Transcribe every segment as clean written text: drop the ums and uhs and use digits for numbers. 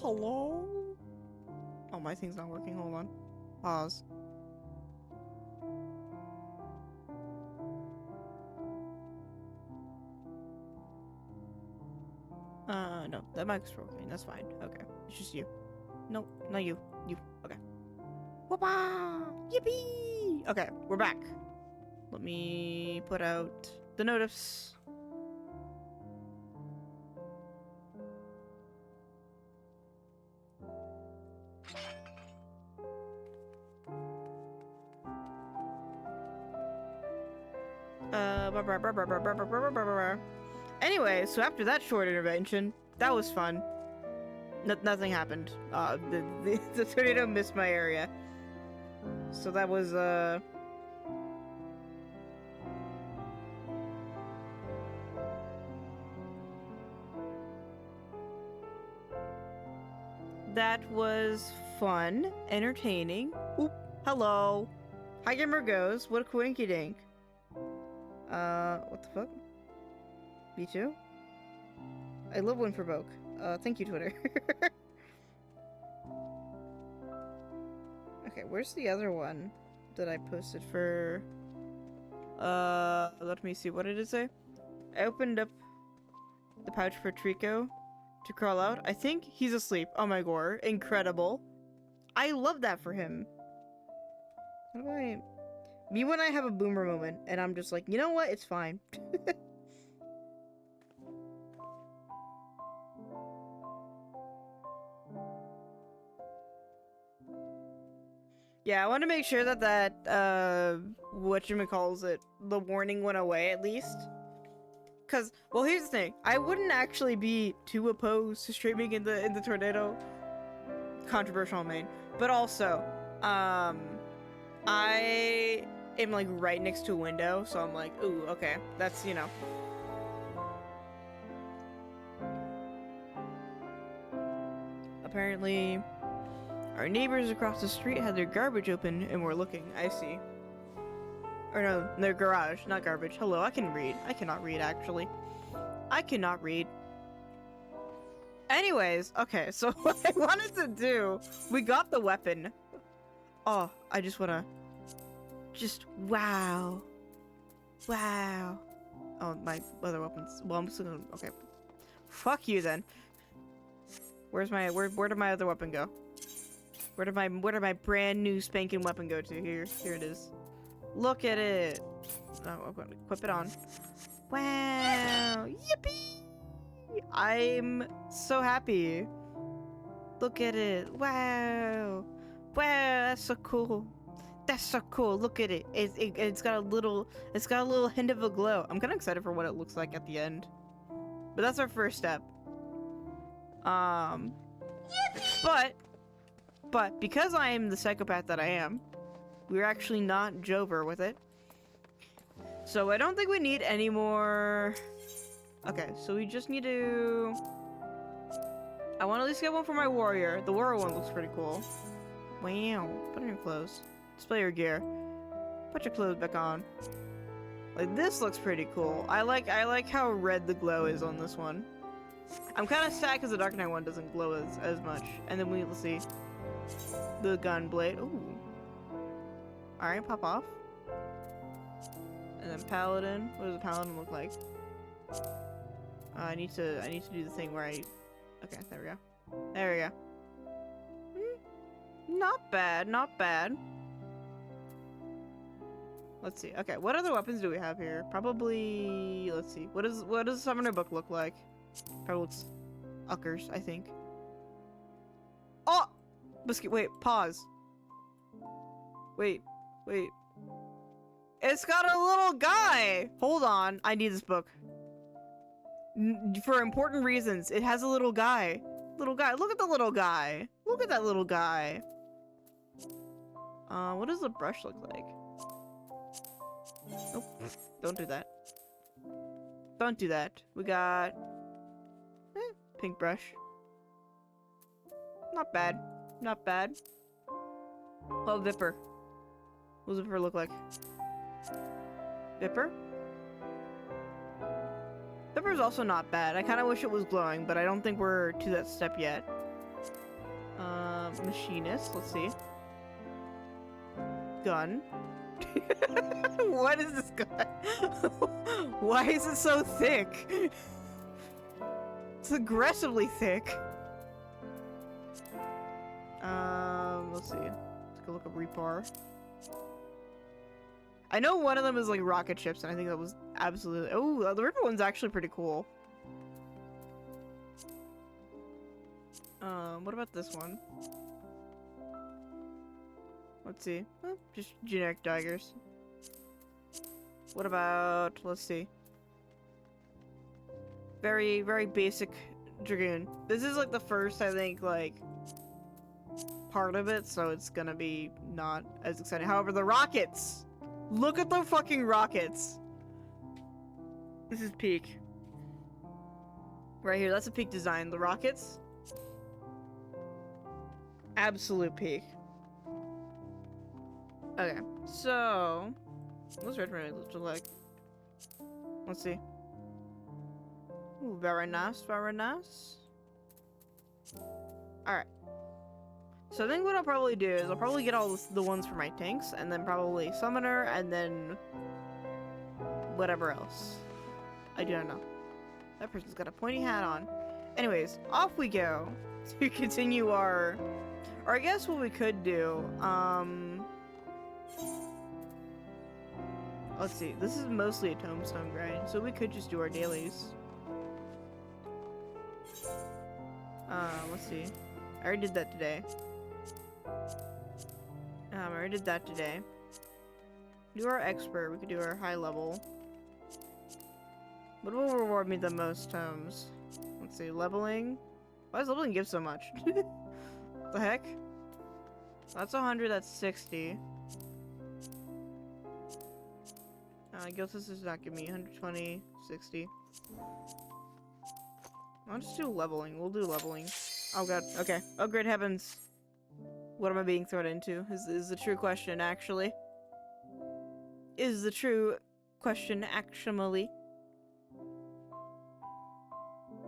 Hello? Oh, my thing's not working. Hold on. Pause. No, that mic's working. That's fine. Okay, it's just you. Nope, not you. You. Okay. Whoopah! Yippee! Okay, we're back. Let me put out the notice. Anyway, so after that short intervention, that was fun. Nothing happened. The tornado missed my area. So that was, that was fun, entertaining. Oop, hello. Hi, Gamer Goes. What a coinky dink. What the fuck? Me too? I love Win for Boke. Thank you, Twitter. Okay, where's the other one that I posted for... let me see, what did it say? I opened up the pouch for Trico to crawl out. I think he's asleep. Oh my god, incredible. I love that for him. How do I... Me when I have a boomer moment, and I'm just like, you know what? It's fine. Yeah, I want to make sure that whatchamacallit, the warning went away at least. Cause, well, here's the thing. I wouldn't actually be too opposed to streaming in the tornado. Controversial main. But also, I am like right next to a window, so I'm like, ooh, okay. That's, you know. Apparently, our neighbors across the street had their garbage open and were looking. I see. Or no, their garage, not garbage. Hello, I can read. I cannot read, actually. I cannot read. Anyways, okay, so what I wanted to do, we got the weapon. Oh, I just wanna... Just, wow. Wow. Oh, my other weapons. Well, I'm still gonna... Okay. Fuck you, then. Where's my... Where did my other weapon go? Where did my brand new spanking weapon go to? Here it is. Look at it. Oh, I'm gonna equip it on. Wow. Yippee! I'm so happy. Look at it. Wow. Wow, that's so cool. That's so cool. Look at it. It's got a little hint of a glow. I'm kind of excited for what it looks like at the end. But that's our first step. But because I am the psychopath that I am, we're actually not Jover with it. So I don't think we need any more... Okay, so we just need to... I want to at least get one for my warrior. The warrior one looks pretty cool. Wow. Put on your clothes. Display your gear. Put your clothes back on. Like, this looks pretty cool. I like how red the glow is on this one. I'm kind of sad because the Dark Knight one doesn't glow as much. And then let's see. The gun blade. Ooh. Alright, pop off. And then Paladin. What does a Paladin look like? I need to do the thing where I... Okay, there we go. There we go. Not bad, not bad. Let's see. Okay, what other weapons do we have here? Probably... Let's see. What does the Summoner book look like? Probably looks... Uckers, I think. Oh! Biscuit, wait, pause. Wait. It's got a little guy! Hold on, I need this book. For important reasons, it has a little guy. Little guy, look at the little guy. Look at that little guy. What does the brush look like? Nope, don't do that. Don't do that. We got... pink brush. Not bad. Not bad. Oh, Vipper. What does Vipper look like? Vipper? Vipper's also not bad. I kind of wish it was glowing, but I don't think we're to that step yet. Machinist, let's see. Gun. What is this gun? Why is it so thick? It's aggressively thick. Let's see. Let's go look up repar. I know one of them is like rocket ships, and I think that was absolutely. Oh, the river one's actually pretty cool. What about this one? Let's see. Oh, just generic daggers. What about, let's see. Very, very basic dragoon. This is like the first, I think, like, part of it, so it's gonna be not as exciting. However, the rockets! Look at the fucking rockets! This is peak. Right here, that's a peak design. The rockets? Absolute peak. Okay, so what's red really look like? Let's see. Ooh, very nice, very nice. Alright. So I think what I'll probably do is I'll probably get all the ones for my tanks, and then probably summoner, and then whatever else. I do not know. That person's got a pointy hat on. Anyways, off we go to continue our... Or I guess what we could do, let's see, this is mostly a tombstone grind, so we could just do our dailies. Let's see. I already did that today. I already did that today. Do our expert, we could do our high level. What will reward me the most tomes? Let's see, leveling. Why does leveling give so much? What the heck? That's 100, that's 60. Guild Sisters does not give me 120, 60. I'll just do leveling. We'll do leveling. Oh god, okay. Oh great heavens. What am I being thrown into? Is the true question, actually. Is the true question, actually.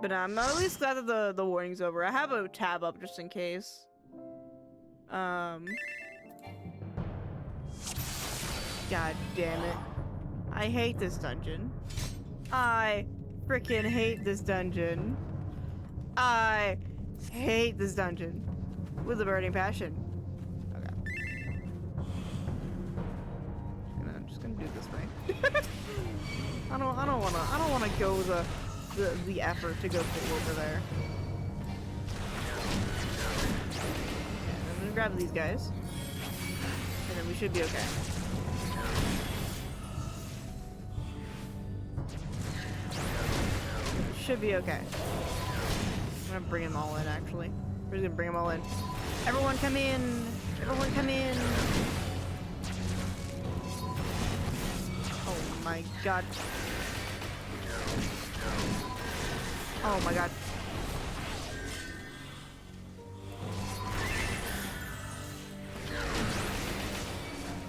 But I'm at least glad that the warning's over. I have a tab up just in case. God damn it. I hate this dungeon. I freaking hate this dungeon. I hate this dungeon. With a burning passion. Okay. I'm just gonna do it this way. I don't wanna go the effort to go full over there. I'm gonna grab these guys. And then we should be okay. Should be okay. I'm gonna bring them all in, actually. We're just gonna bring them all in. Everyone come in! Everyone come in! Oh my god. Oh my god.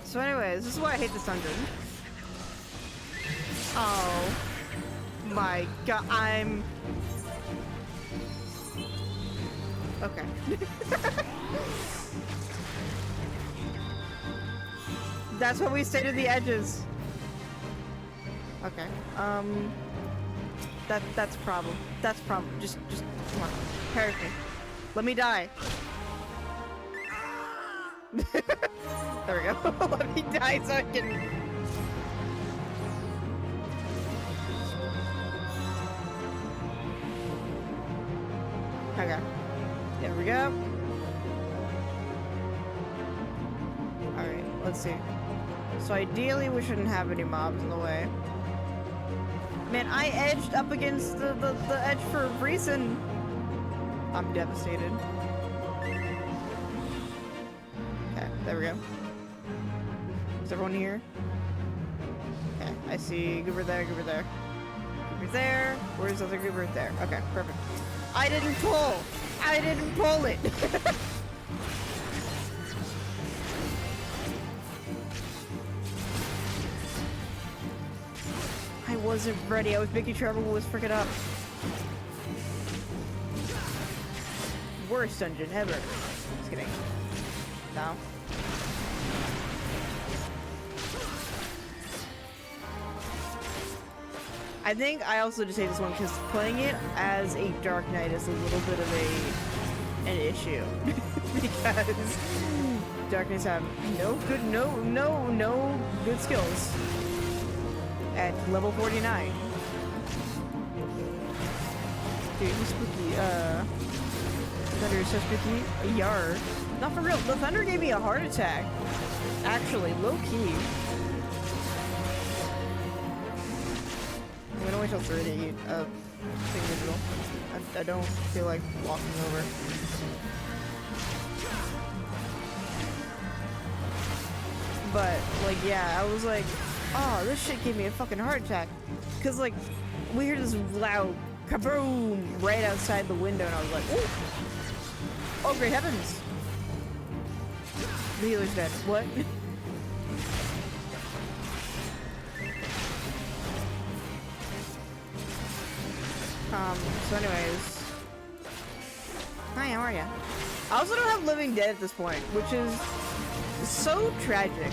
So anyways, this is why I hate this dungeon. Oh my god, I'm... Okay. That's what we stay to the edges. Okay. That's a problem. That's a problem. Just come on. Perish me. Let me die. There we go. Let me die so I can... Okay. There we go. Alright, let's see. So ideally we shouldn't have any mobs in the way. Man, I edged up against the edge for a reason. I'm devastated. Okay, there we go. Is everyone here? Okay, I see Goober there, Goober there. Goober there. Where's the other Goober? There. Okay, perfect. I didn't pull! I didn't pull it! I wasn't ready. I was making sure everyone was freaking up. worst dungeon ever. Just kidding. No. I think I also just hate this one because playing it as a Dark Knight is a little bit of an issue. Because Dark Knights have no good skills at level 49. Dude, he's spooky. Thunder is so spooky. Yar. Not for real. The thunder gave me a heart attack. Actually, low key. I'm gonna wait till 30 to eat thing digital. I don't feel like walking over. But, like, yeah, I was like, oh, this shit gave me a fucking heart attack. Because, like, we hear this loud kaboom right outside the window, and I was like, ooh. Oh, great heavens. The healer's dead. What? So anyways. Hi, how are ya? I also don't have Living Dead at this point, which is so tragic.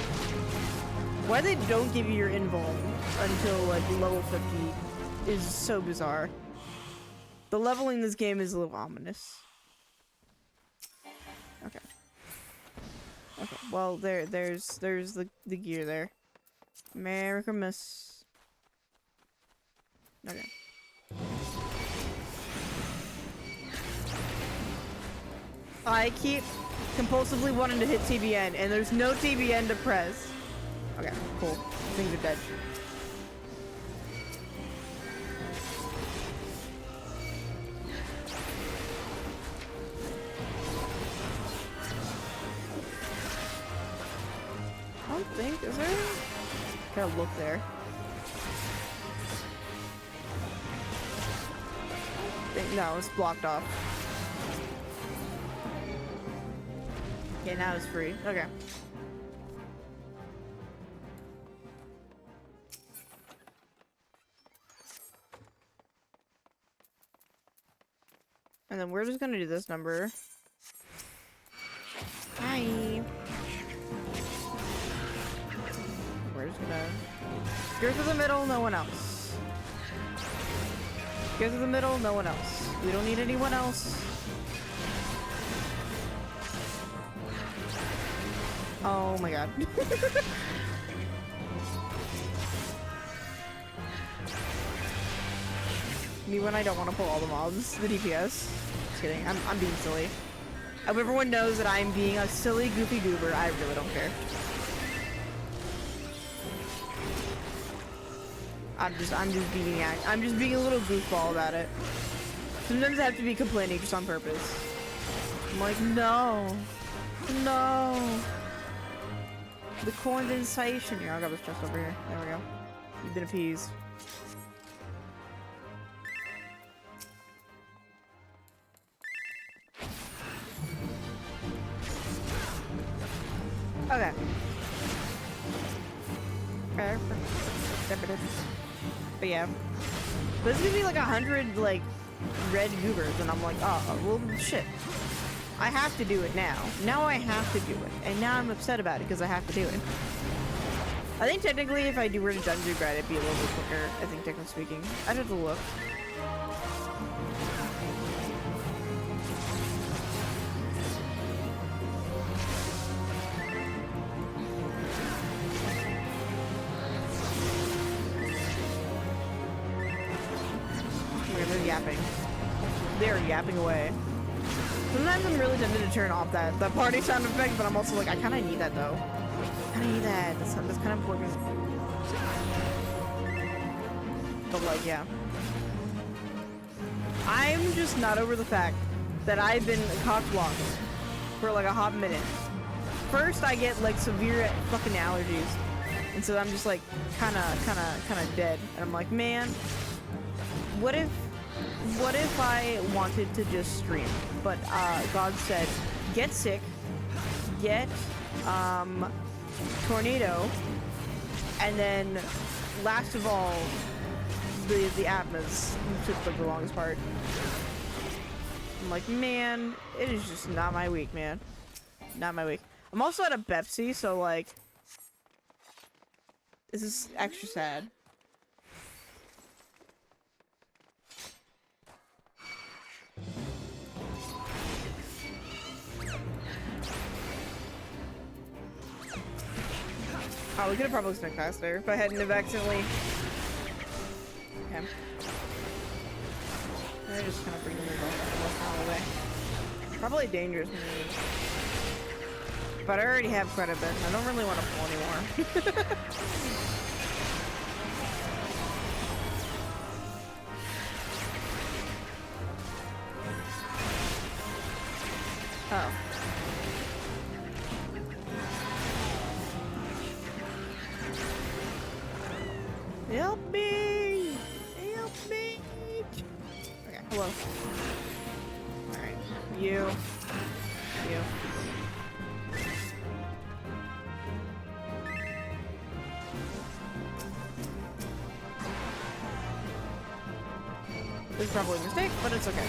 Why they don't give you your invuln until like level 50 is so bizarre. The leveling in this game is a little ominous. Okay. Okay, well there's the gear there. Merry Christmas. Okay. I keep compulsively wanting to hit TBN, and there's no TBN to press. Okay, cool. Things are dead. I don't think, is there? Gotta look there. No, it's blocked off. Okay, now it's free. Okay. And then we're just gonna do this number. Hi. We're just gonna go through the middle, no one else. Go through the middle, no one else. We don't need anyone else. Oh my god. Me when I don't want to pull all the mobs, the DPS. Just kidding, I'm being silly. I hope everyone knows that I'm being a silly, goofy goober. I really don't care. I'm just being a little goofball about it. Sometimes I have to be complaining just on purpose. I'm like, no. No. The condensation. Here, I'll grab this chest over here. There we go. You've been appeased. Okay. But yeah. This is gonna be like 100 like red goobers, and I'm like, oh well shit. I have to do it now. Now I have to do it. And now I'm upset about it because I have to do it. I think technically if I were to dungeon grind, it'd be a little bit quicker, I think, technically speaking. I'd have to look. They're yapping. They're yapping away. Sometimes I'm really tempted to turn off that party sound effect, but I'm also like, I kind of need that though. I kind of need that. That's kind of important. But like, yeah. I'm just not over the fact that I've been cock-blocked for like a hot minute. First, I get like severe fucking allergies, and so I'm just like kind of dead. And I'm like, man, what if I wanted to just stream? But God said, get sick, get tornado, and then last of all, the atmas took the longest part. I'm like, man, it is just not my week, man. Not my week. I'm also at a Pepsi, so like, this is extra sad. Oh, we could have probably snuck past there if I hadn't have accidentally. Okay. I just kind of bring them all the way. Probably dangerous move. But I already have quite a bit. I don't really want to pull anymore. Oh. Help me! Help me! Okay, hello. Alright. You. This is probably a mistake, but it's okay.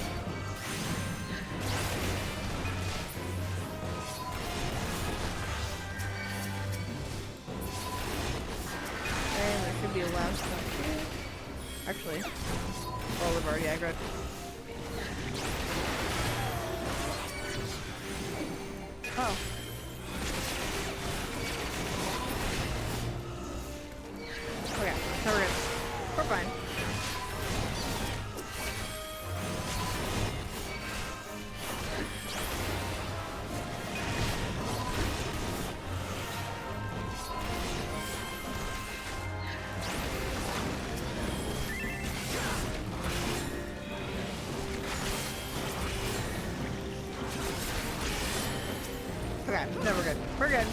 And there should be a last one here. Actually, oh, we've already aggroed. Oh. Okay, now we're good. We're fine. Okay, no, we're good. We're good.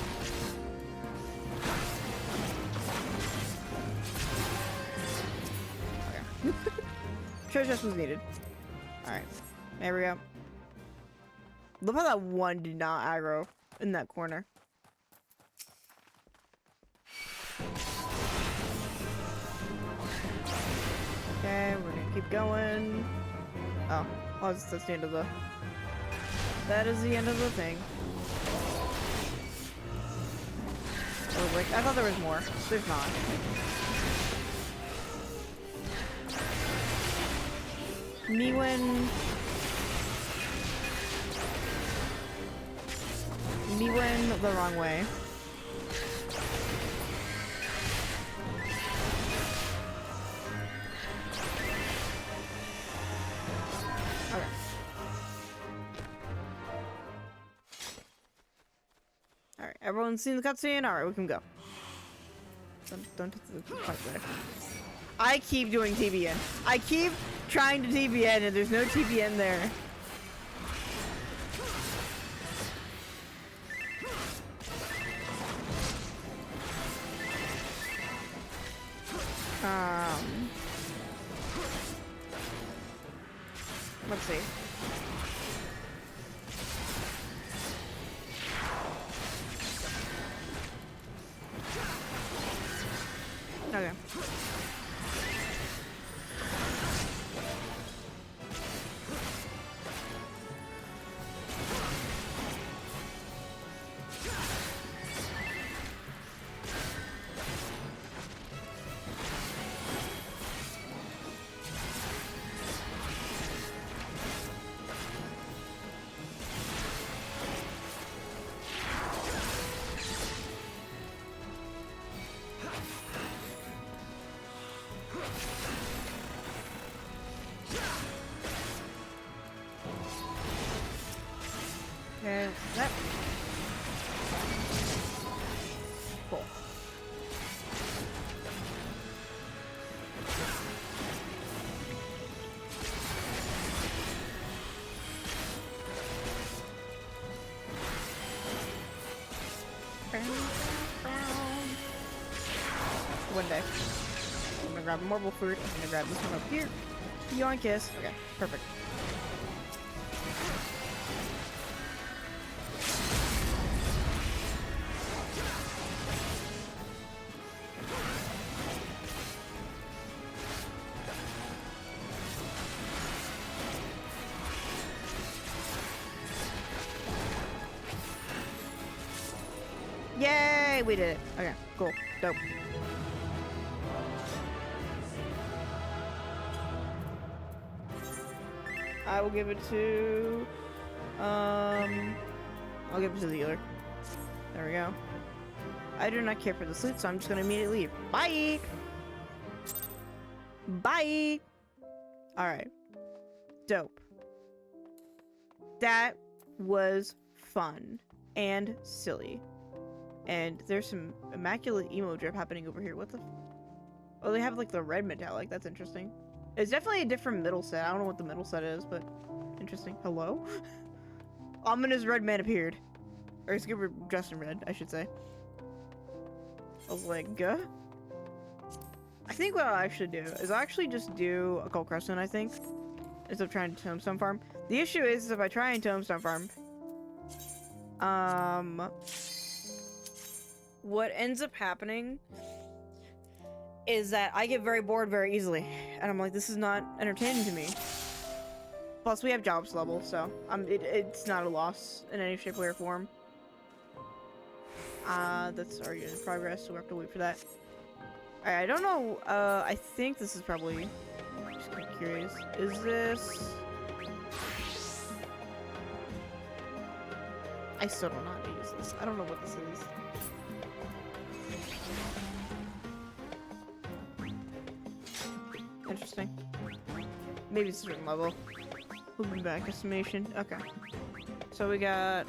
Okay. Treasure chest was needed. Alright. There we go. Look how that one did not aggro in that corner. Okay, we're gonna keep going. Oh, that's the end of the... That is the end of the thing. Oh, like, I thought there was more. There's not. Me went the wrong way. Okay. Alright, everyone's seen the cutscene? Alright, we can go. Don't touch the part there. I keep doing TBN. I keep trying to TBN and there's no TBN there. Let's see. Okay. Okay, that. Cool. One day. I'm gonna grab a marble fruit. I'm gonna grab this one up here. Yawn kiss. Okay, perfect. Yay! We did it. Okay, cool. Dope. I will give it to... I'll give it to the dealer. There we go. I do not care for this loot, so I'm just gonna immediately leave. Bye! Bye! Alright. Dope. That was fun. And silly. And there's some immaculate emo drip happening over here. What the oh, they have like the red metallic. That's interesting. It's definitely a different middle set. I don't know what the middle set is, but interesting. Hello? Ominous red man appeared. Or he's dressed in red, I should say. I was like, I think what I'll actually do is I'll actually just do occult crescent, I think. Instead of trying to tombstone farm. The issue is if I try and tombstone farm, what ends up happening is that I get very bored very easily. And I'm like, this is not entertaining to me. Plus, we have jobs level, so it's not a loss in any shape, way, or form. That's already in progress, so we have to wait for that. Alright, I don't know, I think this is probably... Just kind of curious. Is this... I still don't know how to use this. I don't know what this is. Interesting. Maybe it's a certain level. Moving back estimation. Okay. So we got...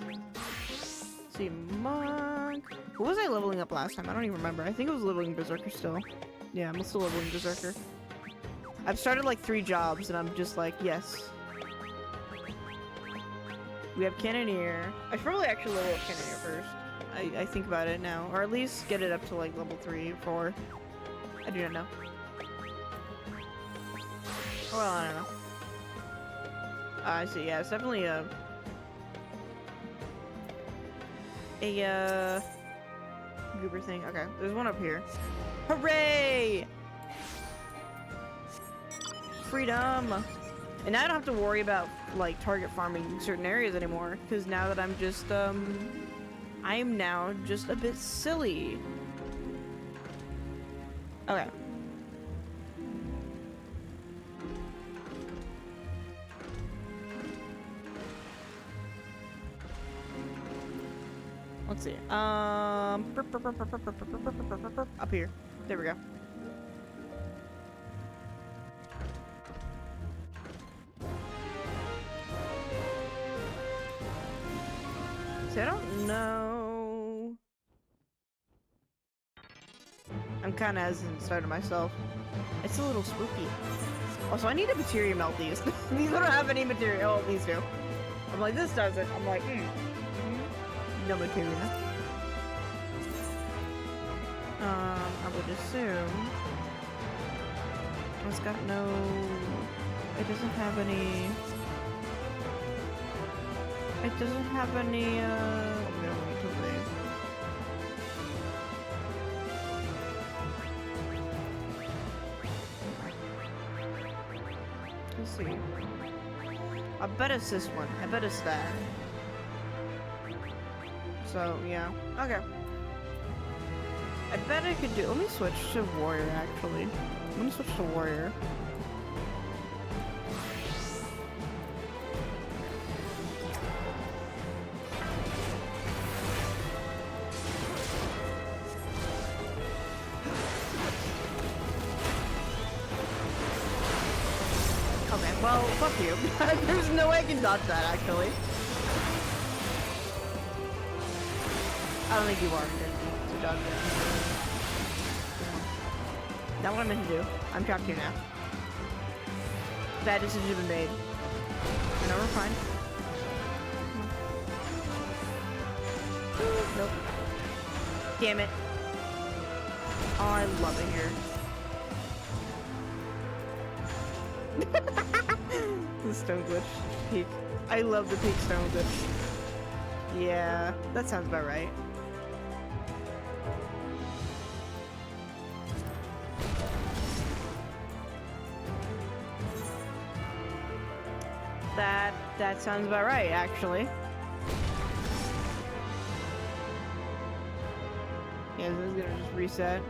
Let's see, monk. What was I leveling up last time? I don't even remember. I think it was leveling Berserker still. Yeah, I'm still leveling Berserker. I've started like 3 jobs and I'm just like, yes. We have Cannoneer. I should probably actually level up Cannoneer first. I think about it now. Or at least get it up to like level 3 or 4. I do not know. Well, I don't know. I see, yeah, it's definitely a goober thing. Okay, there's one up here. Hooray! Freedom! And now I don't have to worry about, like, target farming certain areas anymore, because now that I'm just, I am now just a bit silly. Okay. Let's see. Up here. There we go. See, I don't know. I'm kind of hesitant to start it myself. It's a little spooky. Also, I need a materia melt these. These don't have any materia. Oh, these do. I'm like, this does it. I'm like, no materia. I would assume it's got no. It doesn't have any. It doesn't have any. No, let's see. I bet it's this one. I bet it's that. So, yeah. Okay. I bet I could do... Let me switch to warrior, actually. Let me switch to warrior. Okay, well, fuck you. There's no way I can dodge that, actually. I don't think you are good to dodge it. Not what I meant to do. I'm trapped here now. Bad decision has been made. No, we're fine. Nope. Damn it. Oh, I love it here. The stone glitch peak. I love the peak stone glitch. Yeah, that sounds about right. That sounds about right, actually. Yeah, this is gonna just reset.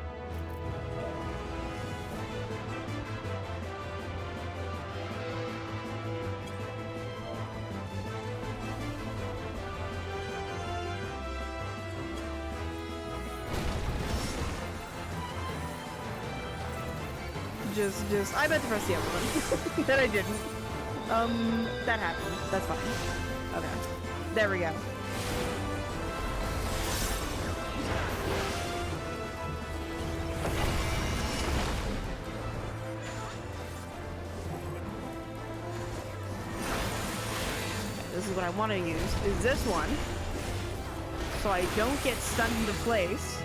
I meant to press the other one. That I didn't. That happened. That's fine. Okay. There we go. This is what I want to use, is this one. So I don't get stunned into place.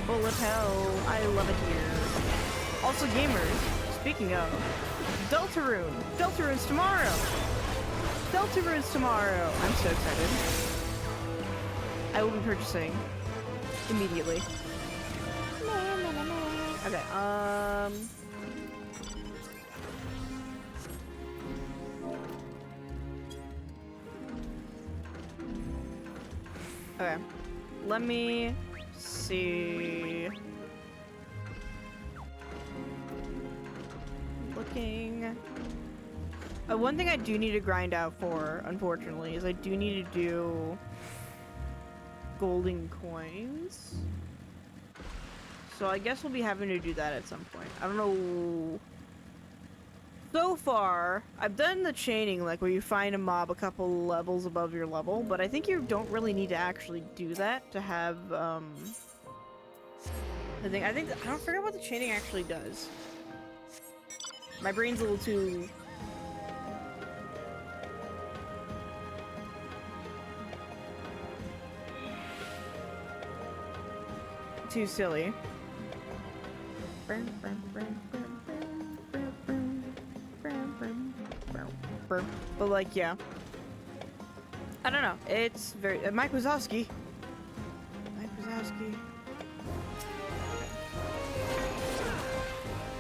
Bullet hell, I love it here. Also gamers, speaking of, Deltarune's tomorrow! Deltarune's tomorrow! I'm so excited. I will be purchasing immediately. Okay, okay, let me see. Looking. One thing I do need to grind out for, unfortunately, is I do need to do golden coins. So I guess we'll be having to do that at some point. I don't know. So far, I've done the chaining, like where you find a mob a couple levels above your level, but I think you don't really need to actually do that to have, I don't forget what the chaining actually does. My brain's a little too... too silly. But like, yeah. I don't know. It's very... Mike Wazowski. Mike Wazowski.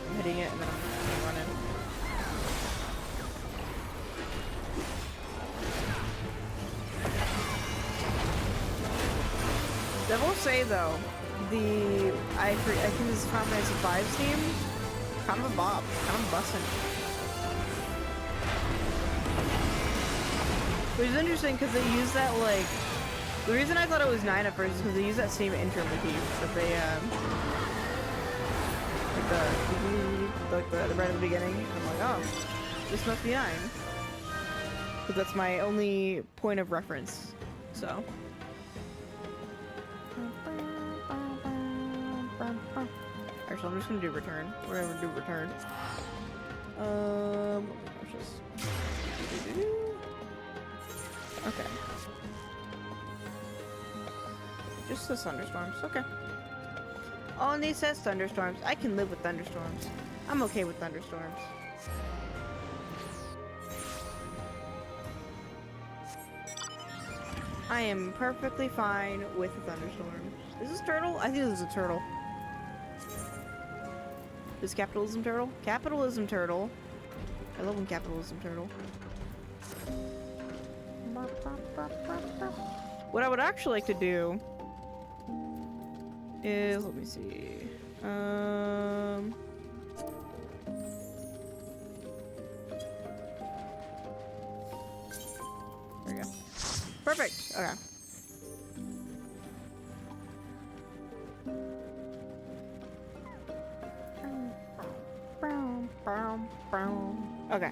I'm hitting it and then I'm running. I will say though, I think this is Final Fantasy V's team. Kind of a bop. Kind of busting. Which is interesting because they use that, like... The reason I thought it was 9 at first is because they use that same intro motif that they, like the right at the beginning. I'm like, oh, this must be 9. Because that's my only point of reference, so... Actually, I'm just gonna do return. We're gonna do return. Okay. Just the thunderstorms. Okay. All it needs says thunderstorms. I can live with thunderstorms. I'm okay with thunderstorms. I am perfectly fine with the thunderstorms. Is this turtle? I think this is a turtle. Is capitalism turtle? Capitalism turtle. I love when capitalism turtle. What I would actually like to do is, let me see. There we go. Perfect. Okay. Okay.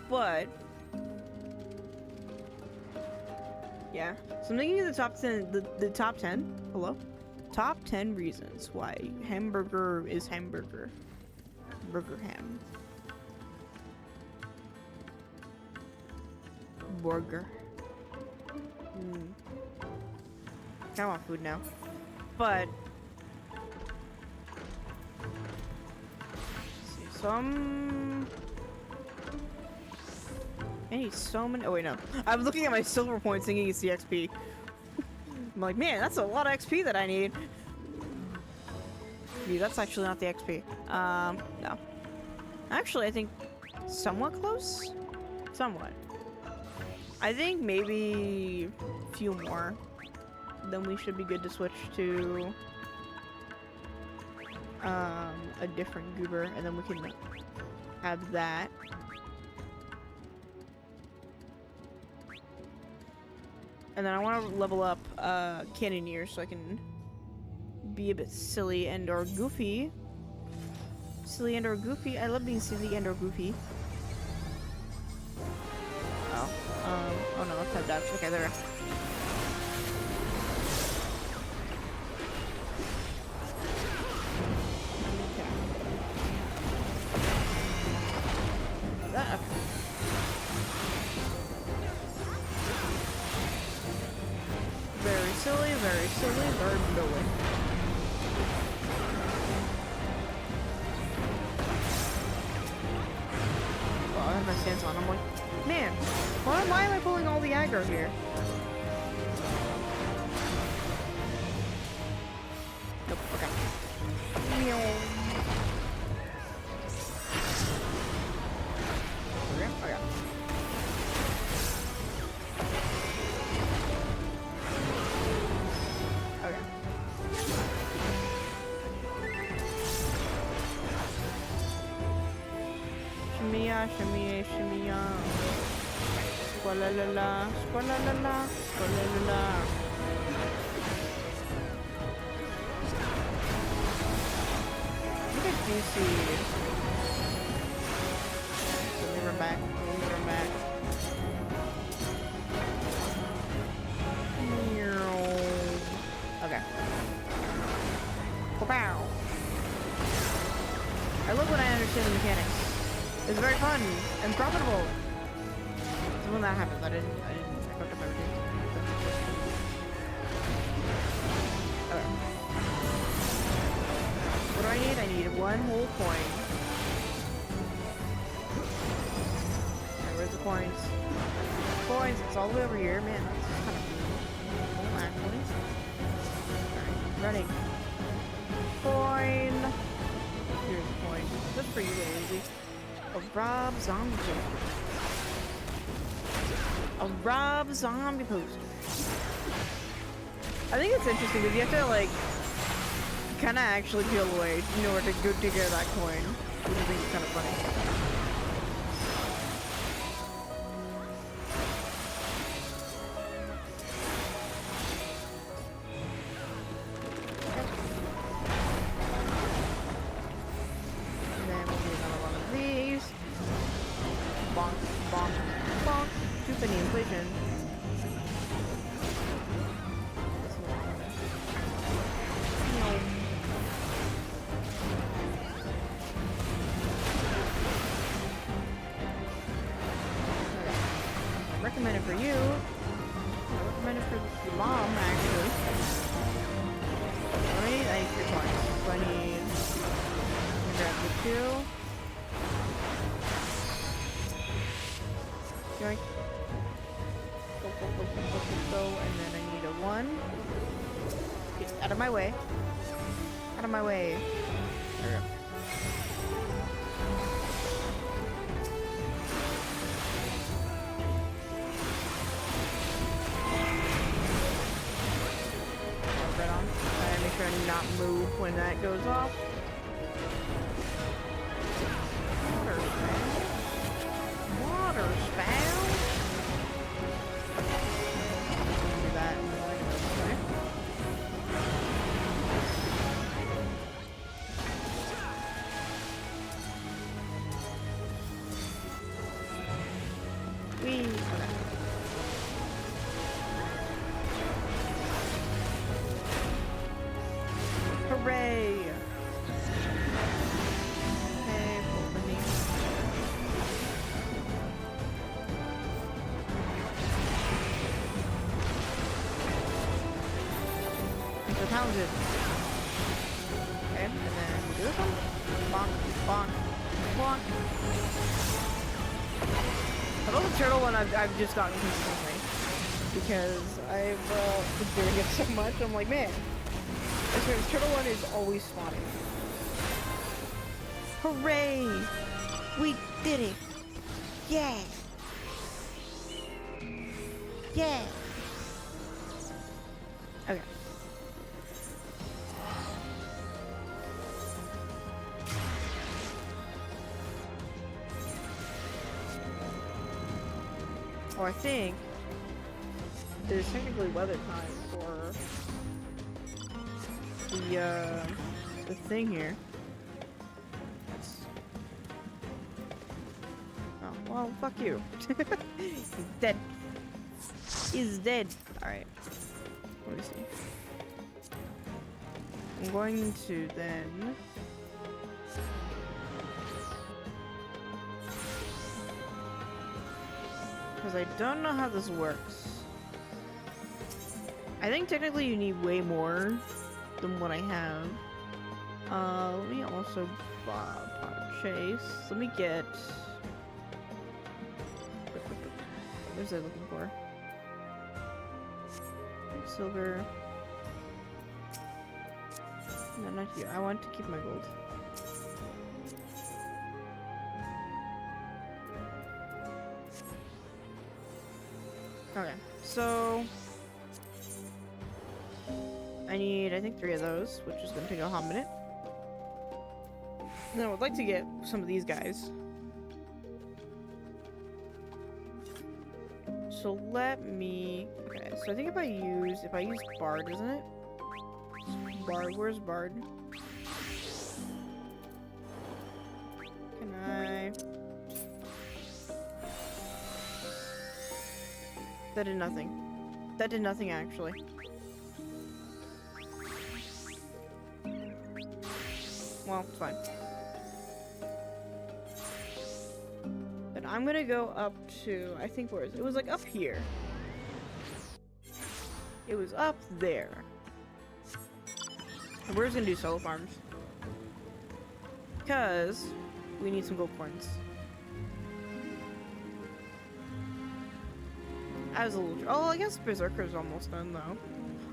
But yeah, so I'm thinking of the top 10. The top 10. Hello. Top 10 reasons why hamburger is hamburger. Burger ham. Burger. I want food now. But I need so many. Oh wait, no. I'm looking at my silver points thinking it's the XP. I'm like, man, that's a lot of XP that I need. XP. That's actually not the XP. No. Actually, I think somewhat close? Somewhat. I think maybe a few more. Then we should be good to switch to a different goober, and then we can have that. And then I want to level up Cannoneer so I can be a bit silly and or goofy. Silly and or goofy. I love being silly and or goofy. Oh. Oh no, let's have that. Okay, there we go. That, okay. Very silly, very silly, very silly. Oh, I have my stance on. I'm like, man, why am I pulling all the aggro here? Nope, okay. Okay. Shimmy, shimmy, squalalala, squalalala, squalalala. Look at juicy. Let me run back. Let me run back. Okay. Pow. I love when I understand the mechanics. It's very fun and profitable. So when that happens, I fucked up everything. Okay. What do I need? I need one whole coin. Okay, where's the coins? Coins, it's all the way over here. Man, that's kind of cool, actually. Alright, running. Coin. Here's the coin. Just for you, Daisy. A Rob Zombie poster. A Rob Zombie poster. I think it's interesting because you have to like kind of actually peel away in order to go to get that coin, which I think is kind of funny. Recommended for you. I recommended for your mom, actually. What do I need? I need 3 coins. So I need... I'm gonna grab the 2. Yoink. Go. And then I need a 1. Get out of my way. Out of my way. There we go. Make sure I not move when that goes off. Water spout. Water spout. Do that and then I can go away. Whee! Okay. Hooray! Hey, opening. I'm so talented. Okay, and then we do this one. Bonk, bonk, bonk. I love the turtle one I've just gotten consistently. Because I've been doing it so much, I'm like, man. I swear, the turtle one is always spawning. Hooray! We did it! Yeah! Yeah! Okay. Oh, I think there's technically weather time for the thing here. Oh, well, fuck you. He's dead. He's dead. Alright. Let me see. I'm going to then... because I don't know how this works. I think technically you need way more than what I have. Let me also chase. Let me get... what was I looking for? Silver. No, not you. I want to keep my gold. Okay, so I need, I think, 3 of those, which is going to take a hot minute. Then I would like to get some of these guys. So let me, okay, so I think if I use Bard, isn't it? Bard, where's Bard? Can I? That did nothing. That did nothing, actually. Well, it's fine. But I'm gonna go up to, I think, where is it? It was like up here. It was up there. And we're just gonna do solo farms. Because we need some gold coins. I was a little... oh, I guess Berserker's almost done, though.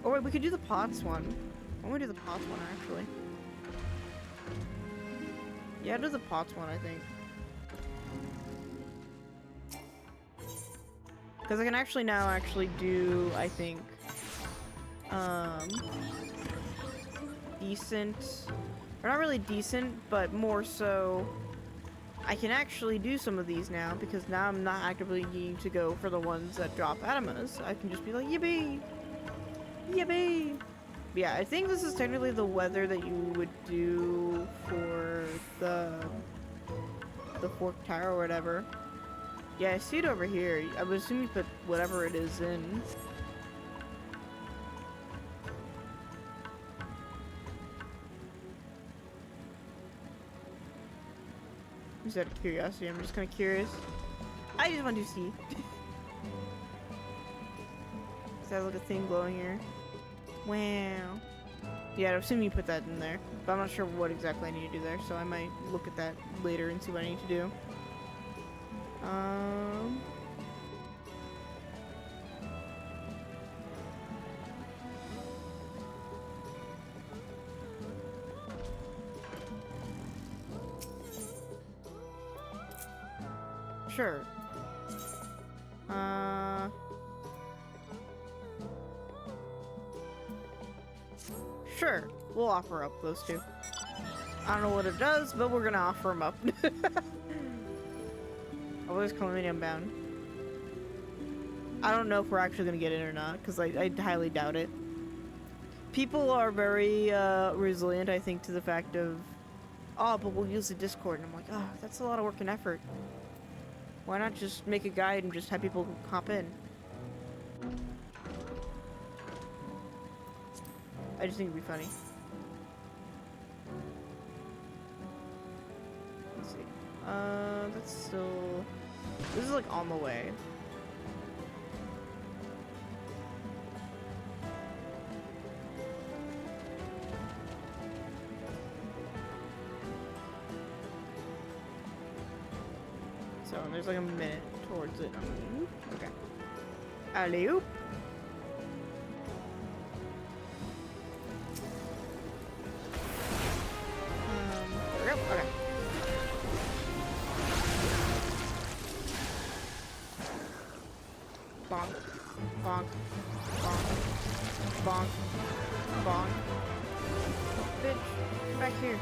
Oh, wait, we could do the pots one. I want to do the pots one, actually. Yeah, do the pots one, I think. Because I can actually now do, I think, decent... or not really decent, but more so... I can actually do some of these now, because now I'm not actively needing to go for the ones that drop atomas. I can just be like, yippee! Yippee! Yeah, I think this is technically the weather that you would do for the fork tower or whatever. Yeah, I see it over here. I would assume you put whatever it is in. Just out of curiosity, I'm just kind of curious. I just want to see. Is that like a thing glowing here? Wow. Yeah, I assume you put that in there, but I'm not sure what exactly I need to do there, so I might look at that later and see what I need to do. Sure. Sure. We'll offer up those two. I don't know what it does, but we're gonna offer them up. Always Columnium bound. I don't know if we're actually gonna get in or not, because I highly doubt it. People are very resilient, I think, to the fact of, oh, but we'll use the Discord. And I'm like, oh, that's a lot of work and effort. Why not just make a guide and just have people hop in? I just think it'd be funny. Let's see. That's still... this is like on the way. So there's like a minute towards it. Okay. Alley-oop. Bonk. Bonk. Bitch, come back here.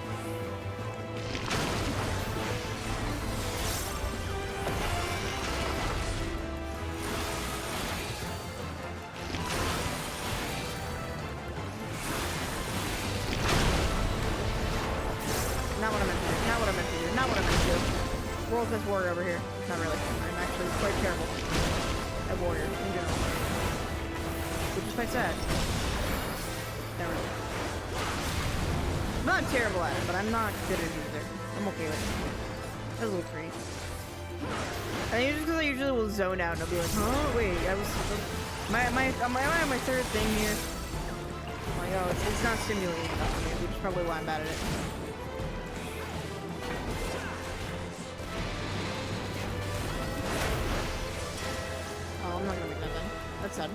Not what I meant to do. Not what I meant to do. Not what I meant to do. World's best warrior over here. Not really. I'm actually quite terrible at warrior in general. Which is quite sad. Not really. I'm not terrible at it, but I'm not good at it either. I'm okay with it. That's a little creepy. I think it's just because I usually will zone out and I'll be like, huh? Wait, I was... Am I on my third thing here? I'm like, oh, it's not stimulating enough for me, which is probably why I'm bad at it. Oh, I'm not gonna make that then. That's sad.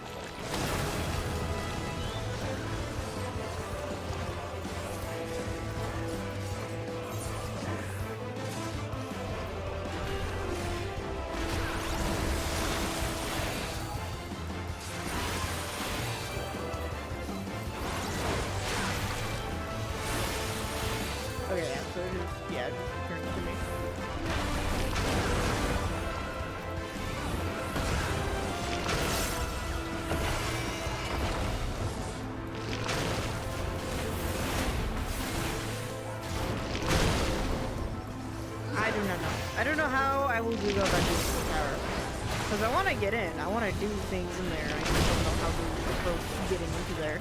Okay, yeah, so it just, yeah, it just turned to me. I do not know. I don't know how I will do go back to the tower. Because I want to get in. I want to do things in there. I just don't know how to approach getting into there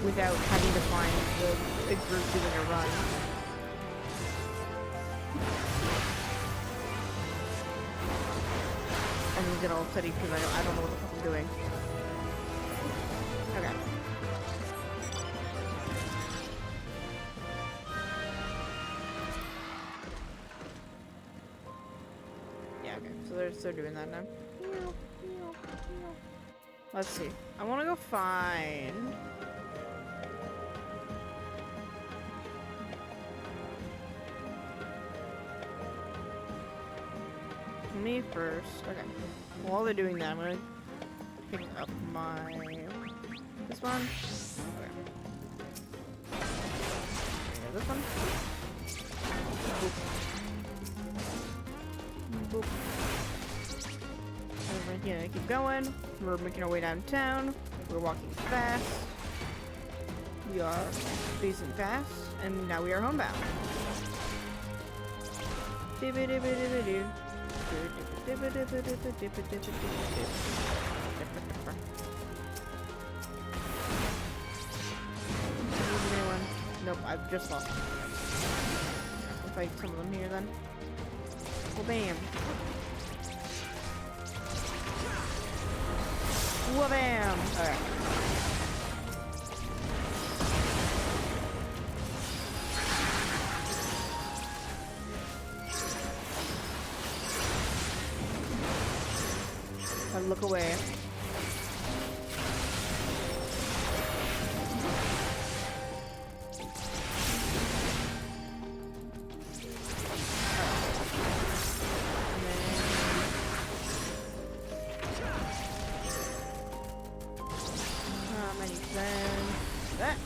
without having to find the group doing a run. And then get all steady because I don't know what the fuck I'm doing. Okay. Yeah, okay. So they're doing that now. Let's see. I want to go find... Me first. Okay. While they're doing that, I'm gonna pick up my... This one. Okay. Yeah, this one. Boop. Boop. And we're gonna keep going. We're making our way downtown. We're walking fast. We are facing fast. And now we are homebound. Dibby-dibby-dibby-doo. Nope, I've just lost them. I'll fight some of them here then. Well, bam. Well, bam. Alright. Look away. Many friends. That.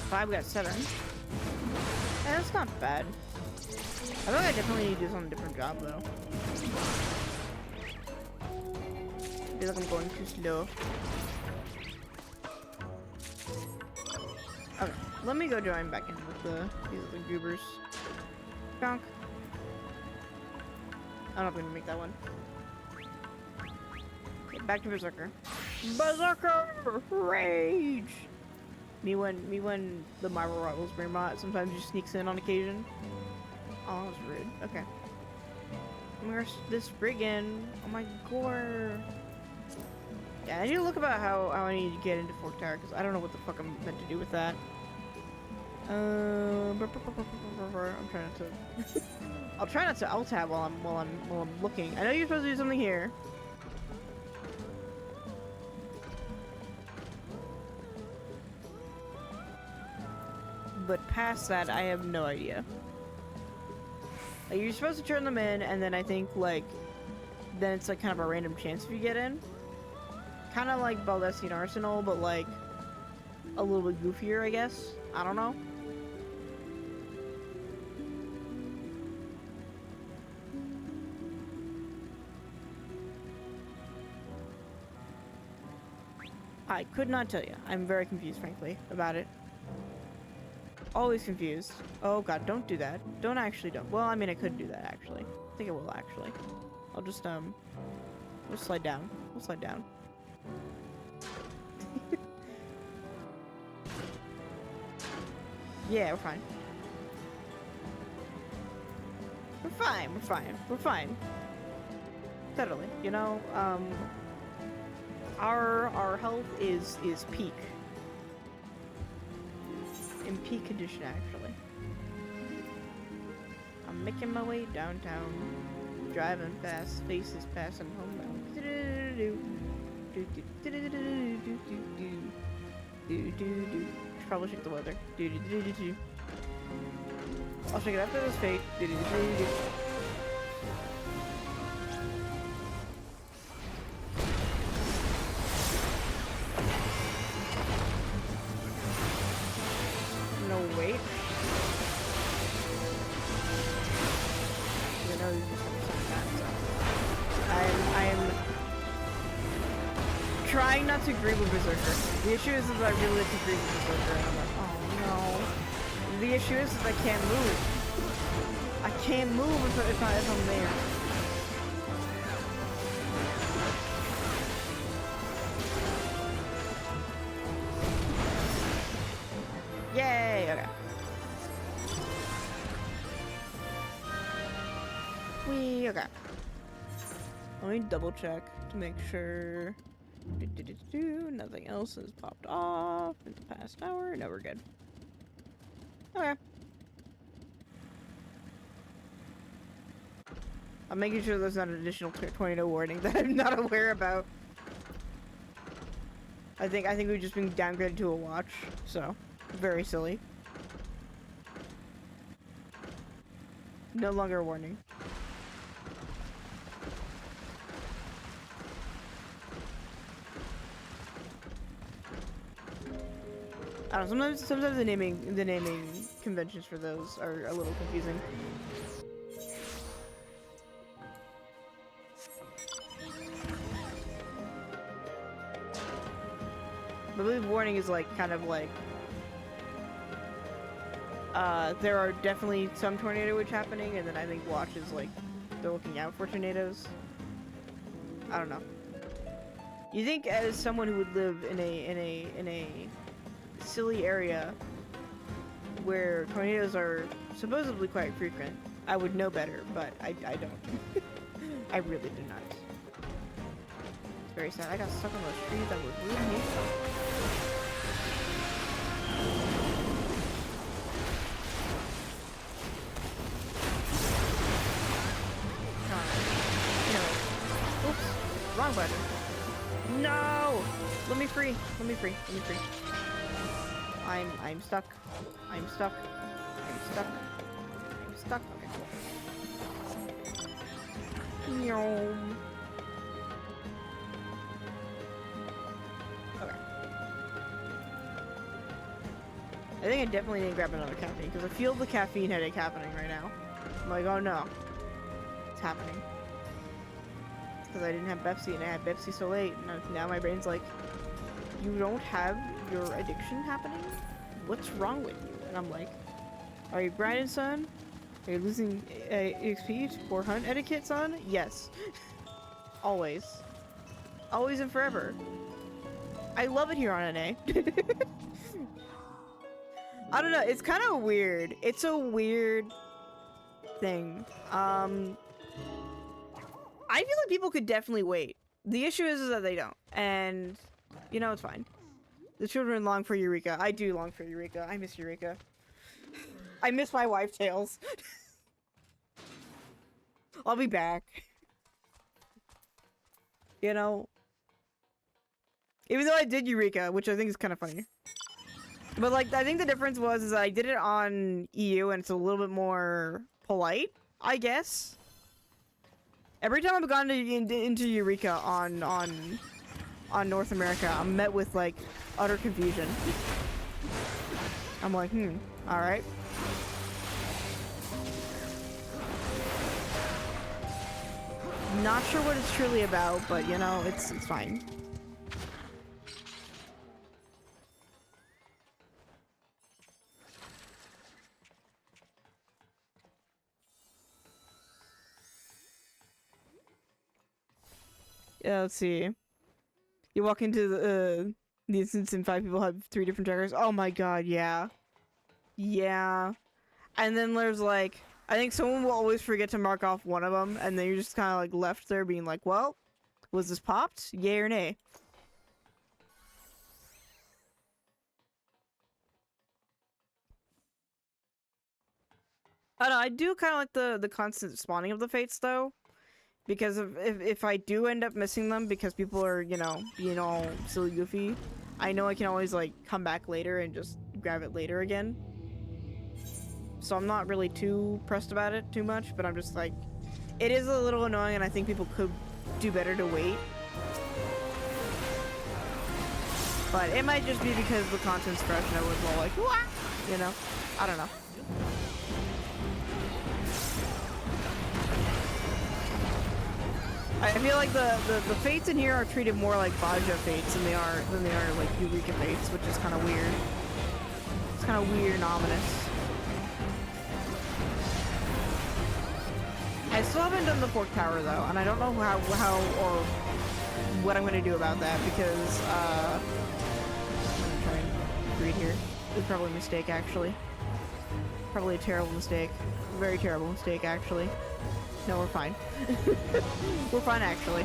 Five, we got 7. Yeah, that's not bad. I think I definitely need to do some different job though. I feel like I'm going too slow. Okay, let me go join back in with these other goobers. Donk. I don't know if I'm gonna make that one. Okay, Back to Berserker. Berserker! Rage! Me when the Marvel Rivals bring bot sometimes just sneaks in on occasion. Oh, that was rude. Okay. Where's this brigand? Oh my god. Yeah, I need to look about how I need to get into Fork Tower, because I don't know what the fuck I'm meant to do with that. I'm trying not to. I'll try not to alt-tab while I'm looking. I know you're supposed to do something here. But past that, I have no idea. Like, you're supposed to turn them in, and then I think, like, then it's, like, kind of a random chance if you get in. Kind of like Baldessian Arsenal, but, like, a little bit goofier, I guess. I don't know. I could not tell you. I'm very confused, frankly, about it. Always confused. Oh god, don't do that. Don't. Well, I mean, I could do that, actually. I think I will, actually. I'll just, we'll slide down. We'll slide down. Yeah, we're fine. We're fine, we're fine. We're fine. Totally. You know, our health is peak. In peak condition, actually. I'm making my way downtown, driving fast, faces passing homebound. Should probably check the weather. I'll check it after this fate. No, wait. You know, I'm trying not to agree with Berserker. The issue is that I really like to agree with Berserker, and I'm like, oh no. The issue is that I can't move. I can't move if I'm there. Yay! Okay. Okay. Let me double check to make sure. Nothing else has popped off in the past hour. No, we're good. Okay. I'm making sure there's not an additional tornado warning that I'm not aware about. I think we've just been downgraded to a watch, so very silly. No longer a warning. I don't know, sometimes the naming conventions for those are a little confusing. I believe warning is like kind of like there are definitely some tornado witch happening, and then I think watch is like they're looking out for tornadoes. I don't know. You think as someone who would live in a silly area where tornadoes are supposedly quite frequent, I would know better, but I don't. I really do not. It's very sad. I got stuck on those trees that would ruin me. No. Oops. Wrong button. No! Let me free. Let me free. Let me free. I'm stuck. I'm stuck. I'm stuck. I'm stuck. Okay. Yum. Okay. I think I definitely need to grab another caffeine because I feel the caffeine headache happening right now. I'm like, oh no, it's happening. Because I didn't have Pepsi and I had Pepsi so late, and now my brain's like, you don't have your addiction happening? What's wrong with you? And I'm like, are you grinding, son? Are you losing XP to poor hunt etiquette, son? Yes. Always. Always and forever. I love it here on NA. I don't know, it's kind of weird. It's a weird thing. I feel like people could definitely wait. The issue is that they don't. And, you know, it's fine. The children long for Eureka. I do long for Eureka. I miss Eureka. I miss my wife tails. I'll be back. You know? Even though I did Eureka, which I think is kind of funny. But, like, I think the difference was is I did it on EU and it's a little bit more polite, I guess. Every time I've gone into Eureka on North America, I'm met with, like, utter confusion. I'm like, alright. Not sure what it's truly about, but, you know, it's fine. Yeah, let's see. You walk into the instance and 5 people have 3 different trackers. Oh my god, yeah. Yeah. And then there's like, I think someone will always forget to mark off one of them, and then you're just kind of like left there being like, well, was this popped? Yay or nay? I don't know, I do kind of like the constant spawning of the fates though. Because if I do end up missing them because people are, you know, being all silly goofy, I know I can always, like, come back later and just grab it later again. So I'm not really too pressed about it too much, but I'm just like, it is a little annoying and I think people could do better to wait. But it might just be because the content's fresh and everyone's all like, wah! You know? I don't know. I feel like the fates in here are treated more like Baja fates than they are like Eureka fates, which is kind of weird. It's kind of weird and ominous. I still haven't done the fork tower though, and I don't know how or what I'm gonna do about that because I'm gonna try and read here. It's probably a mistake actually. Probably a terrible mistake. Very terrible mistake actually. No, we're fine. We're fine, actually.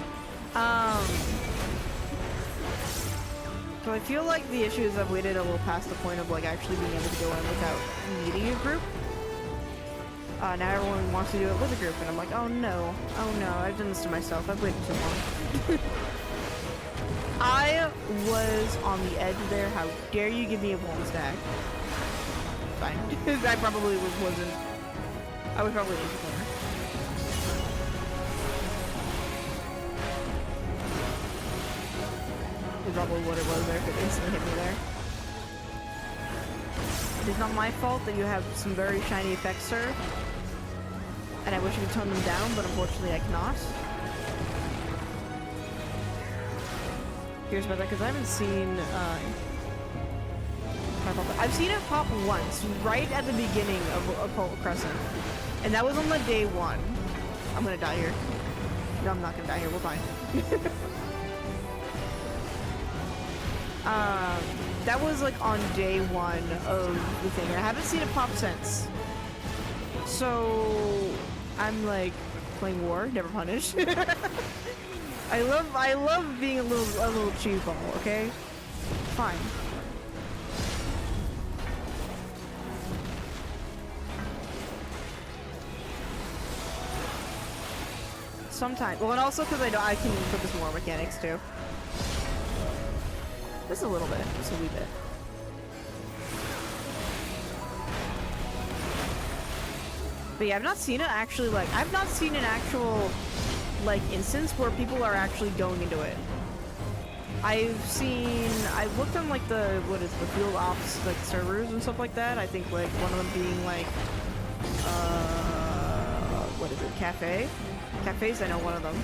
So I feel like the issue is I've waited a little past the point of, like, actually being able to go in without needing a group. Now everyone wants to do it with a group, and I'm like, oh no. Oh no, I've done this to myself. I've waited too long. I was on the edge there. How dare you give me a bonus stack? Fine. I probably wasn't. I was probably in the corner. Probably what it was there if it instantly hit me there. It is not my fault that you have some very shiny effects, sir. And I wish I could tone them down, but unfortunately I cannot. Here's about that, because I haven't seen, I've seen it pop once, right at the beginning of Occult Crescent. And that was on the day 1. I'm gonna die here. No, I'm not gonna die here, we're fine. That was like on day 1 of the thing, and I haven't seen it pop since. So I'm like playing war, never punished. I love being a little cheese ball, okay? Fine. Sometimes. Well, and also because I know I can focus more on mechanics too. Just a little bit, just a wee bit. But yeah, I've not seen it actually, like, I've not seen an actual, like, instance where people are actually going into it. I've looked on, like, the field ops, like, servers and stuff like that. I think, like, one of them being, like, what is it, Cafe? Cafes, I know one of them.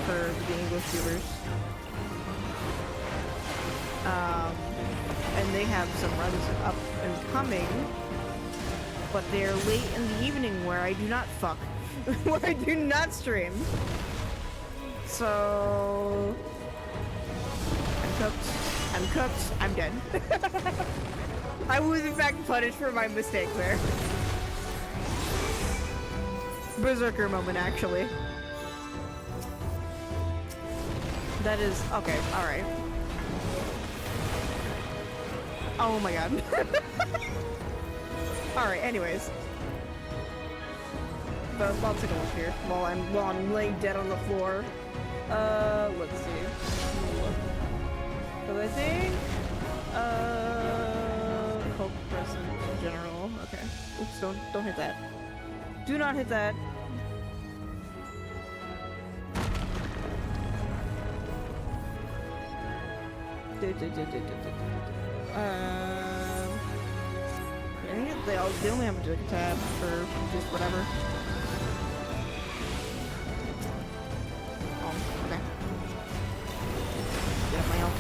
For the English viewers. And they have some runs up and coming, but they're late in the evening where I do not fuck, where I do not stream. So I'm cooked. I'm cooked. I'm dead. I was in fact punished for my mistake there. Berserker moment, actually. That is okay. All right. Oh my god. All right. Anyways, but I'll take a look here while I'm laying dead on the floor. Let's see. Because I think occult crescent in general. Okay. Oops. Don't hit that. Do not hit that. I think they only have a tab for just whatever. Oh, okay. Get up my health.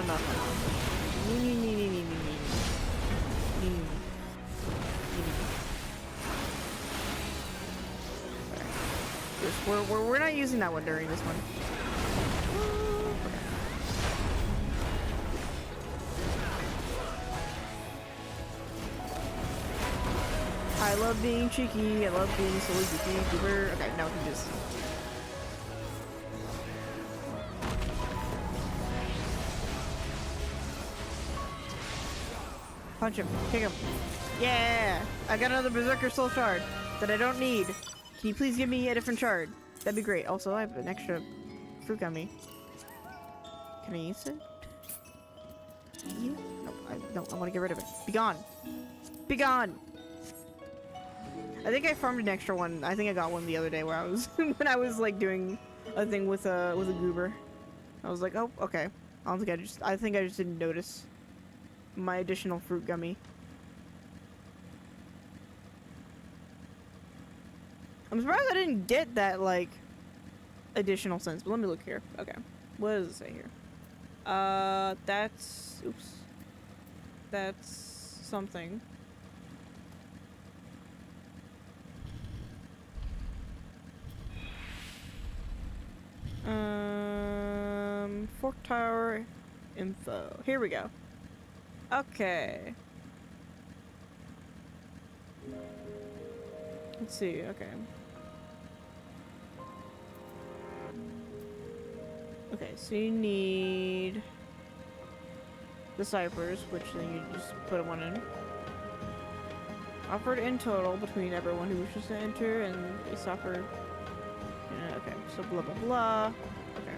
No. We're not using that one during this one. I love being cheeky. I love being silly goofy goober. Okay, now we can just. Punch him. Kick him. Yeah! I got another Berserker Soul Shard that I don't need. Can you please give me a different shard? That'd be great. Also, I have an extra fruit gummy. Can I use it? You? No, I want to get rid of it. Be gone! Be gone! I think I farmed an extra one. I think I got one the other day where I was when I was like doing a thing with a goober. I was like, oh, okay. I think I just didn't notice my additional fruit gummy. I'm surprised I didn't get that, like, additional sense, but let me look here. Okay. What does it say here? That's... Oops. That's something. Fork Tower info. Here we go. Okay. Let's see, okay. Okay, so you need the ciphers, which then you just put one in. Offered in total between everyone who wishes to enter, and it's offered. Yeah, okay, so blah blah blah. Okay.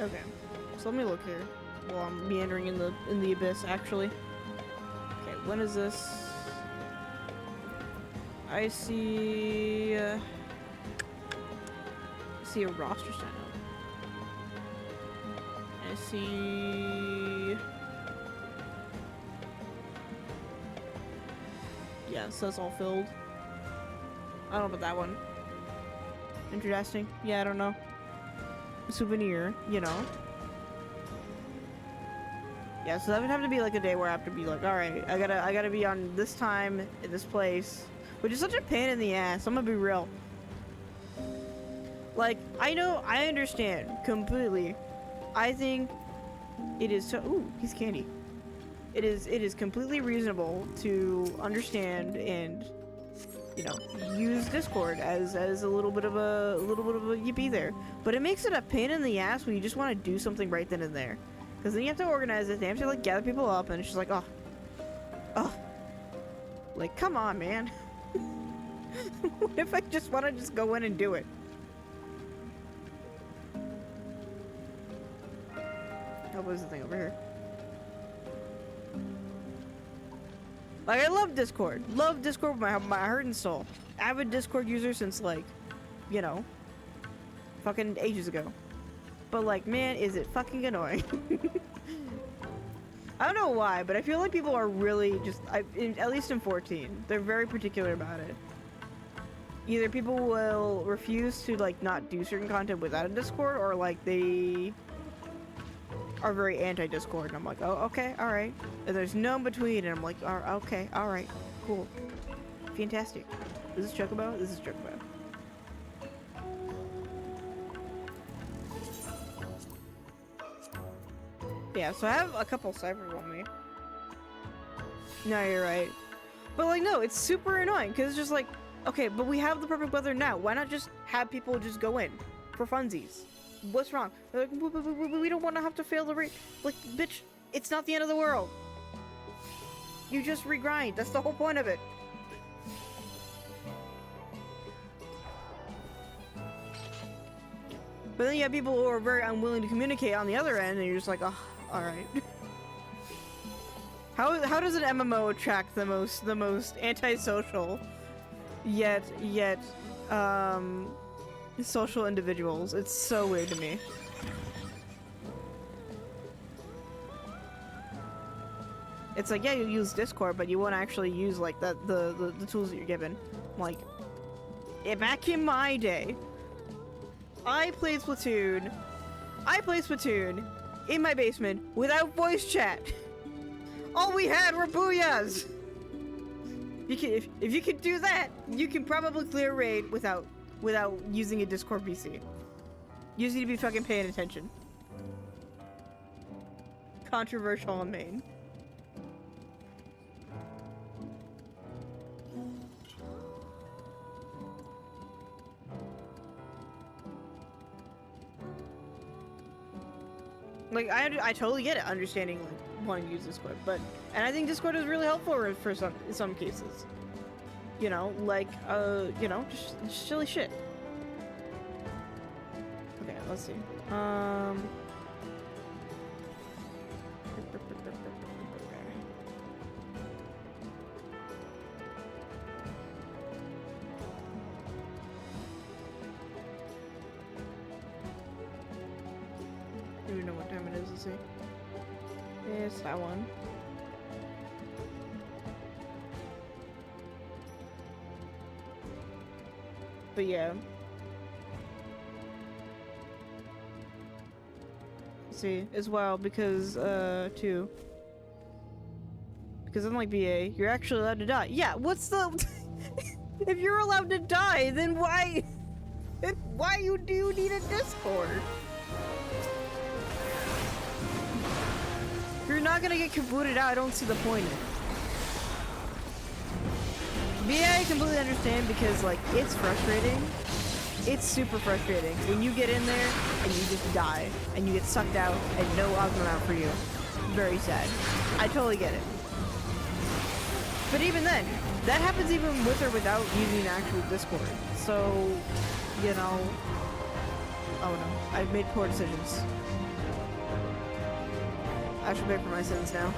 Okay, so let me look here while I'm meandering in the abyss. Actually, okay, when is this? I see a roster sign up. I see. Yeah, so it's all filled. I don't know about that one. Interesting. Yeah, I don't know. Souvenir, you know. Yeah, so that would have to be like a day where I have to be like, all right, I gotta be on this time in this place, which is such a pain in the ass. I'm gonna be real. Like, I understand completely. I think it is so. Ooh, he's candy. It is completely reasonable to understand and, you know, use Discord as a little bit of a yippee there, but it makes it a pain in the ass when you just want to do something right then and there, because then you have to organize it. They have to like gather people up, and it's just like, oh, like, come on, man. What if I just want to just go in and do it? Oh, what is the thing over here? Like, I love Discord. Love Discord with my heart and soul. Avid Discord user since, like, you know, fucking ages ago. But like, man, is it fucking annoying. I don't know why, but I feel like people are really just, at least in 14, they're very particular about it. Either people will refuse to like not do certain content without a Discord, or like they are very anti-Discord, and I'm like, oh, okay, all right. And there's no in between, and I'm like, oh, okay, all right, cool, fantastic. This is Chocobo. This is Chocobo. Yeah, so I have a couple ciphers on me. No, you're right. But like, no, it's super annoying because it's just like, okay, but we have the perfect weather now. Why not just have people just go in for funsies? What's wrong? They're like, we don't want to have to fail the raid. Like, bitch, it's not the end of the world. You just regrind. That's the whole point of it. But then you have people who are very unwilling to communicate on the other end, and you're just like, oh, all right. How does an MMO attract the most antisocial, yet social individuals? It's so weird to me. It's like, yeah, you use Discord, but you won't actually use like the tools that you're given. Like, back in my day, I played Splatoon in my basement without voice chat. All we had were booyahs. If you can do that, you can probably clear a raid without using a Discord PC. You just need to be fucking paying attention. Controversial on main. Like, I totally get it, understanding like wanting to use Discord, and I think Discord is really helpful for some cases. You know, like you know, just silly shit. Okay, let's see. I don't even know what time it is. Let's see. It's that one. But yeah. See, as well, because too. Because unlike BA, you're actually allowed to die. Yeah, what's the if you're allowed to die, then why do you need a Discord? If you're not gonna get booted out, I don't see the point in it. BA, I completely understand because, like, it's frustrating. It's super frustrating when you get in there and you just die and you get sucked out and no outcome out for you. Very sad. I totally get it. But even then, that happens even with or without using actual Discord. So, you know, oh no, I've made poor decisions. I should pay for my sins now.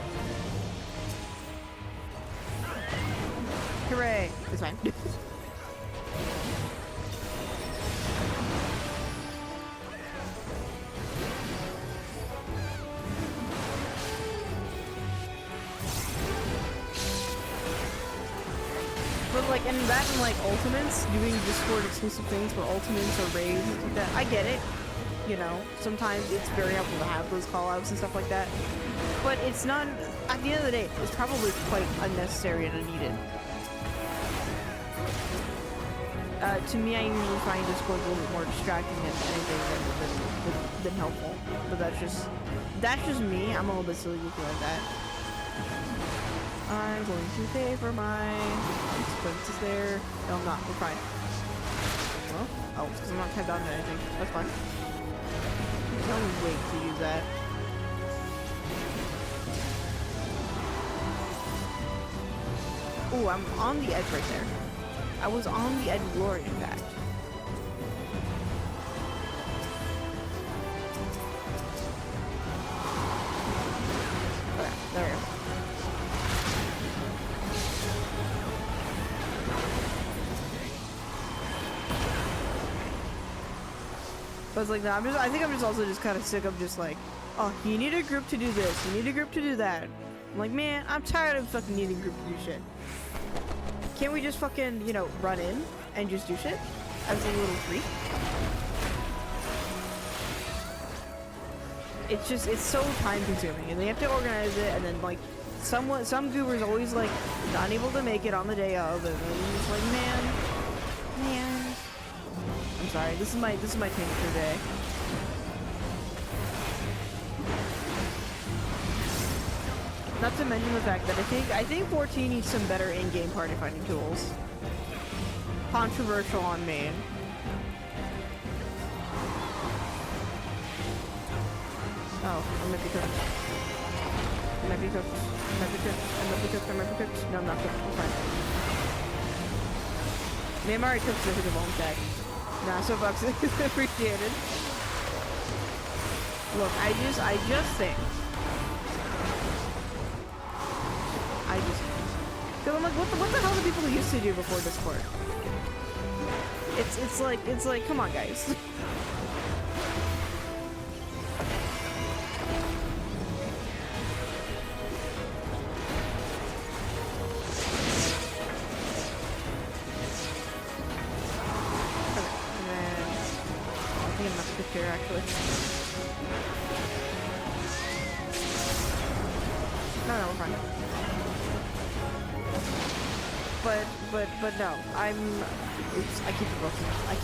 Hooray! It's fine. But like, and back in like Ultimates, doing Discord exclusive things for Ultimates or raids and stuff like that, I get it. You know, sometimes it's very helpful to have those callouts and stuff like that. But it's not, at the end of the day, it's probably quite unnecessary and unneeded. To me, I usually find Discord a little bit more distracting than anything than helpful. But that's just me. I'm a little bit silly looking like that. I'm going to pay for my expenses there. No, I'm not. We're fine. Well, oh, because I'm not tagged on to anything. That's fine. Don't wait to use that. Ooh, I'm on the edge right there. I was on the edge of glory, in fact. Okay, there we go. was like, no, I think I'm just also just kind of sick of just like, oh, you need a group to do this, you need a group to do that. I'm like, man, I'm tired of fucking needing a group to do shit. Can't we just fucking, you know, run in and just do shit as a little freak? It's just, it's so time consuming, and they have to organize it, and then like, some goobers always like not able to make it on the day of, and then it's like, man. I'm sorry, this is my signature day. Not to mention the fact that I think 14 needs some better in-game party finding tools. Controversial on main. Oh, I might be cooked. I might be cooked. I might be cooked. I might be cooked. I might be cooked. No, I'm not cooked. I'm fine. Me, I'm already cooked so I took a bone tag. Nah, so bucks is appreciated. Look, I just think. Cause I'm like, what the hell do people used to do before Discord? It's like, come on, guys. Here, actually. No, we're fine. But no, oops, I keep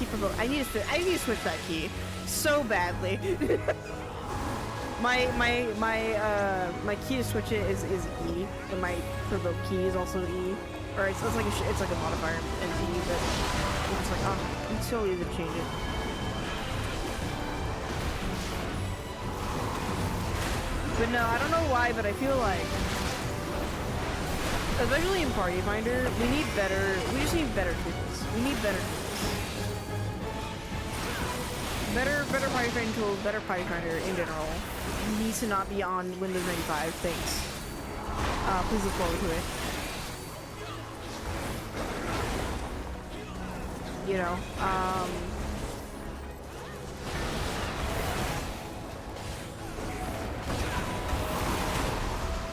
provoking. I need to switch that key so badly. my key to switch it is E, but my provoke key is also E. Or it's like a modifier in E, but I'm just like, oh, it's so easy to change it. But no, I don't know why, but I feel like, especially in Party Finder, we just need better tools. We need better tools. Better Party Finder tools, better Party Finder in general. Needs to not be on Windows 95, thanks. Please look forward to it. You know,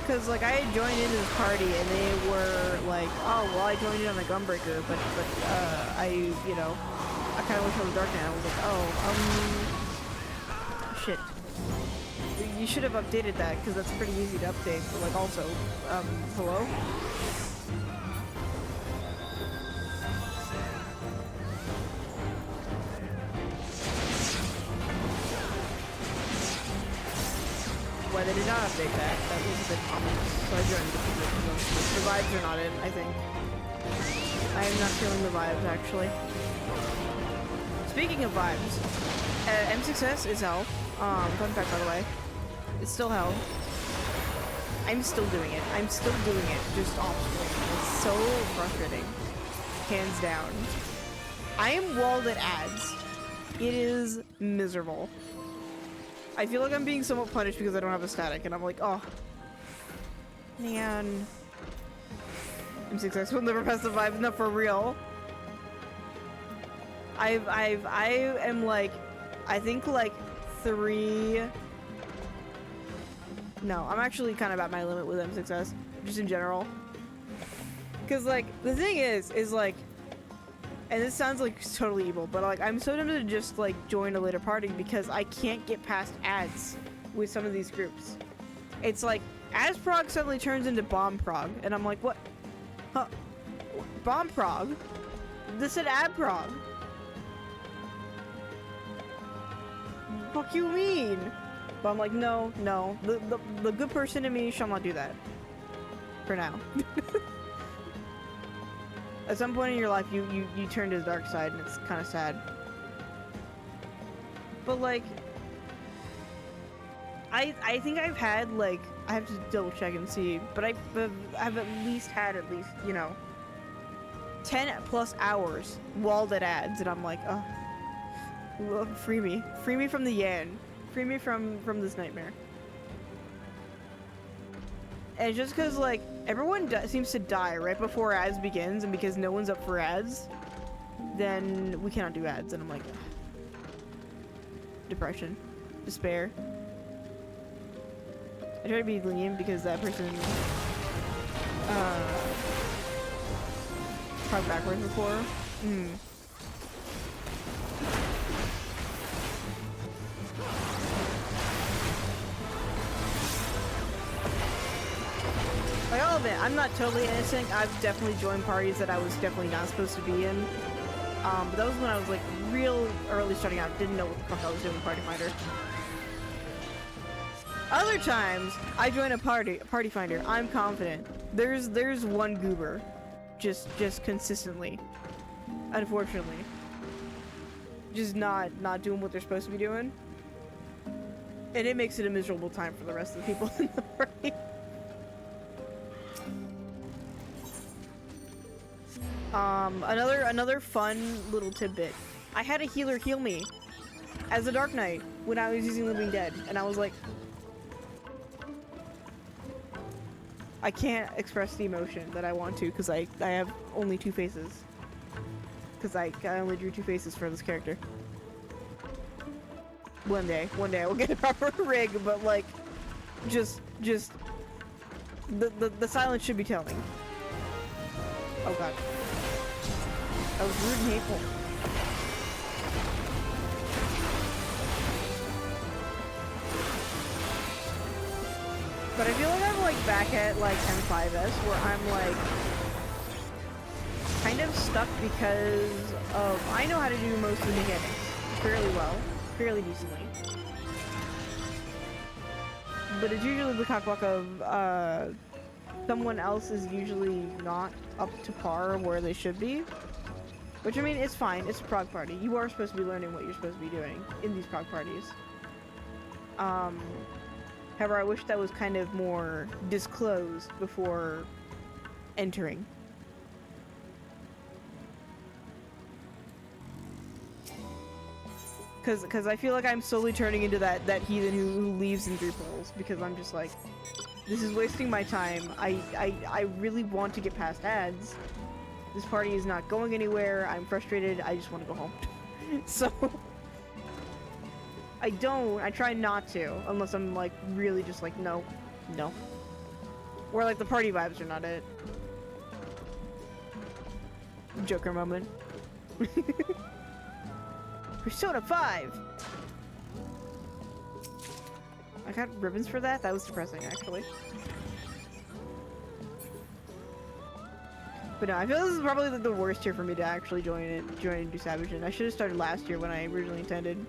because like I had joined into this party and they were like, oh well, I joined in on the Gunbreaker, but I kind of wish I was Dark now. I was like, oh shit, you should have updated that because that's pretty easy to update. But like also, hello. Why they did not update that. That was a bit ominous. So I joined the vibes are not in, I think. I am not feeling the vibes, actually. Speaking of vibes, M6S is hell. Fun fact, by the way. It's still hell. I'm still doing it. I'm still doing it, just off screen. It's so frustrating. Hands down. I am walled at ads. It is miserable. I feel like I'm being somewhat punished because I don't have a static, and I'm like, oh, man. M6X will never pass the vibe. No, for real. I am like, I think like 3. No, I'm actually kind of at my limit with M6S, just in general. Cause like the thing is like. And this sounds like totally evil, but like I'm so tempted to just like join a later party because I can't get past ads with some of these groups. It's like ads prog suddenly turns into bomb prog, and I'm like, what? Huh? Bomb prog? This said ad prog. Fuck you mean? But I'm like, no. The good person in me shall not do that. For now. At some point in your life, you turn to the dark side, and it's kind of sad. But like, I think I've had like, I have to double check and see, but I've at least had you know 10+ hours walled at ads, and I'm like, oh, free me from the yen, free me from this nightmare. And just because, like, everyone seems to die right before ads begins, and because no one's up for ads, then we cannot do ads, and I'm like, ugh. depression, despair. I try to be lenient because that person talked backwards before. Like, I'll admit, I'm not totally innocent. I've definitely joined parties that I was definitely not supposed to be in. But that was when I was like real early starting out. Didn't know what the fuck I was doing with Party Finder. Other times, I join a party finder. I'm confident. There's one goober, just consistently, unfortunately, just not doing what they're supposed to be doing, and it makes it a miserable time for the rest of the people in the party. Another fun little tidbit. I had a healer heal me as a Dark Knight when I was using Living Dead, and I was like, I can't express the emotion that I want to because I have only 2 faces. Because I only drew 2 faces for this character. One day I will get a proper rig, but like, just the silence should be telling. Oh god. That was rude and hateful. But I feel like I'm like back at like M5S where I'm like kind of stuck because of I know how to do most of the mechanics fairly well, fairly decently. But it's usually the cockblock of someone else is usually not up to par where they should be. Which I mean, it's fine. It's a prog party. You are supposed to be learning what you're supposed to be doing in these prog parties. However, I wish that was kind of more disclosed before entering. Cause I feel like I'm slowly turning into that heathen who leaves in 3 poles because I'm just like, this is wasting my time. I really want to get past ads. This party is not going anywhere. I'm frustrated. I just want to go home. So I try not to, unless I'm like really just like, no. Or like the party vibes are not it. Joker moment. Persona 5! I got ribbons for that? That was depressing, actually. But no, I feel this is probably the worst year for me to actually join and do Savage. I should have started last year when I originally intended.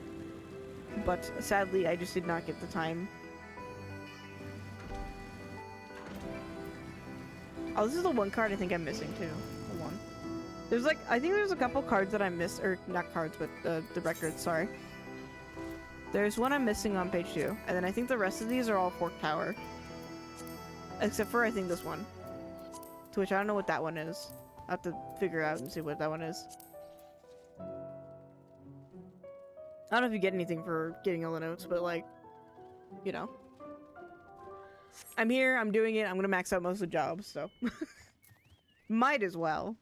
But sadly, I just did not get the time. Oh, this is the one card I think I'm missing too. The one. There's like, I think there's a couple cards that I missed, or not cards, but the records, sorry. There's one I'm missing on page 2, and then I think the rest of these are all Fork Tower. Except for, I think, this one. To which I don't know what that one is. I'll have to figure out and see what that one is. I don't know if you get anything for getting all the notes, but like, you know. I'm here, I'm doing it, I'm gonna max out most of the jobs, so. Might as well.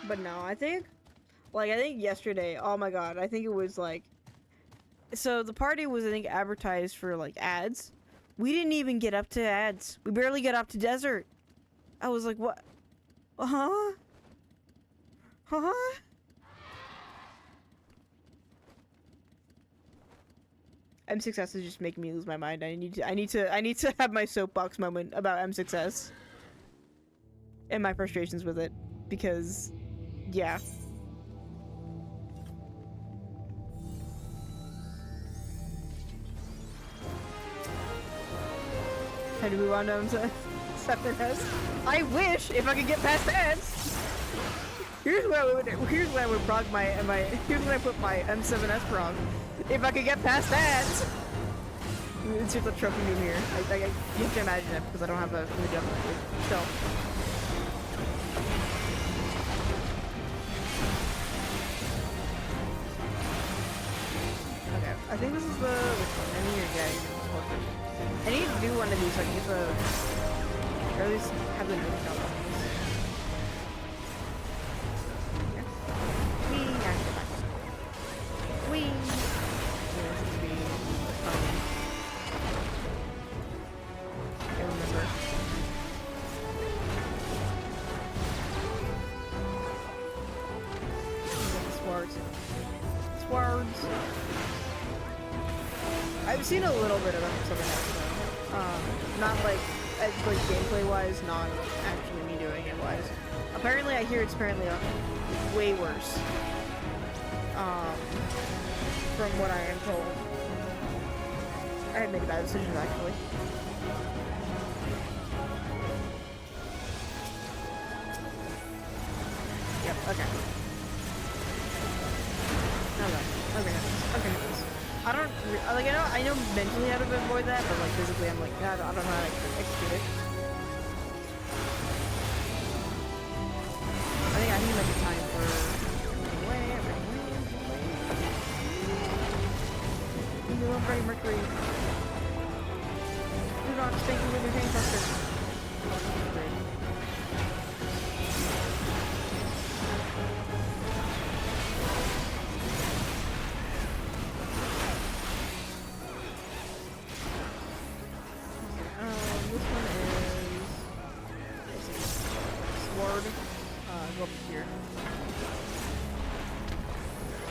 But no, I think yesterday, oh my god, I think it was like, so the party was, I think, advertised for like ads. We didn't even get up to ads. We barely get up to desert. I was like, what? Huh? M6S is just making me lose my mind. I need to have my soapbox moment about M6S and my frustrations with it, because yeah. Time to move on to M7S. I wish if I could get past ads. Here's when I would prog my here's when I put my M7S prog. If I could get past ads. Let's see if the trophy meme here. You have to imagine it because I don't have a image of it. So think this is the which one? I need your guy. I need to do one of these so I can get the, or at least have the note count on this. Okay. Wee, I can go back. Wee. Yeah, this would be I remember. Swords. Swords. I've seen a little bit of some of that stuff. Not like gameplay wise, not actually me doing it wise. Apparently I hear it's apparently way worse. From what I am told. I had made a bad decision actually. Yep, okay. Okay. I don't like. I know mentally how to avoid that, but like physically, I'm like, I don't know how to execute it. I think it might be time for away. You love Freddie Mercury. Do not spank me with your hand cluster. Go up here.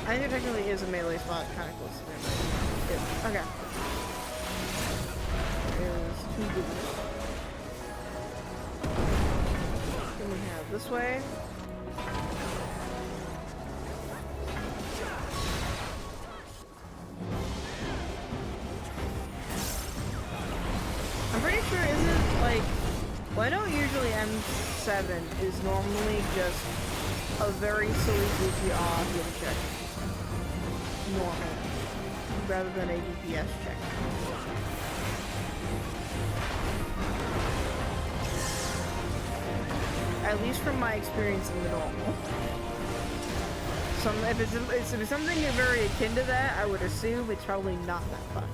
I think there technically is a melee spot kind of close to there, but okay. There's two goodness. Then we have this way. I'm pretty sure isn't like, well, I know usually M7 is normally just a very silly goofy heal check. Normal. Rather than a DPS check. At least from my experience in the normal. If it's something very akin to that, I would assume it's probably not that fun.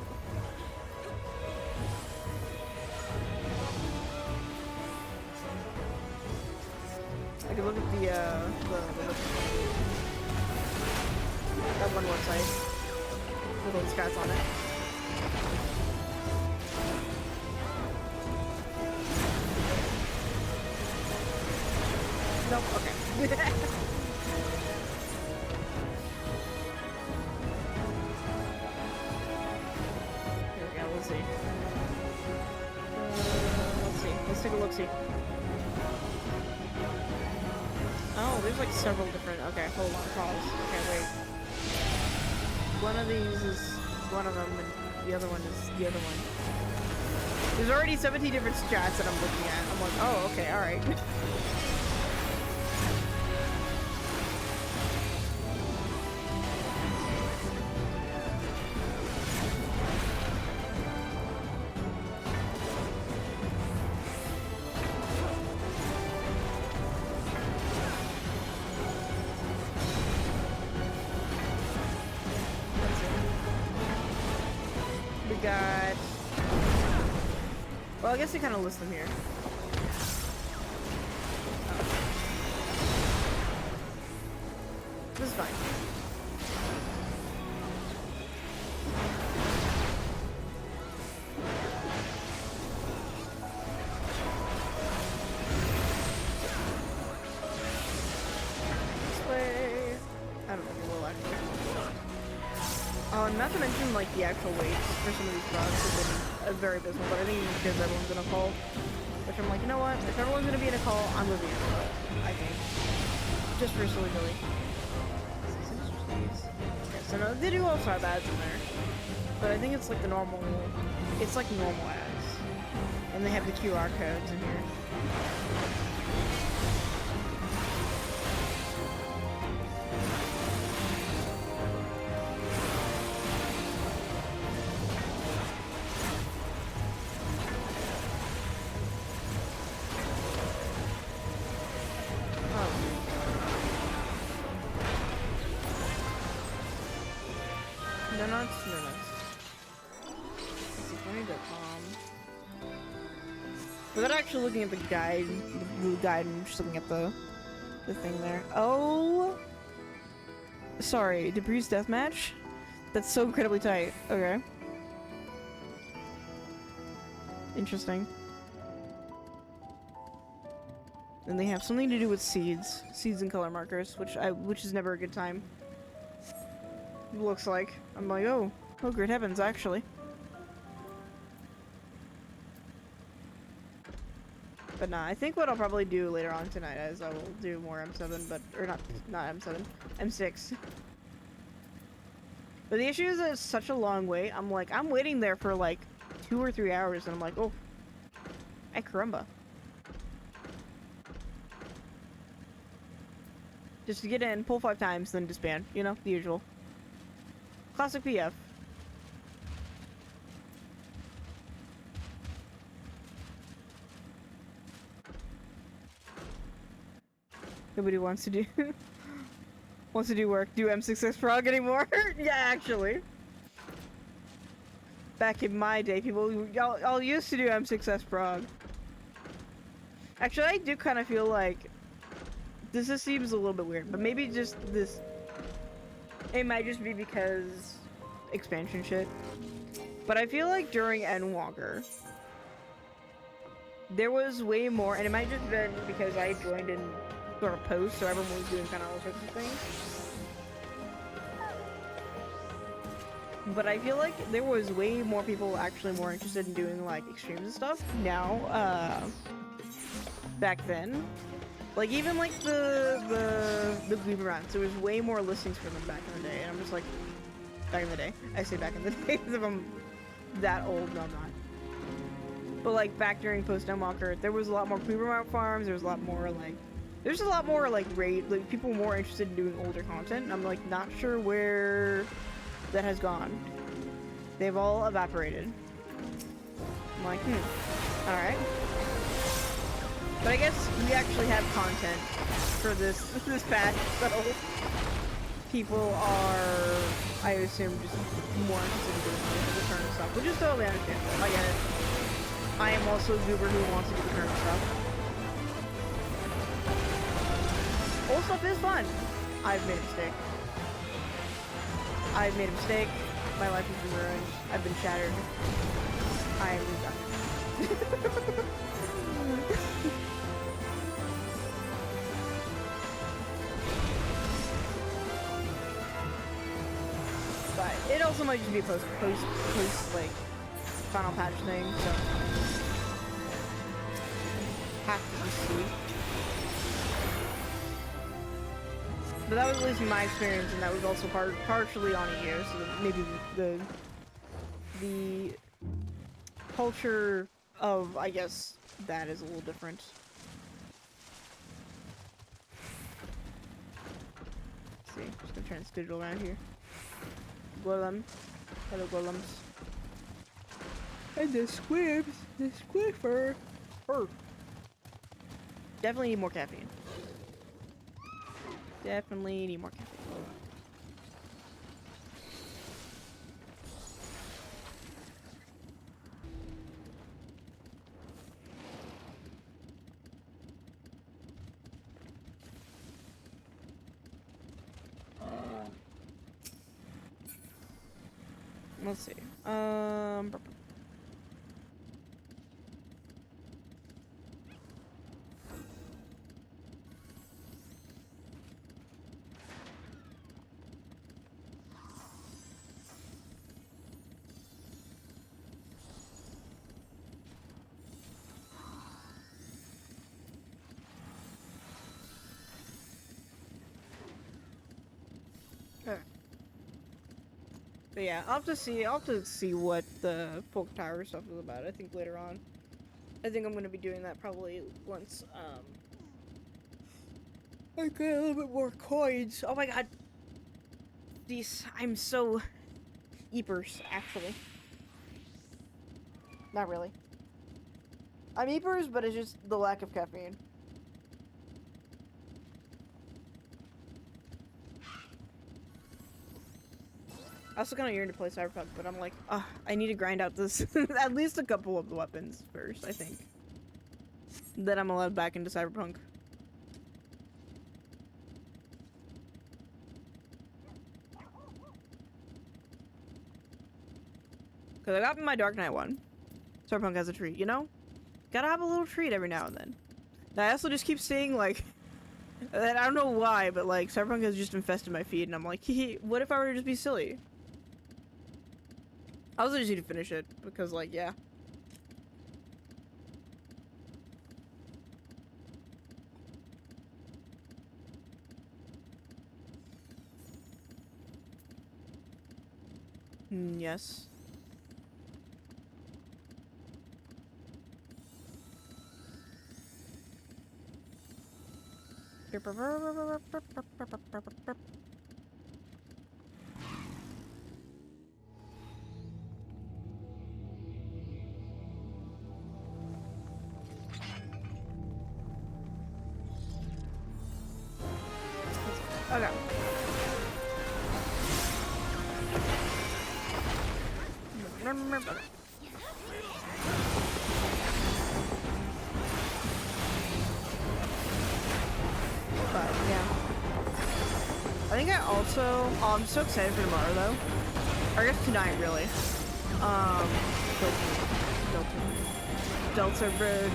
I can look at the that one website with all the stats on it. Nope, okay. Here we go, let's see. Let's take a look-see. Oh, there's like several different, okay, hold on, pause. Okay, wait. One of these is one of them, and the other one is the other one. There's already 17 different strats that I'm looking at. I'm like, oh, okay, alright. Got... Well, I guess they kind of list them here. Oh. This is fine. This way... I don't know if it will actually. Not to mention, like, the actual weights for some of these bugs have been very abysmal, but I think it's because everyone's in a call. Which I'm like, you know what? If everyone's gonna be in a call, I'm gonna be in a call. I think. Just for silly Billy. Okay, so no, they do also have ads in there. But I think it's like the normal, it's like normal ads. And they have the QR codes in here. No nuts, no nuts. Let's see, can I go calm? Without actually looking at the guide, the guide, I'm just looking at the thing there. Oh! Sorry, Debris deathmatch? That's so incredibly tight. Okay. Interesting. And they have something to do with seeds. Seeds and color markers, which is never a good time. Looks like. I'm like, oh, great heavens, actually. But nah, I think what I'll probably do later on tonight is I will do more M7, or not M7, M6. But the issue is that it's such a long wait. I'm waiting there for like 2 or 3 hours, and I'm like, oh, ay caramba. Just to get in, pull 5 times, then disband. You know, the usual. Classic PF. Nobody wants to do work. Do M6X Frog anymore? Yeah, actually. Back in my day, y'all used to do M6S Frog. Actually, I do kind of feel like this just seems a little bit weird, but maybe just this. It might just be because expansion shit. But I feel like during Endwalker, there was way more, and it might just been because I joined in sort of post, so everyone was doing kind of all sorts of things. But I feel like there was way more people actually more interested in doing like extremes and stuff now, back then. Like even like the Weaver rounds, there was way more listings for them back in the day, and I'm just like, back in the day. I say back in the day as if I'm that old. No, I'm not. But like back during post Endwalker, there was a lot more Weaver mount farms. There was a lot more like, there's a lot more like people were more interested in doing older content. And I'm like not sure where that has gone. They've all evaporated. I'm like, alright. But I guess we actually have content for this patch, so people are, I assume, just more interested in doing the current stuff, which is totally understandable. I get it. I am also a goober who wants to do the current stuff. Old stuff is fun. I've made a mistake. I've made a mistake. My life has been ruined. I've been shattered. I am done. But it also might just be a post like final patch thing, so have to see. But that was at least my experience, and that was also partially on EU, so that maybe the culture of, I guess, that is a little different. Let's see, just gonna try and schedule around here. Golem. Hello, golems. And the squibs. The squiffer. Definitely need more caffeine. Definitely need more caffeine. Let's see. But yeah, I'll have to see what the Folk Tower stuff is about. I think later on. I think I'm gonna be doing that probably once I get a little bit more coins. Oh my god. I'm so eepers, actually. Not really. I'm eepers, but it's just the lack of caffeine. I also kind of yearn to play Cyberpunk, but I'm like, I need to grind out this at least a couple of the weapons first, I think. Then I'm allowed back into Cyberpunk. Cause I got my Dark Knight one. Cyberpunk has a treat, you know? Gotta have a little treat every now and then. Now, I also just keep seeing like, and I don't know why, but like Cyberpunk has just infested my feed, and I'm like, hee, what if I were to just be silly? I also just need to finish it because, like, yeah. Yes. Okay. Okay. But, yeah. I think I also... Oh, I'm so excited for tomorrow, though. Or I guess tonight, really. Delta Bird.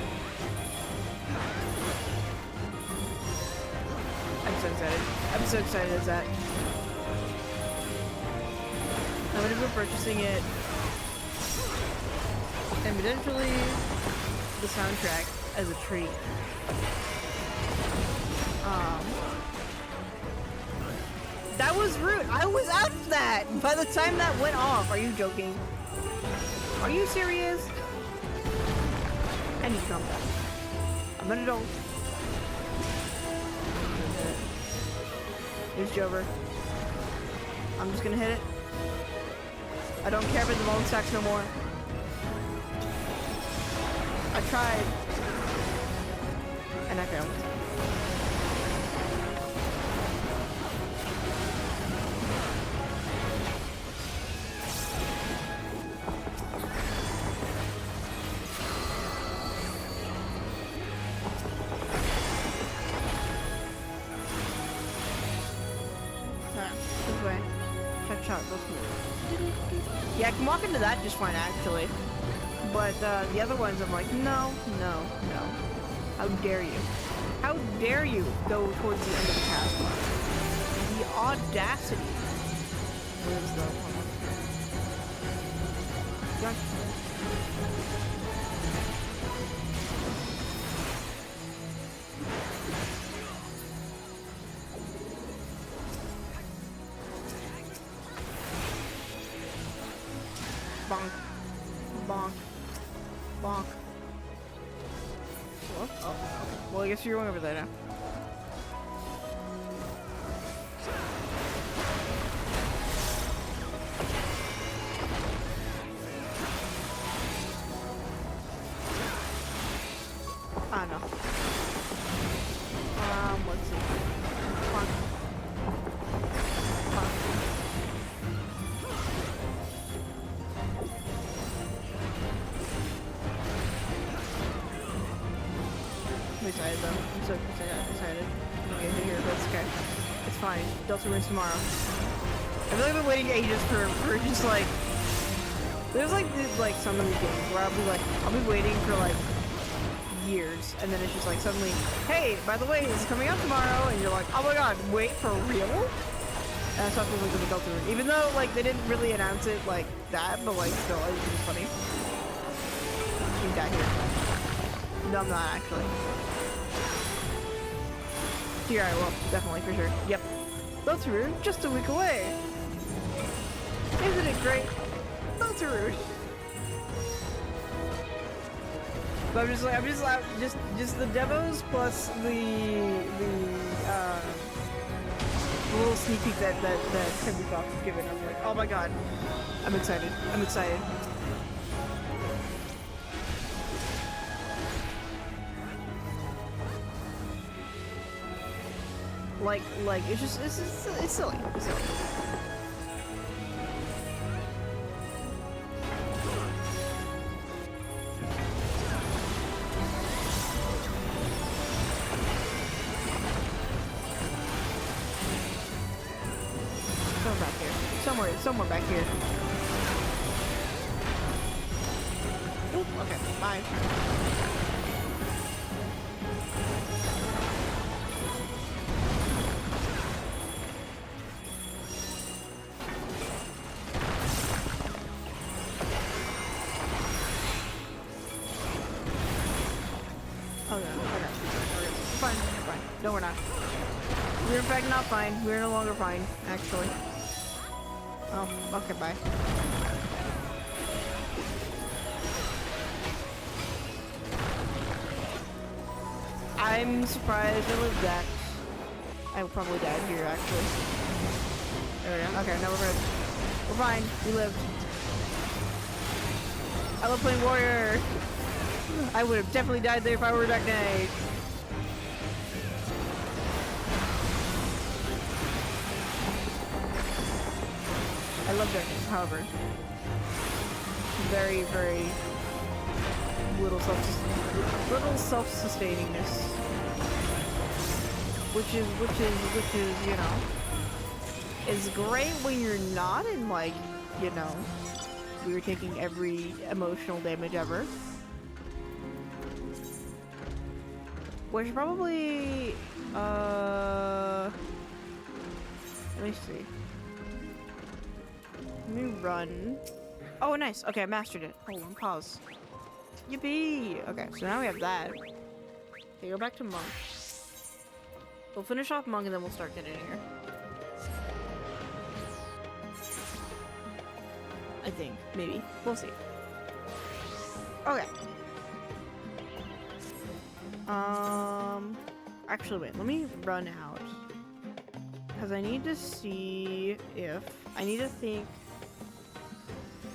I'm so excited. I'm so excited as that. I'm gonna be purchasing it. And potentially the soundtrack as a treat. That was rude. I was out of that by the time that went off. Are you joking? Are you serious? I need to calm down. I'm an adult. Here's Jover. I'm just gonna hit it. I don't care about the bone stacks no more. I tried. And I failed. Yeah, I can walk into that just fine, actually. But the other ones, I'm like, no, no, no. How dare you? How dare you go towards the end of the task bar? The audacity. Where's the one? Bonk. Bonk. Bonk. What? Oh, okay. Well, I guess you're going over there now. Ah, no. Let's see. Bonk. Bonk. I'm excited though. I'm so excited. I'm gonna get here, but it's okay. It's fine. Delta wins tomorrow. I feel like I've been waiting ages for just like... There's like some of these games where I'll be waiting for like years, and then it's just like suddenly, hey, by the way, it's coming out tomorrow, and you're like, oh my god, wait, for real? And that's how it feels like with the Delta Rune. Even though like they didn't really announce it like that, but like still, it's just funny. You die here. No, I'm not actually. Here I will, definitely, for sure. Yep. Delta Rune, just a week away. Isn't it great? Delta Rune. But I'm just the demos plus the little sneak peek that Timothy Fox was given. I'm like, oh my god, I'm excited. I'm excited. Like it's silly. It's silly. somewhere back here. Somewhere back here. Oop, okay, bye. Oh no, okay. We're fine. No, we're not. We're in fact not fine. We're no longer fine, actually. Oh, okay, bye. I'm surprised I lived that. I probably died here, actually. There we go. Okay, now we're good. We're fine. We lived. I love playing warrior. I would have definitely died there if I were Dark Knight. I love darkness, however. Very, very little self-sustainingness. Which is, you know, is great when you're not in, like, you know, you're taking every emotional damage ever. Which probably, let me see. Let me run. Oh, nice. Okay, I mastered it. Hold on, pause. Yippee! Okay, so now we have that. Okay, go back to Monk. We'll finish off Monk and then we'll start getting in here. I think. Maybe. We'll see. Okay. Actually, wait. Let me run out. Because I need to see if... I need to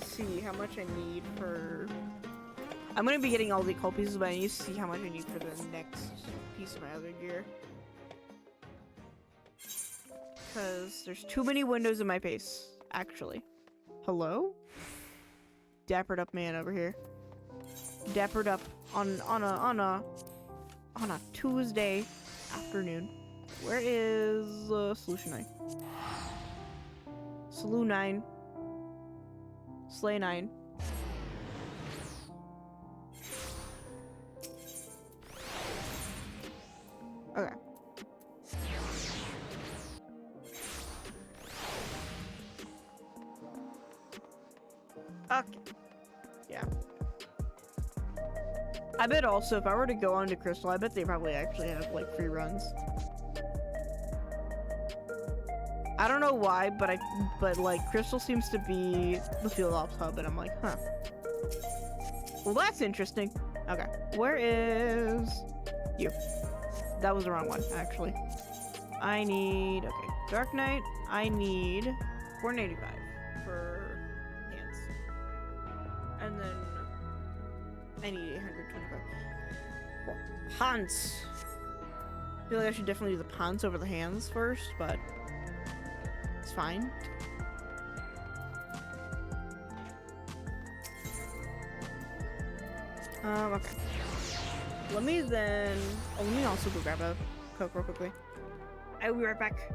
see how much I need for... I'm gonna be getting all the occult pieces, but I need to see how much I need for the next piece of my other gear. Because there's too many windows in my face, actually. Hello? Dappered up man over here. Dappered up on a Tuesday afternoon. Where is Solution 9? Slew 9. Slay 9. Okay. Okay. Yeah. I bet also if I were to go on to Crystal, I bet they probably actually have like free runs. I don't know why, but like Crystal seems to be the field ops hub, and I'm like, huh. Well, that's interesting. Okay, where is you? That was the wrong one, actually. I need, okay, Dark Knight. I need 485 for hands, and then I need 825. Well, pants. I feel like I should definitely do the pants over the hands first, but it's fine. Okay. Let me then... Oh, let me also go grab a Coke real quickly. I will be right back.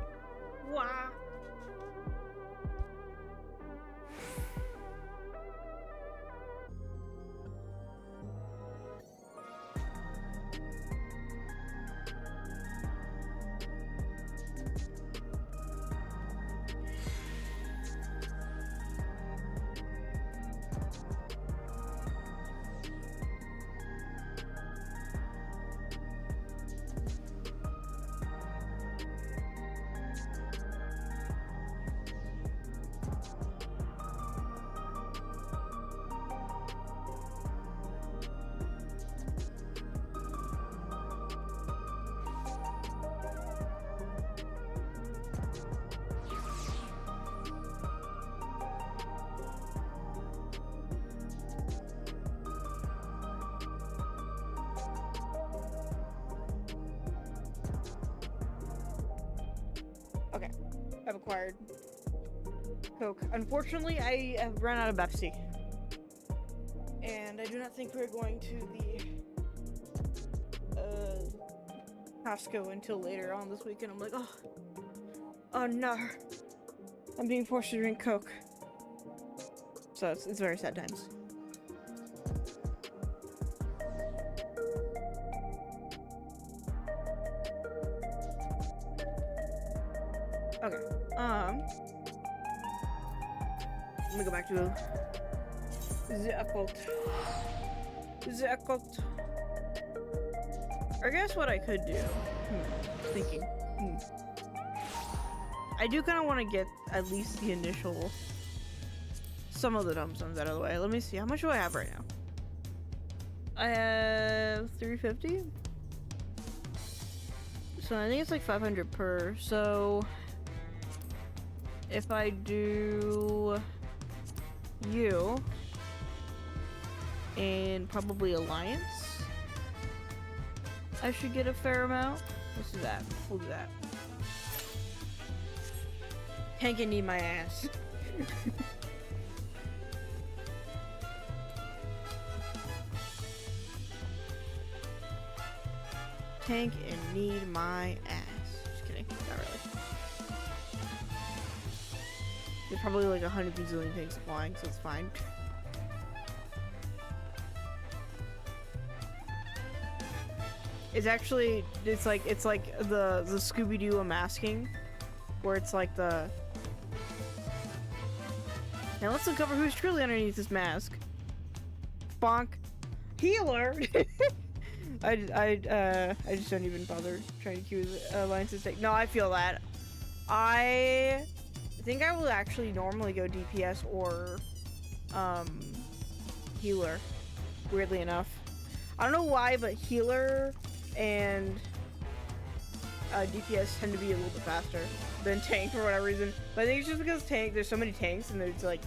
Wah! Okay, I've acquired Coke. Unfortunately, I have run out of Pepsi. And I do not think we're going to the Costco until later on this weekend. I'm like, oh no. I'm being forced to drink Coke. So it's very sad times. Okay. Let me go back to the occult. The occult. I guess what I could do. Thinking. I do kind of want to get at least the initial, some of the dumb sums out of the way. Let me see. How much do I have right now? I have 350. So I think it's like 500 per. So if I do you and probably Alliance, I should get a fair amount. Let's do that. We'll do that. Tank and need my ass. Tank and need my ass. Just kidding. Not really. There's probably like 100 bazillion tanks flying, so it's fine. It's actually, it's like the Scooby-Doo unmasking, where it's like the. Now let's uncover who's truly underneath this mask. Bonk. Healer. I just don't even bother trying to accuse Alliance's take. No, I feel that. I think I will actually normally go DPS or healer. Weirdly enough, I don't know why, but healer and DPS tend to be a little bit faster than tank for whatever reason. But I think it's just because tank, there's so many tanks and there's like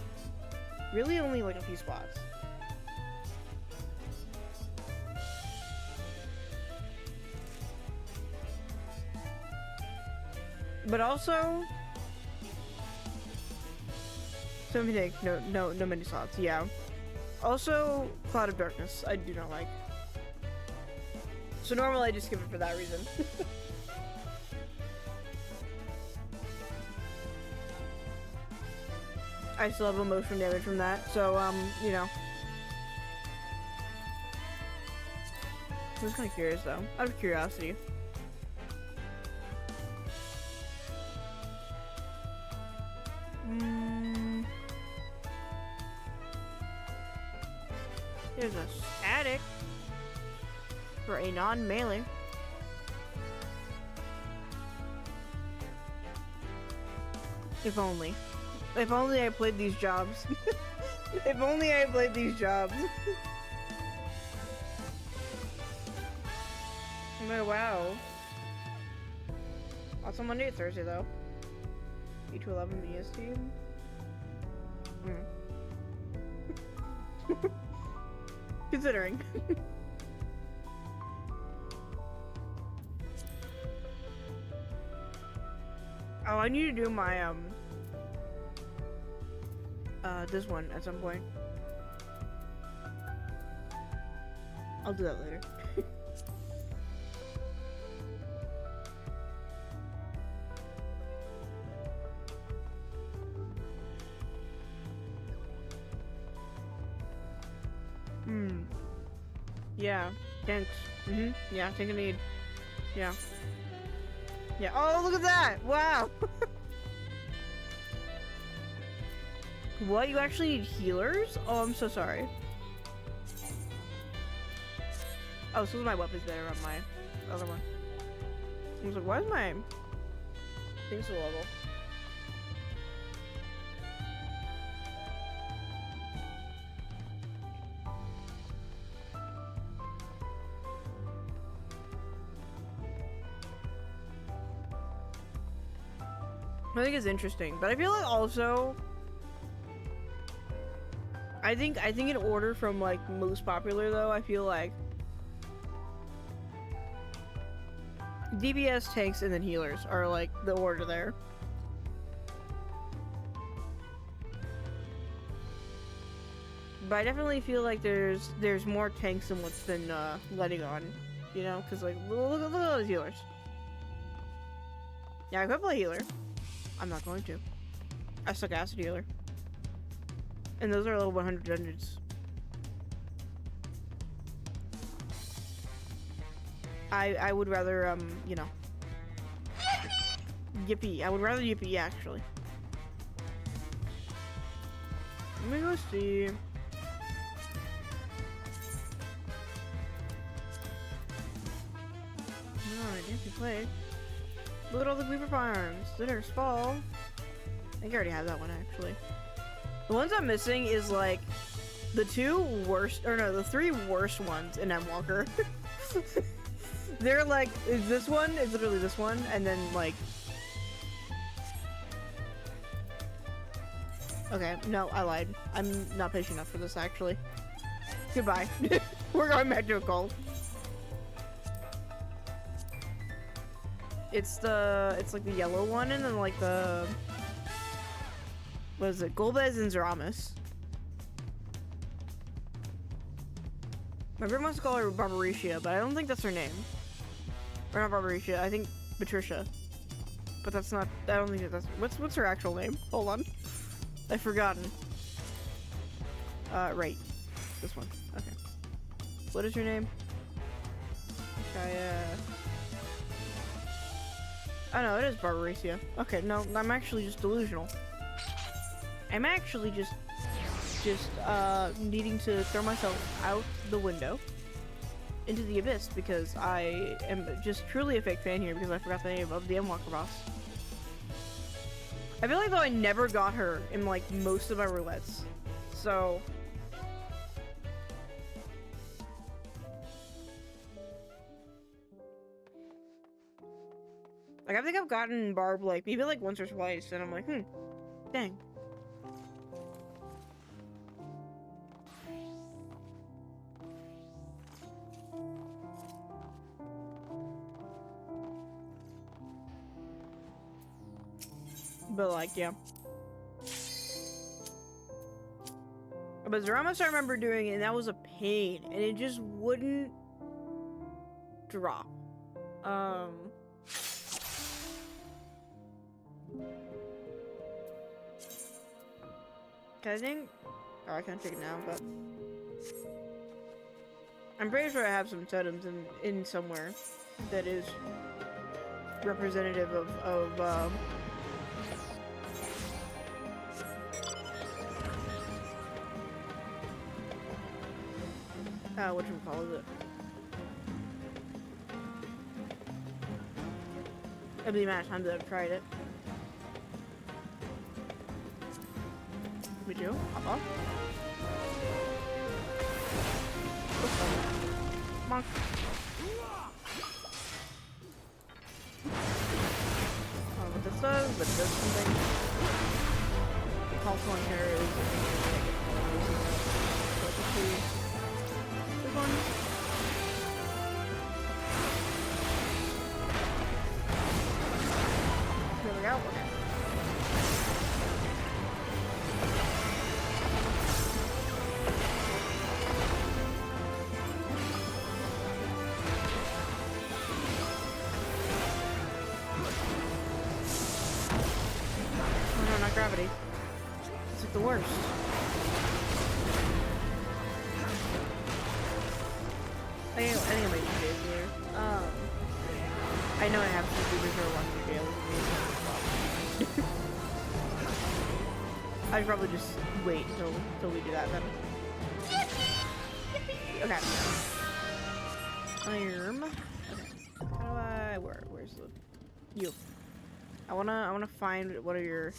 really only like a few spots. But also, so many tanks, no many slots. Yeah. Also, Cloud of Darkness, I do not like. So normally I just skip it for that reason. I still have emotional damage from that, so you know. I was kind of curious though, out of curiosity. There's a static for a non-melee. If only. If only I played these jobs. If only I played these jobs. Oh, wow. Also Monday or Thursday though. 8 to 11 BST. Considering. Oh, I need to do my this one at some point. I'll do that later. Yeah, tanks. Yeah, tank a need. Yeah. Yeah. Oh, look at that! Wow. What? You actually need healers? Oh, I'm so sorry. Oh, so my weapon's better on my other one. I was like, why is my thing so level? I think it's interesting, but I feel like also I think in order from like most popular though, I feel like DPS, tanks, and then healers are like the order there. But I definitely feel like there's more tanks than what's been letting on, you know, because like look at those healers. Yeah, I could play healer. I'm not going to. I suck acid healer. And those are level 100 dungeons. I would rather, you know. Yippee. I would rather yippee, actually. Let me go see. Alright, if you play. Look at all the Weaver farms. Litter, Spall. I think I already have that one, actually. The ones I'm missing is, like, the the 3 worst ones in Endwalker. They're like, is this one? It's literally this one, and then, like... Okay, no, I lied. I'm not patient enough for this, actually. Goodbye. We're going back to occult. It's like the yellow one, and then like the... What is it? Golbez and Zeramis. My friend wants to call her Barbaricia, but I don't think that's her name. Or not Barbaricia, I think Patricia. But that's not, I don't think that's, what's her actual name? Hold on. I've forgotten. Right. This one. Okay. What is your name? Oh no, it is Barbaricia. Okay, no, I'm actually just delusional. I'm actually just needing to throw myself out the window into the abyss because I am just truly a fake fan here because I forgot the name of the Endwalker boss. I feel like though I never got her in like most of my roulettes, so. Like I think I've gotten Barb like maybe like once or twice and I'm like, dang. But like, yeah. But Zeramis I remember doing it and that was a pain and it just wouldn't drop. I think, oh, I can't take it now, but I'm pretty sure I have some totems in somewhere that is representative of whatchamacallit it. It'll be the amount of times that I've tried it. We do? Uh-oh. Come on. What this does, but it does something. The pulse one here is this one. There we go. Okay. Gravity. It's like the worst. I think I'm making videos here. I know I have some YouTubers who are watching videos. I'd probably just wait until we do that then. Okay. Iron. Okay. How do where's the you? I wanna find what are your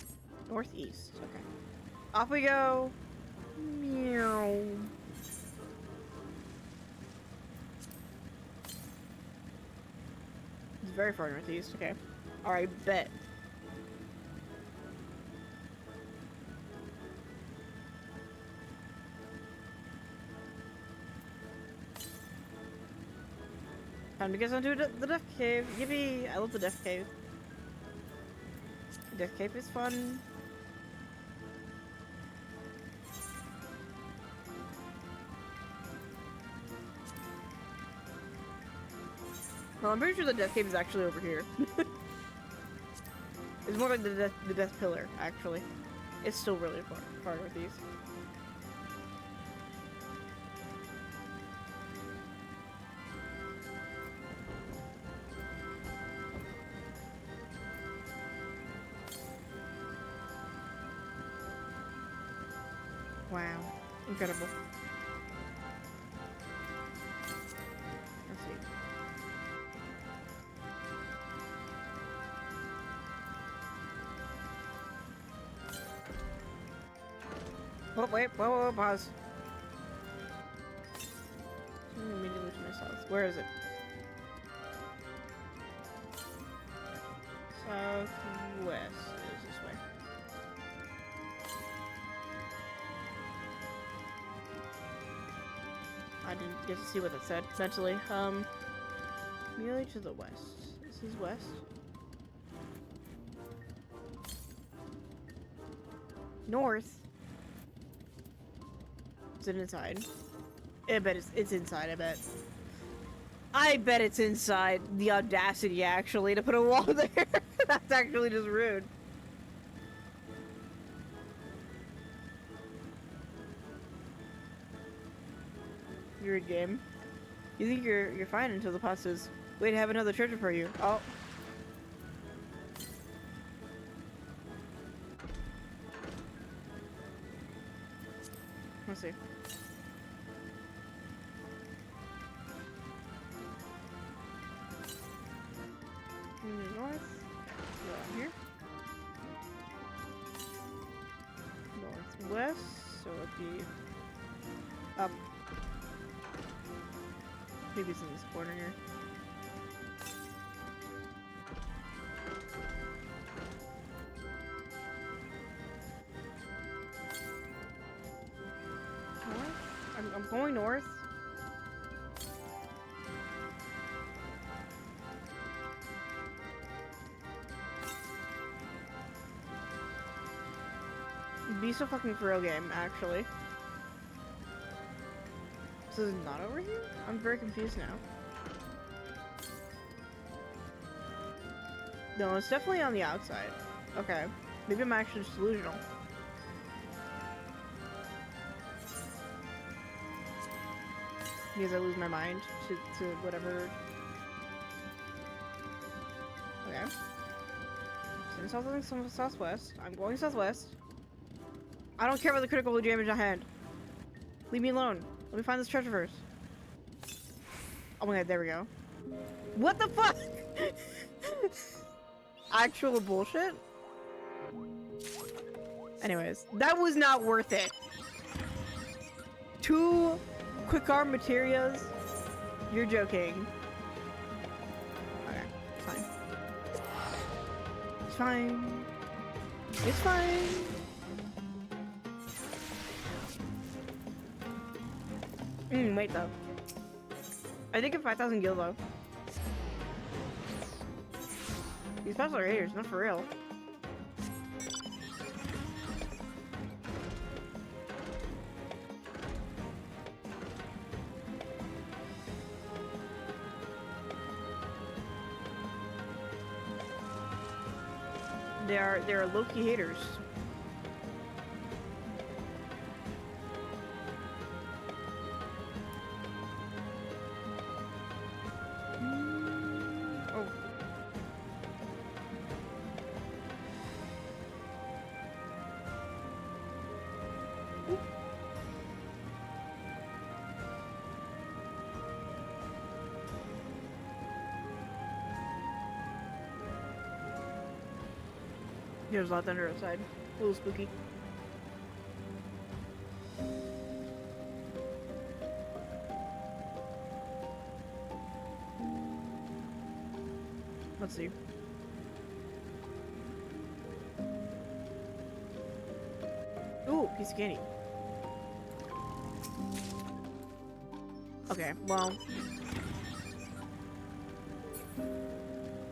northeast. Okay. Off we go. Meow. It's very far northeast. Okay. Alright, bet. Time to get onto the Death Cave. Yippee! I love the Death Cave. The Death Cave is fun. Well, I'm pretty sure the Death Cave is actually over here. It's more like the death Pillar, actually. It's still really far northeast. Wow. Incredible. Let's see. Oh, wait. Whoa, pause. Immediately to my south. Where is it? Southwest is this way. I didn't get to see what it said, essentially. Merely to the west. This is west. North. Is it inside? I bet it's inside, I bet. I bet it's inside. The audacity, actually, to put a wall there. That's actually just rude. You're a game. You think you're fine until the pot says, wait, I have another treasure for you. Oh. Let's see. North. Go out here. Northwest. So it'd be up. Maybe it's in this corner here. North? I'm going north. Be so fucking for real game, actually. This is not over here? I'm very confused now. No, it's definitely on the outside. Okay. Maybe I'm actually just delusional. Because I lose my mind to whatever. Okay. So southwest. I'm going southwest. I don't care about the critical damage at hand. Leave me alone. Let me find this treasure first. Oh my god, there we go. What the fuck? Actual bullshit? Anyways, that was not worth it. 2 quick arm materials? You're joking. Okay, fine. It's fine. It's fine. Wait though. I think it's 5,000 gil though. These special are haters, not for real. They are low-key haters. There's a lot of thunder outside. A little spooky. Let's see. Ooh, piece of candy. Okay, well.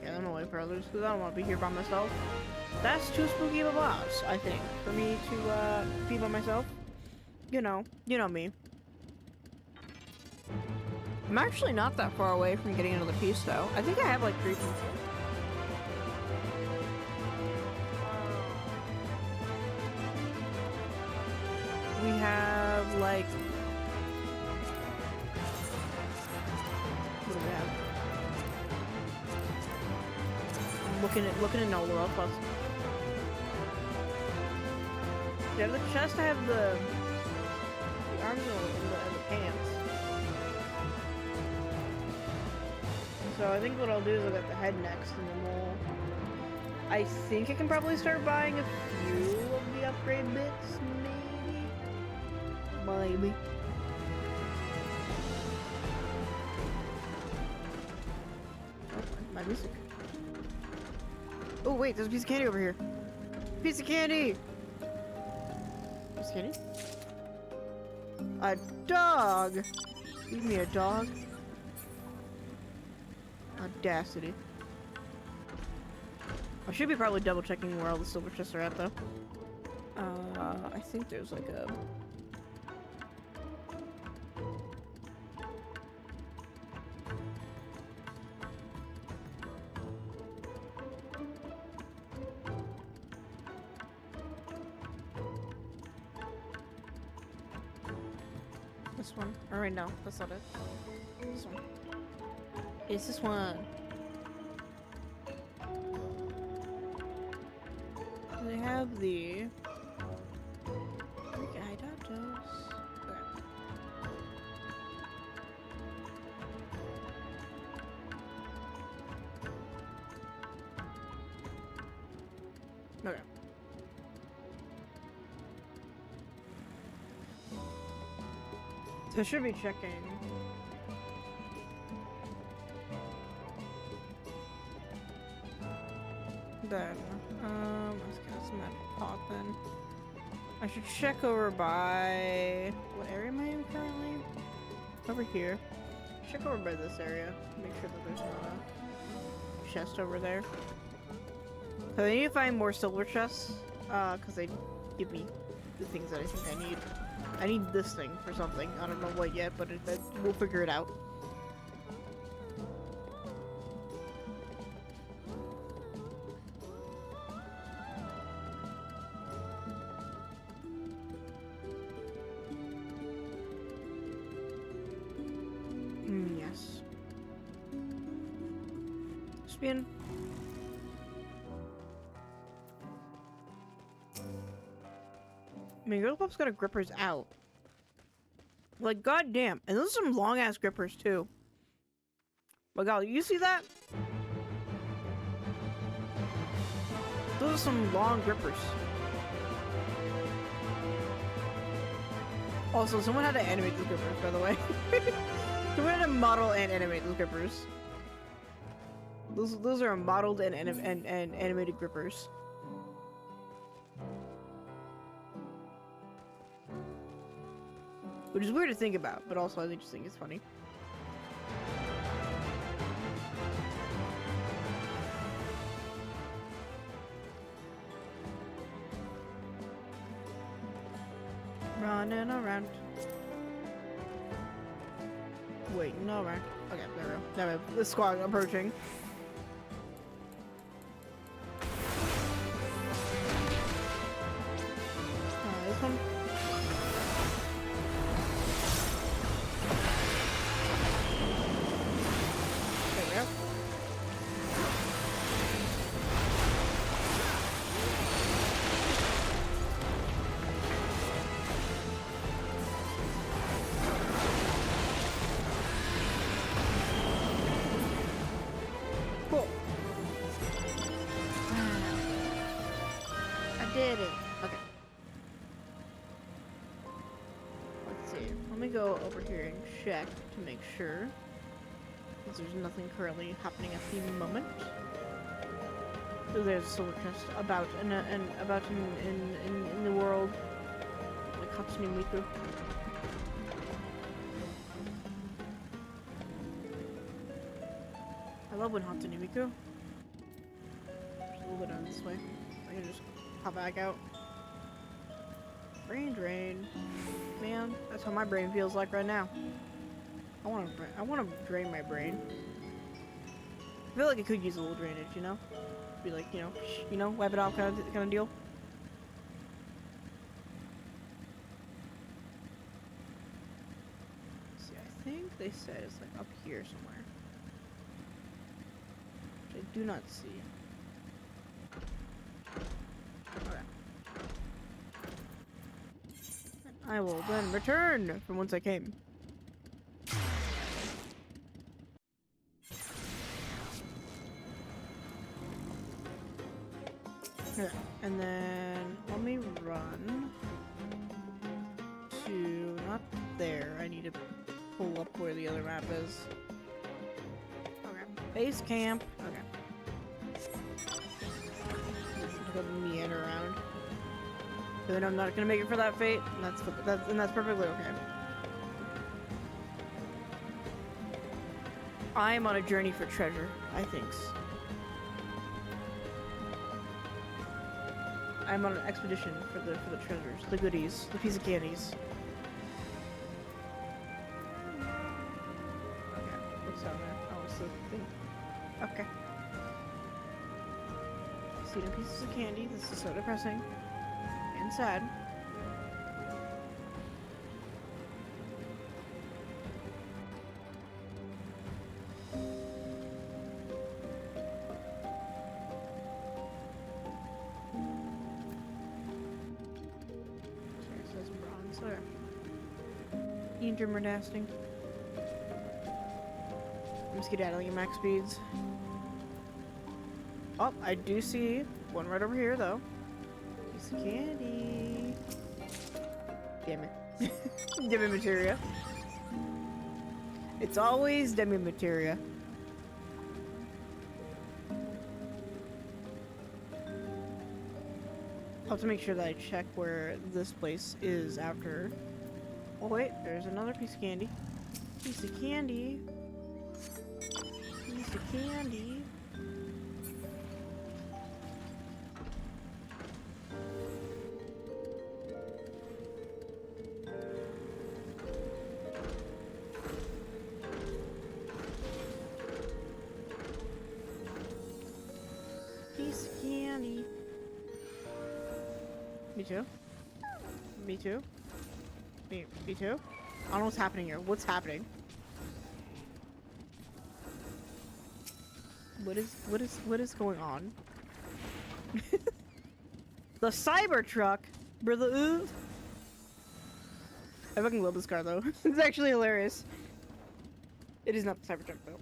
Yeah, I'm gonna wait for others because I don't want to be here by myself. That's too spooky of a boss, I think, for me to be by myself. You know me. I'm actually not that far away from getting another piece, though. I think I have like 3 pieces. we have like. What do we have? I'm looking at all the world plus. Do I have the chest? I have the arms and the pants. So I think what I'll do is I'll get the head next, and then we'll. I think I can probably start buying a few of the upgrade bits, maybe. Oh, my music. Oh wait, there's a piece of candy over here. Piece of candy. Piece of candy. A dog. Leave me a dog. Audacity. I should be probably double checking where all the silver chests are at though. I think there's like a... This one. Or wait, no, that's not it. This one. It's this one. They have the... I don't know. Okay. Okay. So I should be checking. Then, let's get some magic pot then. I should check over by... What area am I in currently? Over here. Check over by this area. Make sure that there's not a chest over there. So I need to find more silver chests, because they give me the things that I think I need. I need this thing for something. I don't know what yet, but we'll figure it out. Yes. Spin. I mean, Girl Pop's got a grippers out. Like, goddamn. And those are some long-ass grippers, too. Like, oh, you see that? Those are some long grippers. Also, someone had to animate those grippers, by the way. Someone had to model and animate those grippers. Those are modeled and animated grippers. Which is weird to think about, but also I just think it's funny. Running around. Wait, no, right? Okay, there we go. There we go. The squad approaching. This one. There we go. Cool. I did it. Okay. Let's see. Let me go over here and check to make sure. Because there's nothing currently happening at the moment. So there's a silver chest about in the world. Like Hatsune Miku. I love when Hatsune Miku. Just a little bit on this way. I can just pop back out. Brain drain. Man, that's how my brain feels like right now. I want to drain my brain. I feel like it could use a little drainage, you know? Be like, you know, wipe it off kind of deal. think they said it's like up here somewhere. Which I do not see. Okay. And I will then return from whence I came. Okay. And then let me run to not there. I need to pull up where the other map is. Okay. Base camp. Okay. Go meander around. But then I'm not gonna make it for that fate, and that's perfectly okay. I am on a journey for treasure, I think. I'm on an expedition for the treasures, the goodies, the piece of candies. Okay, what's down there? Oh, it's the thing. Okay. See the pieces of candy. This is so depressing and sad. Intermerdasting. I'm skedaddling at max speeds. Oh, I do see one right over here, though. Piece of candy. Damn it. Demi materia. It's always demi materia. I'll have to make sure that I check where this place is after. Oh wait, there's another piece of candy. Piece of candy. Piece of candy. Piece of candy. Me too. Me too. Me too? I don't know what's happening here. What's happening? What is going on? The Cybertruck, brother. I fucking love this car though. It's actually hilarious. It is not the Cybertruck though.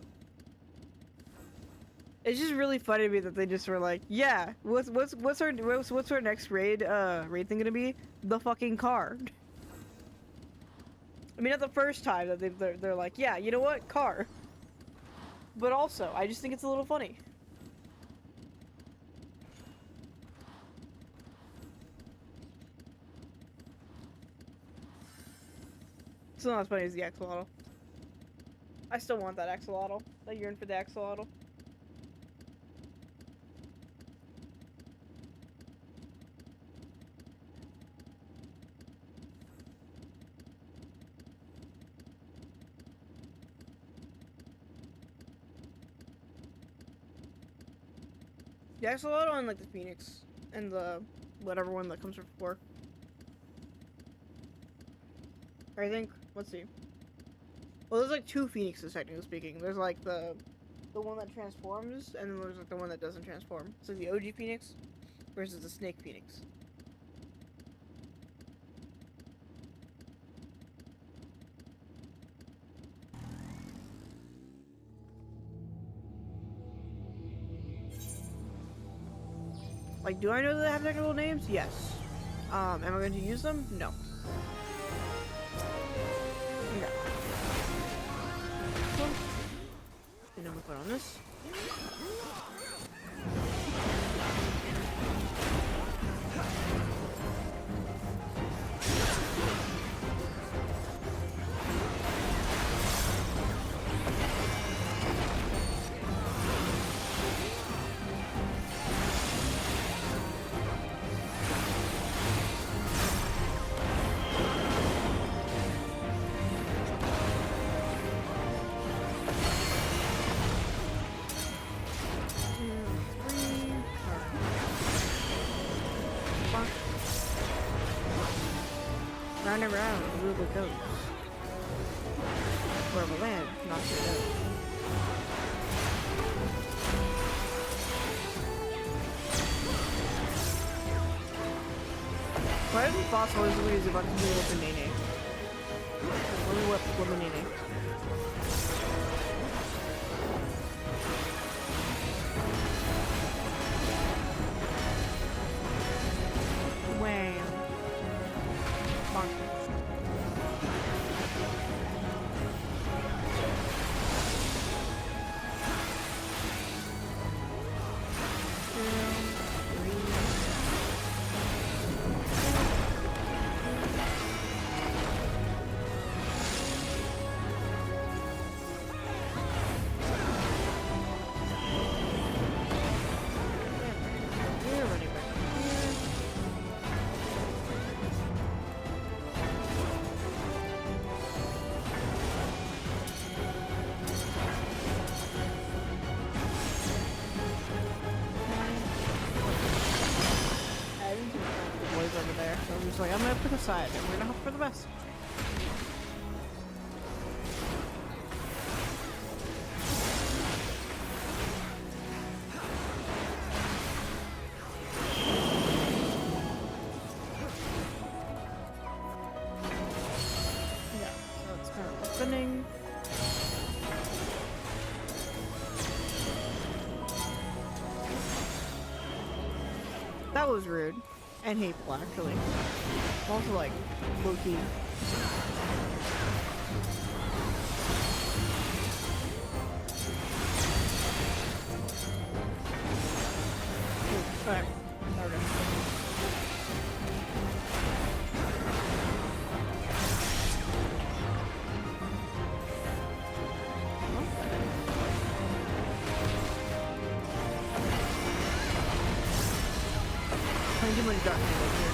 It's just really funny to me that they just were like, yeah, what's our next raid thing gonna be? The fucking car. I mean, not the first time that they're like, yeah, you know what? Car. But also, I just think it's a little funny. Still not as funny as the axolotl. I still want that axolotl. I yearn for the axolotl. The axolotl and like the phoenix and the whatever one that comes before. I think, let's see. Well, there's like two phoenixes technically speaking. There's like the one that transforms, and then there's like the one that doesn't transform. So the OG phoenix versus the snake phoenix. Like, do I know that they have technical names? Yes. Am I going to use them? No. Okay. Cool. And then we'll put on this. Round and round, the wheel goes. Where we land, not sure. Why is the boss always always about to do with the Nene? Let me whip the Nene. Wham. Bonk. Over there, so I'm just like, I'm gonna pick a side and we're gonna hope for the best. Yeah, so it's kind of spinning. That was rude. And hateful, actually. Also, like, low-key. Alright. Okay. Too much darkness over here.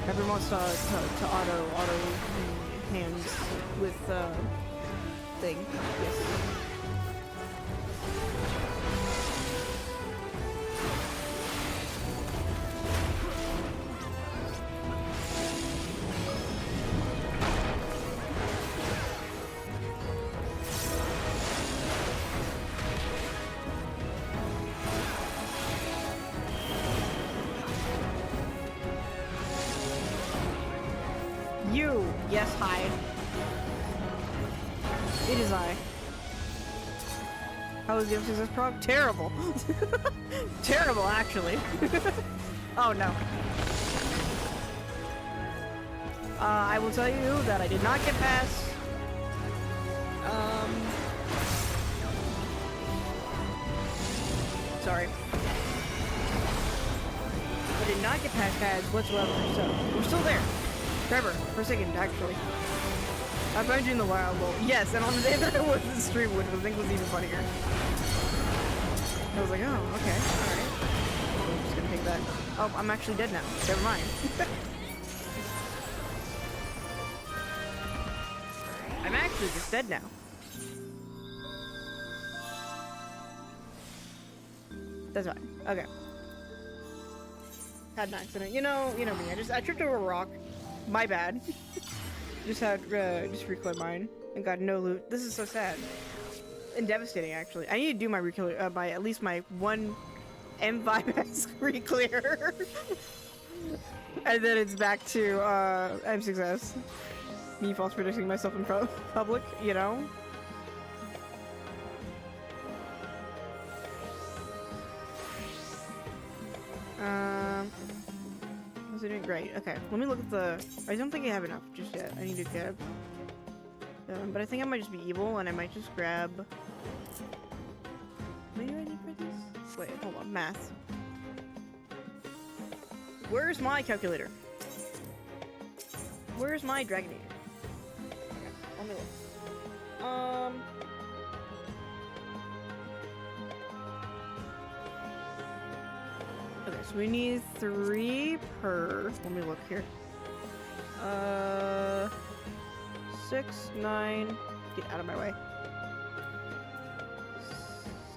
Everyone wants to auto hands with thing. Yes. You! Yes, hi. It is I. How was the FCS prog? Terrible! Terrible, actually. Oh no. I will tell you that I did not get past... Sorry. I did not get past pads whatsoever, so we're still there. Forever, for a second, actually. I found you in the wild world. Yes, and on the day that I was in stream, which I think was even funnier. I was like, oh, okay, alright. I'm just gonna take that. Oh, I'm actually dead now. Never mind. I'm actually just dead now. That's fine. Okay. Had an accident. You know me. I tripped over a rock. My bad. Just recoiled mine and got no loot. This is so sad and devastating. Actually, I need to do my reclear, at least my one M5S reclear, and then it's back to M6S. Me false predicting myself in public, you know. Was it doing great? Okay, let me look at the. I don't think I have enough just yet. I need to grab. But I think I might just be evil, and I might just grab. What do I need for this? Wait, hold on. Math. Where's my calculator? Where's my Dragonator? Okay, let me look. Okay, so we need 3 per. Let me look here. 6, 9. Get out of my way.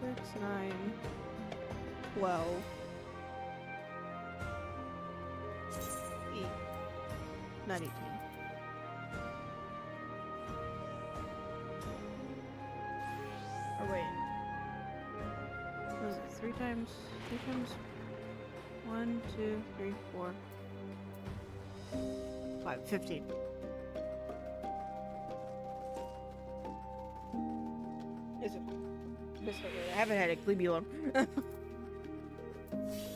6, 9, 12. 8, not 18. Or wait. What was it? 3 times? 1, 2, 3, 4, 5, 15. Is it? I haven't had it. Leave me alone.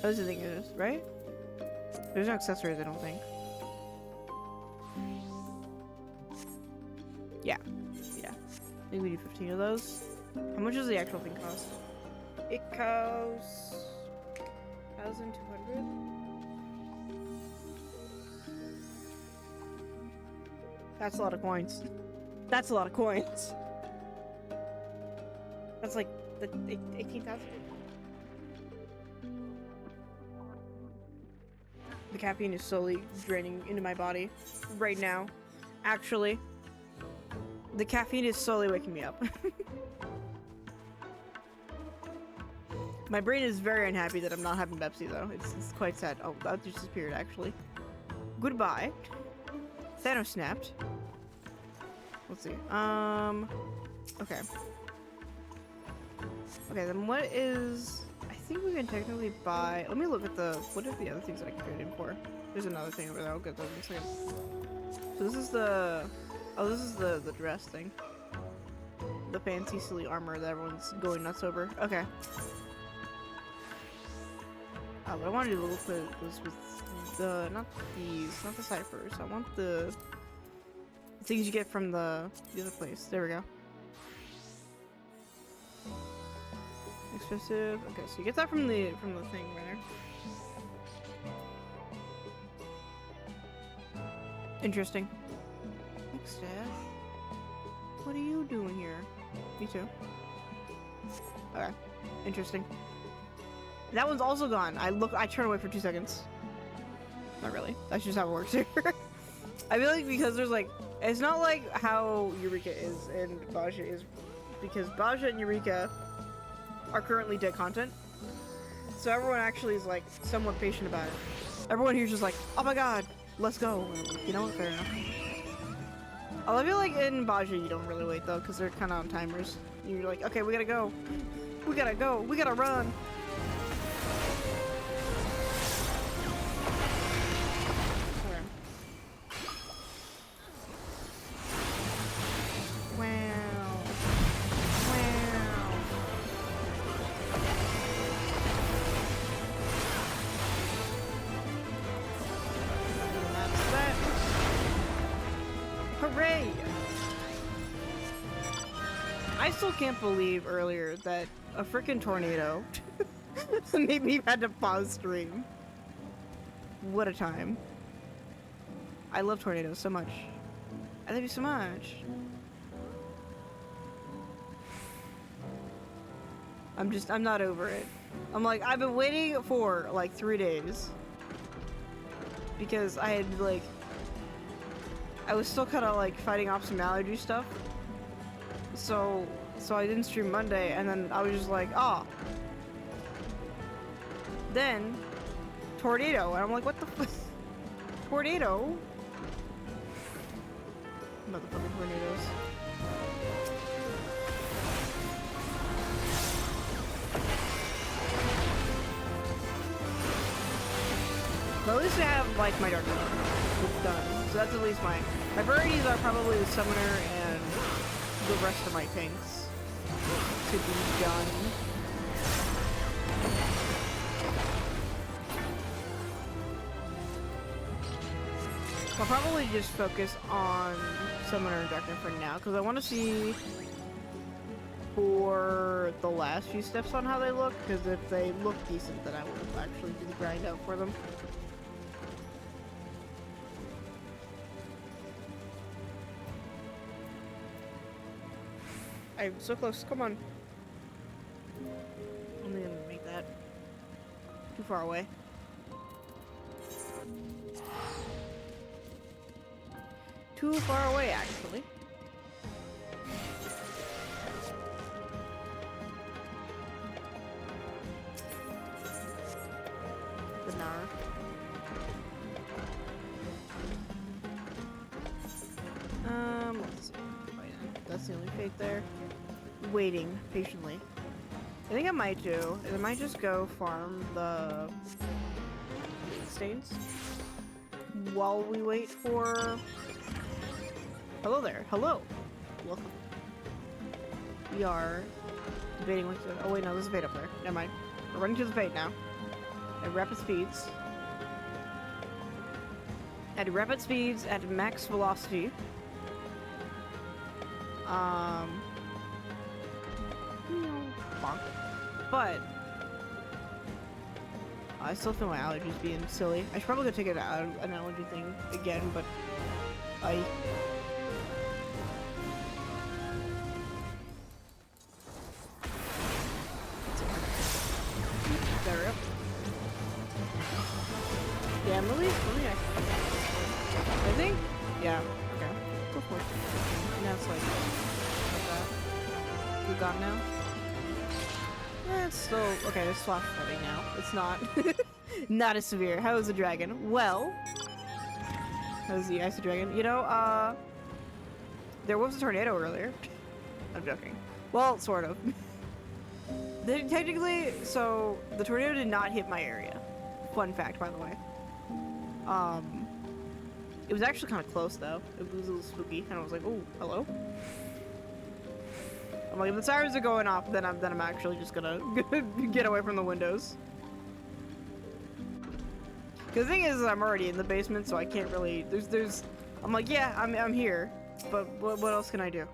Those are the things, right? There's no accessories, I don't think. Yeah. Yeah. I think we need 15 of those. How much does the actual thing cost? It costs 1,200. That's a lot of coins. That's a lot of coins. That's like the 18,000. The caffeine is slowly draining into my body right now. Actually, the caffeine is slowly waking me up. My brain is very unhappy that I'm not having Pepsi though. It's quite sad. Oh, that just disappeared actually. Goodbye. Thanos snapped. Let's see. Okay. Okay, then what is... I think we can technically buy... Let me look at the... What are the other things that I can trade in for? There's another thing over there. I'll get those in a second. So this is the... Oh, this is the dress thing. The fancy, silly armor that everyone's going nuts over. Okay. Oh, but I want to do a little bit was with the... Not these. Not the ciphers. I want the things you get from the other place. There we go. Expensive. Okay, so you get that from the thing right there. Interesting. Thanks, Dad. What are you doing here? Me too. Okay. Interesting. That one's also gone. I turn away for 2 seconds. Not really. That's just how it works here. I feel like because there's like, it's not like how Eureka is and Baja is, because Baja and Eureka are currently dead content. So everyone actually is like somewhat patient about it. Everyone here's just like, oh my god, let's go. You know what? Fair enough. I feel like in Baja you don't really wait though, because they're kind of on timers. You're like, okay, we gotta go. We gotta go. We gotta run. Hooray! I still can't believe earlier that a freaking tornado made me had to pause stream. What a time. I love tornadoes so much. I love you so much. I'm not over it. I'm like, I've been waiting for like 3 days. Because I had like, I was still kind of like fighting off some allergy stuff. So I didn't stream Monday, and then I was just like, ah. Then, tornado, and I'm like, what the f- Tornado? Motherfucking tornadoes. But at least I have, like, my dark Knight done. So that's at least my priorities are probably the summoner and the rest of my tanks to be done. I'll probably just focus on summoner and dark Knight for now, because I want to see for the last few steps on how they look, because if they look decent, then I will actually do the grind out for them. I'm so close. Come on. I'm only gonna make that too far away. Too far away, actually. Banana. That's the only fate there. Waiting patiently. I think I might do. I might just go farm the stains while we wait for. Hello there. Hello. Welcome. We are debating with. Oh wait, no, there's a fate up there. Never mind. We're running to the fate now. At rapid speeds. At rapid speeds, at max velocity. Bonk. But I still feel my allergies being silly. I should probably go take it out an allergy thing again, but I. There we go. Yeah, Lily. I think. Yeah. Okay. Go for it. Now it's like that. We're gone now. It's still okay. It's swap flooding now. It's not not as severe. How is the dragon? Well, how's the icy dragon? You know, there was a tornado earlier. I'm joking. Well, sort of. Technically, so the tornado did not hit my area. Fun fact, by the way. It was actually kind of close though. It was a little spooky, and I was like, "Oh, hello." I'm like, if the sirens are going off, then I'm actually just gonna get away from the windows. Cause the thing is, I'm already in the basement, so I can't really. I'm like, yeah, I'm here, but what else can I do?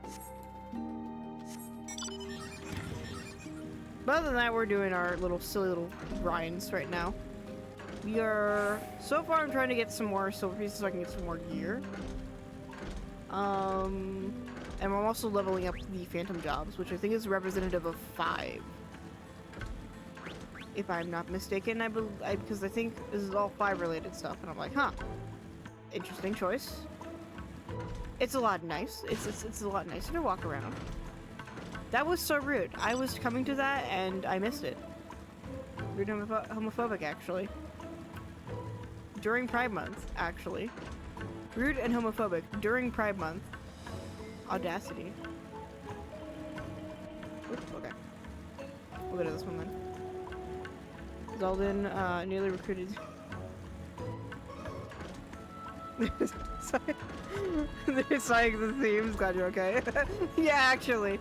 But other than that, we're doing our silly little grinds right now. We are so far. I'm trying to get some more silver pieces so I can get some more gear. And I'm also leveling up the phantom jobs, which I think is representative of 5. If I'm not mistaken, because I think this is all 5 related stuff, and I'm like, huh. Interesting choice. It's a lot nice. It's a lot nicer to walk around. That was so rude. I was coming to that and I missed it. Rude homophobic, actually. During Pride Month, actually. Rude and homophobic during Pride Month. Audacity. Oops, okay. We'll go to this one then. Zeldin, newly recruited. They're saying the themes. Glad you're okay. Yeah, actually.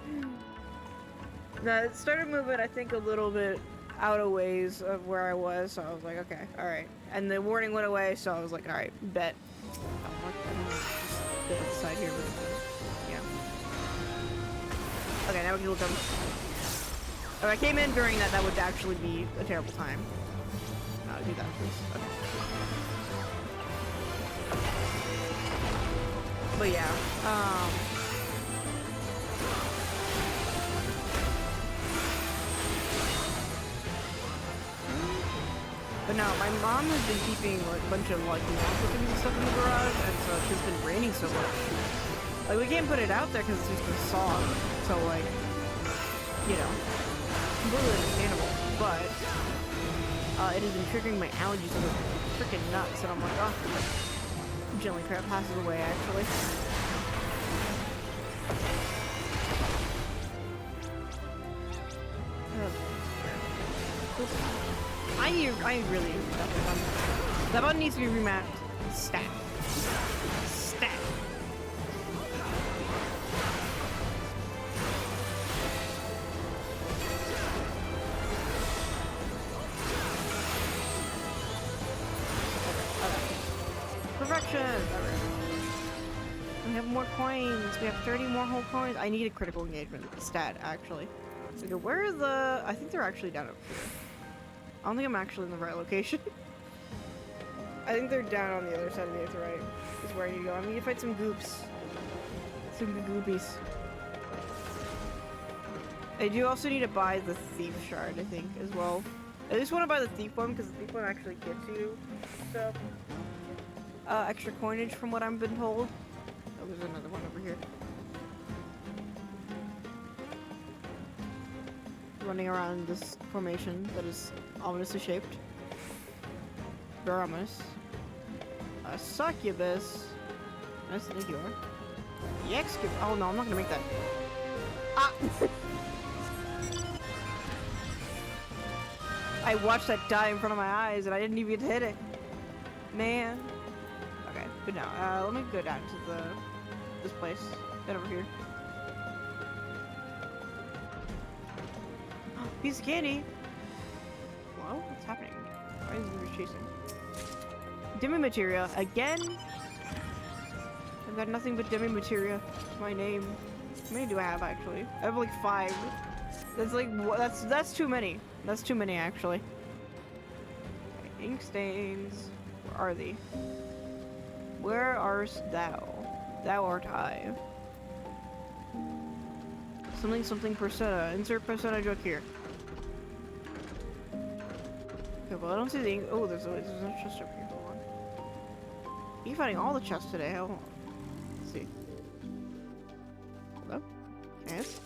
No, it started moving, I think, a little bit out of ways of where I was, so I was like, okay, alright. And the warning went away, so I was like, alright, bet. I'm just get this side here, but yeah. Okay, now we can look them. If I came in during that, that would actually be a terrible time. No, do that, please. Okay. But yeah, but no, my mom has been keeping like a bunch of like mountains and stuff in the garage, and so it's just been raining so much. Like we can't put it out there because it's just been sod. So like, you know, completely understandable. But it has been triggering my allergies like freaking nuts, and I'm like, oh. Gently crap passes away, actually. I really that button needs to be remapped. Stat. Stat. Perfection! We have more coins. We have 30 more whole coins. I need a critical engagement stat, actually. Okay, where are the... I think they're actually down over here. I don't think I'm actually in the right location. I think they're down on the other side of the earth, right? Is where I need to go. I need to fight some goops. Some goopies. I do also need to buy the thief shard, I think, as well. I just want to buy the thief one, because the thief one actually gets you stuff. Extra coinage from what I've been told. Oh, there's another one over here. Running around this formation that is ominously shaped. Very ominous. A succubus. Nice to think you are. The excubus. Oh no, I'm not gonna make that. I watched that die in front of my eyes and I didn't even hit it. Man. Okay, good now. Let me go down to this place. Get over here. Piece of candy. Whoa, what's happening? Why is he chasing? Demi materia again. I've got nothing but demi materia. It's my name. How many do I have actually? I have like 5. That's like that's too many. That's too many actually. Okay, ink stains. Where are they? Where art thou? Thou art I. Something something persona. Insert persona joke here. Okay, well I don't see the ink. Oh, there's a chest over here. Hold on. You're finding all the chests today. Hold on. Let's see. Hello? Yes.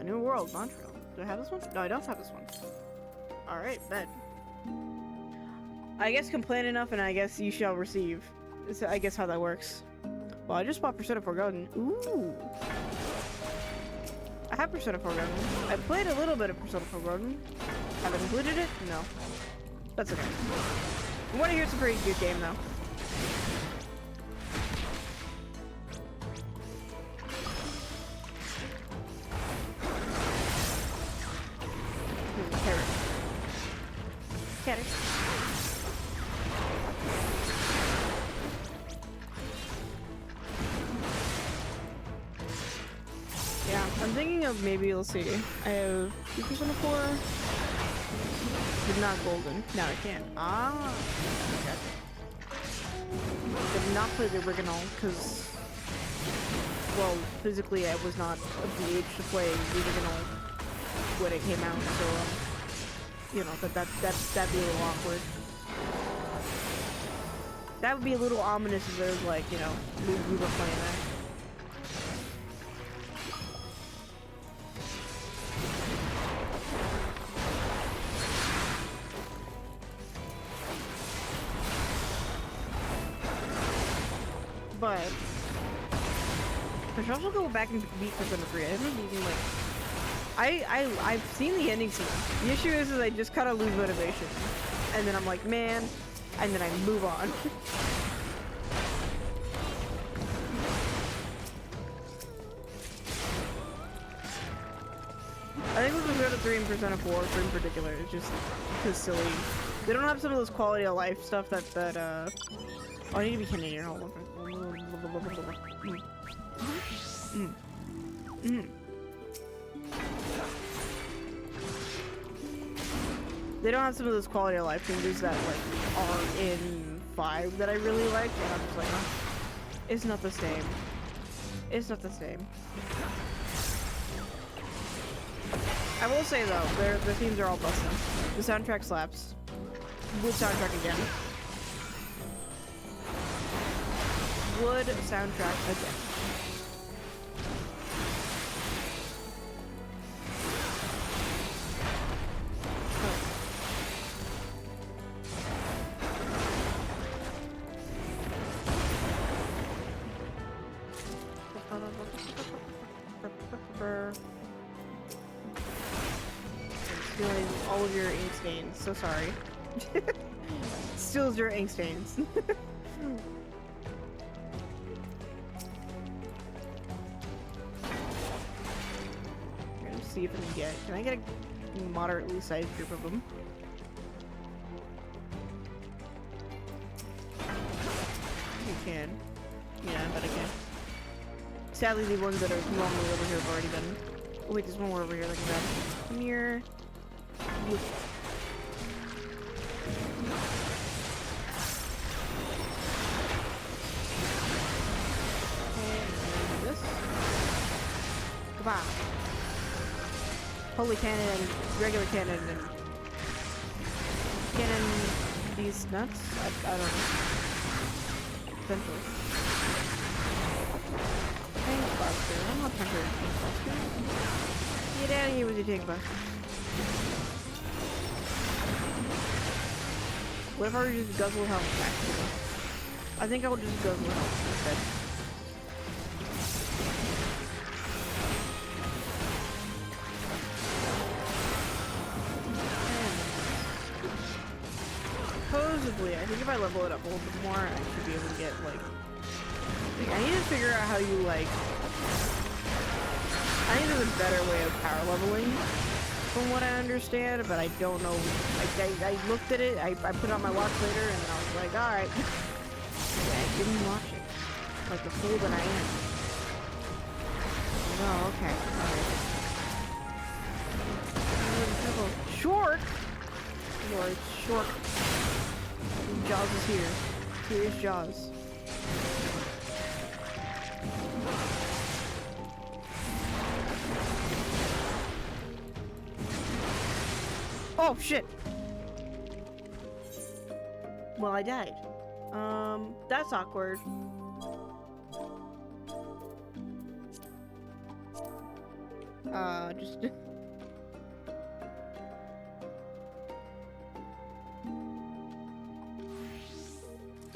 A new world, Montreal. Do I have this one? No, I don't have this one. Alright, bet. I guess complain enough and I guess you shall receive. Is I guess how that works. Well, I just bought Persona Forgotten. Ooh! I have Persona Forgotten. I played a little bit of Persona Forgotten. Have I completed it? No. That's okay. I want to hear it's a pretty good game, though. Carrot. Yeah, I'm thinking of maybe, let's see. I have 2% of 4. But not golden. No, I can't. Ah. Okay. I did not play the original because, well, physically I was not of the age to play the original when it came out, so, you know, that'd be a little awkward. That would be a little ominous if there's like, you know, we were playing that. But I should also go back and beat Persona 3. I haven't beaten like I've seen the ending scene. The issue is I just kind of lose motivation. And then I'm like, man, and then I move on. I think with Persona 3 and Persona 4 in particular, it's just because silly. They don't have some of those quality of life stuff that oh, I need to be Canadian. Hold on. They don't have some of those quality of life changes that like are in 5 that I really like, and I'm just like, oh, it's not the same. It's not the same. I will say though, the themes are all busting. The soundtrack slaps. Wood soundtrack again. Wood soundtrack again. Stealing all of your ink stains. So sorry. Steals your ink stains. Let's see if I can get. Can I get a moderately sized group of them? You can. Yeah, I bet I can. Sadly, the ones that are normally over here have already been. Oh wait, there's one more over here that can grab. Come here. Whoop. And this. Goodbye. Holy cannon and regular cannon and cannon these nuts? I don't know. Potentially. Tank buster. I'm not trying to tank buster. Get out of here with your tank buster. What if I were to just guzzle health actually? I think I will just guzzle health instead. supposedly, I think if I level it up a little bit more, I should be able to get, like I need to figure out how you, like... I think there's a better way of power leveling, from what I understand, but I don't know. I looked at it, I put on my watch later, and I was like, alright. I didn't watch it. Like the fool that I am. Oh, okay. Alright. Short! Lord, short. Jaws is here. Here's Jaws. Oh, shit! Well, I died. That's awkward. Just...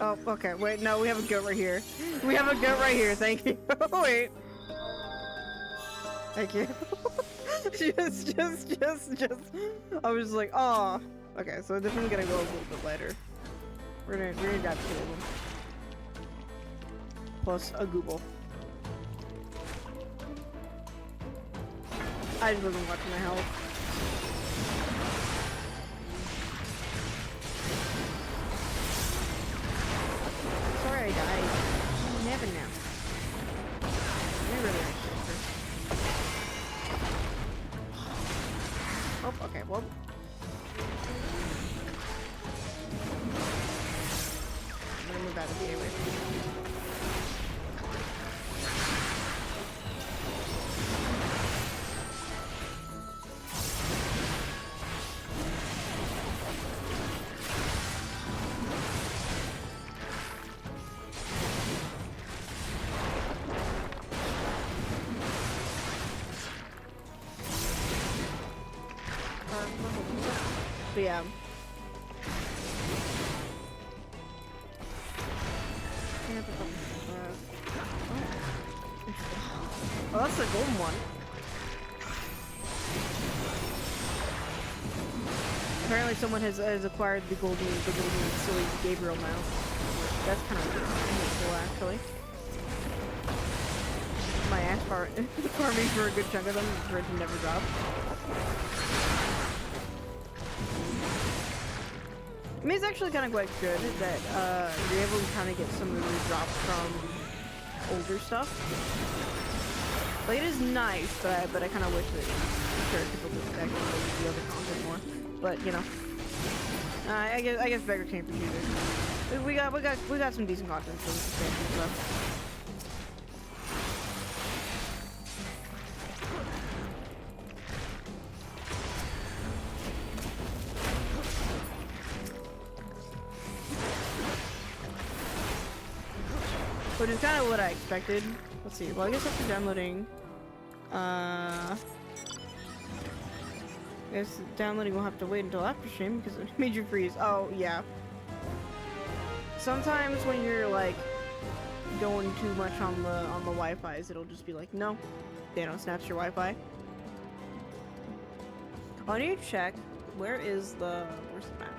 Oh, okay, wait, no, we have a goat right here. We have a goat right here, thank you. Wait. Thank you. just. I was like, oh. Okay, so this one's gonna go a little bit later. We're gonna grab 2 of them. Plus a gooble. I just wasn't watching my health. Sorry I died. Never know. Never know. Oh, okay, well. I'm gonna move out of the way. But yeah. Oh, that's the golden one. Apparently someone has acquired the golden silly Gabriel now. That's kind of cool, actually. My ass farming for a good chunk of them for it to never drop. I mean, it's actually kind of quite good that you're able to kind of get some of the drops from older stuff. Like, it is nice, but I kind of wish that people would actually use the other content more. But you know, I guess beggar can't be choosers. We got some decent content for this expansion stuff. Which is kind of what I expected. Let's see. Well, I guess after downloading, I guess downloading will have to wait until after stream because it made you freeze. Oh yeah. Sometimes when you're like going too much on the Wi-Fi's, it'll just be like, no, they don't snatch your Wi-Fi. I need to check. Where's the map?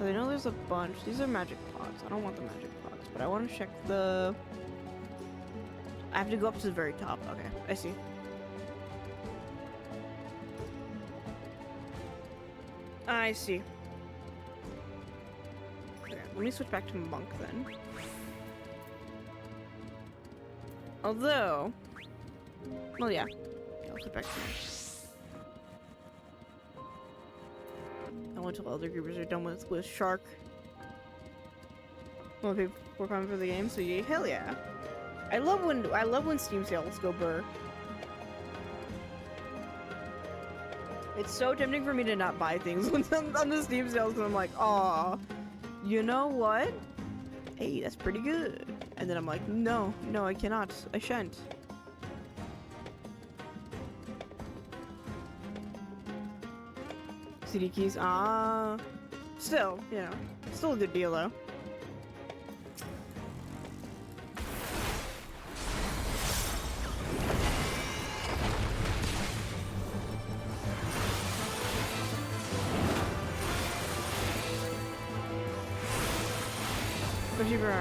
I know there's a bunch. These are magic pots. I don't want the magic pots, but I want to check the... I have to go up to the very top. Okay, I see. I see. Okay, let me switch back to monk then. Although... Well, yeah. I'll switch back to monk. I went till other groupers are done with Shark. Well, people were coming for the game, so yeah, hell yeah. I love when Steam sales go burr. It's so tempting for me to not buy things on the Steam sales because I'm like, aw, you know what? Hey, that's pretty good. And then I'm like, no, I cannot. I shan't. CD keys, still, you know, still a good deal though. Especially for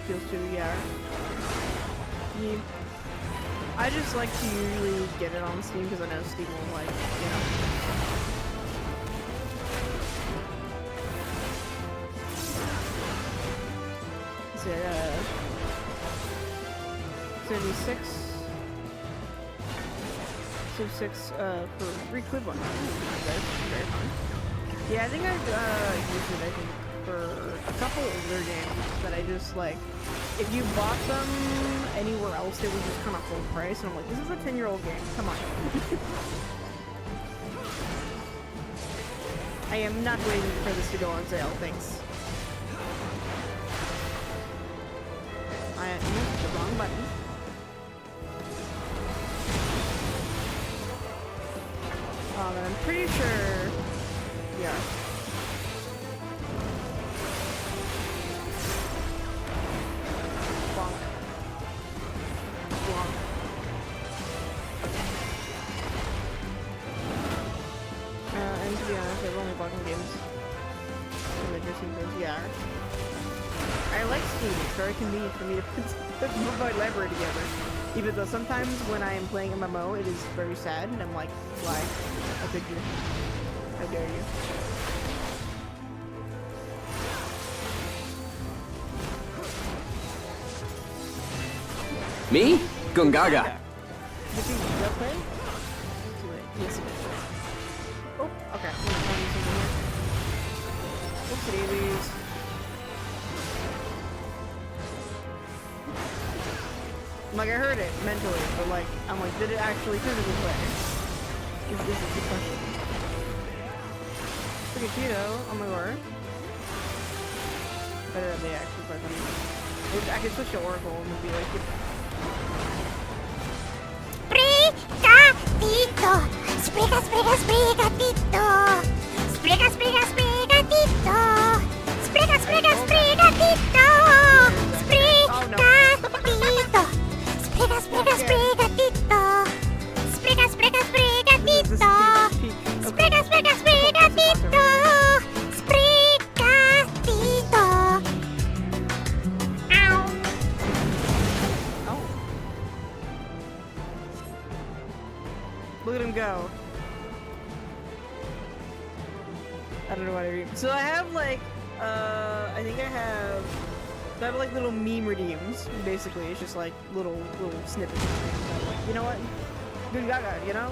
feels too, yeah. I just like to usually get it on Steam because I know Steam will, like, you know. Let's see, I got 36. So 6 for 3 quid one. Very fun. Yeah, I think I've used it, I think, for a couple older games that I just, like, if you bought them anywhere else, they were just kind of full price, and I'm like, this is a 10-year-old game, come on. I am not waiting for this to go on sale, thanks. I used the wrong button. And I'm pretty sure, yeah. Bonk. Bonk. And to be honest, I've only bought games in the Disney Plus, yeah. I like Steam, it's very convenient for me to put my library together. Even though sometimes when I am playing MMO, it is very sad, and I'm like, why? How could you? How dare you? Me? Gungaga. Did you play? Yes, it is. Oh, okay. Oops, daisies. Like, I heard it mentally, but like, I'm like, did it actually physically play? Is a good question. Look at Cheeto, oh my word. Better than they actually play them. I could switch to Oracle and be like, Sprigatito! Sprigatito! Sprigatito! Sprigatito! Sprigatito! look at him go. I don't know what I read. So I have like, I think I have like little meme redeems. Basically, it's just like little snippets. Like, you know what? Good gaga, you know?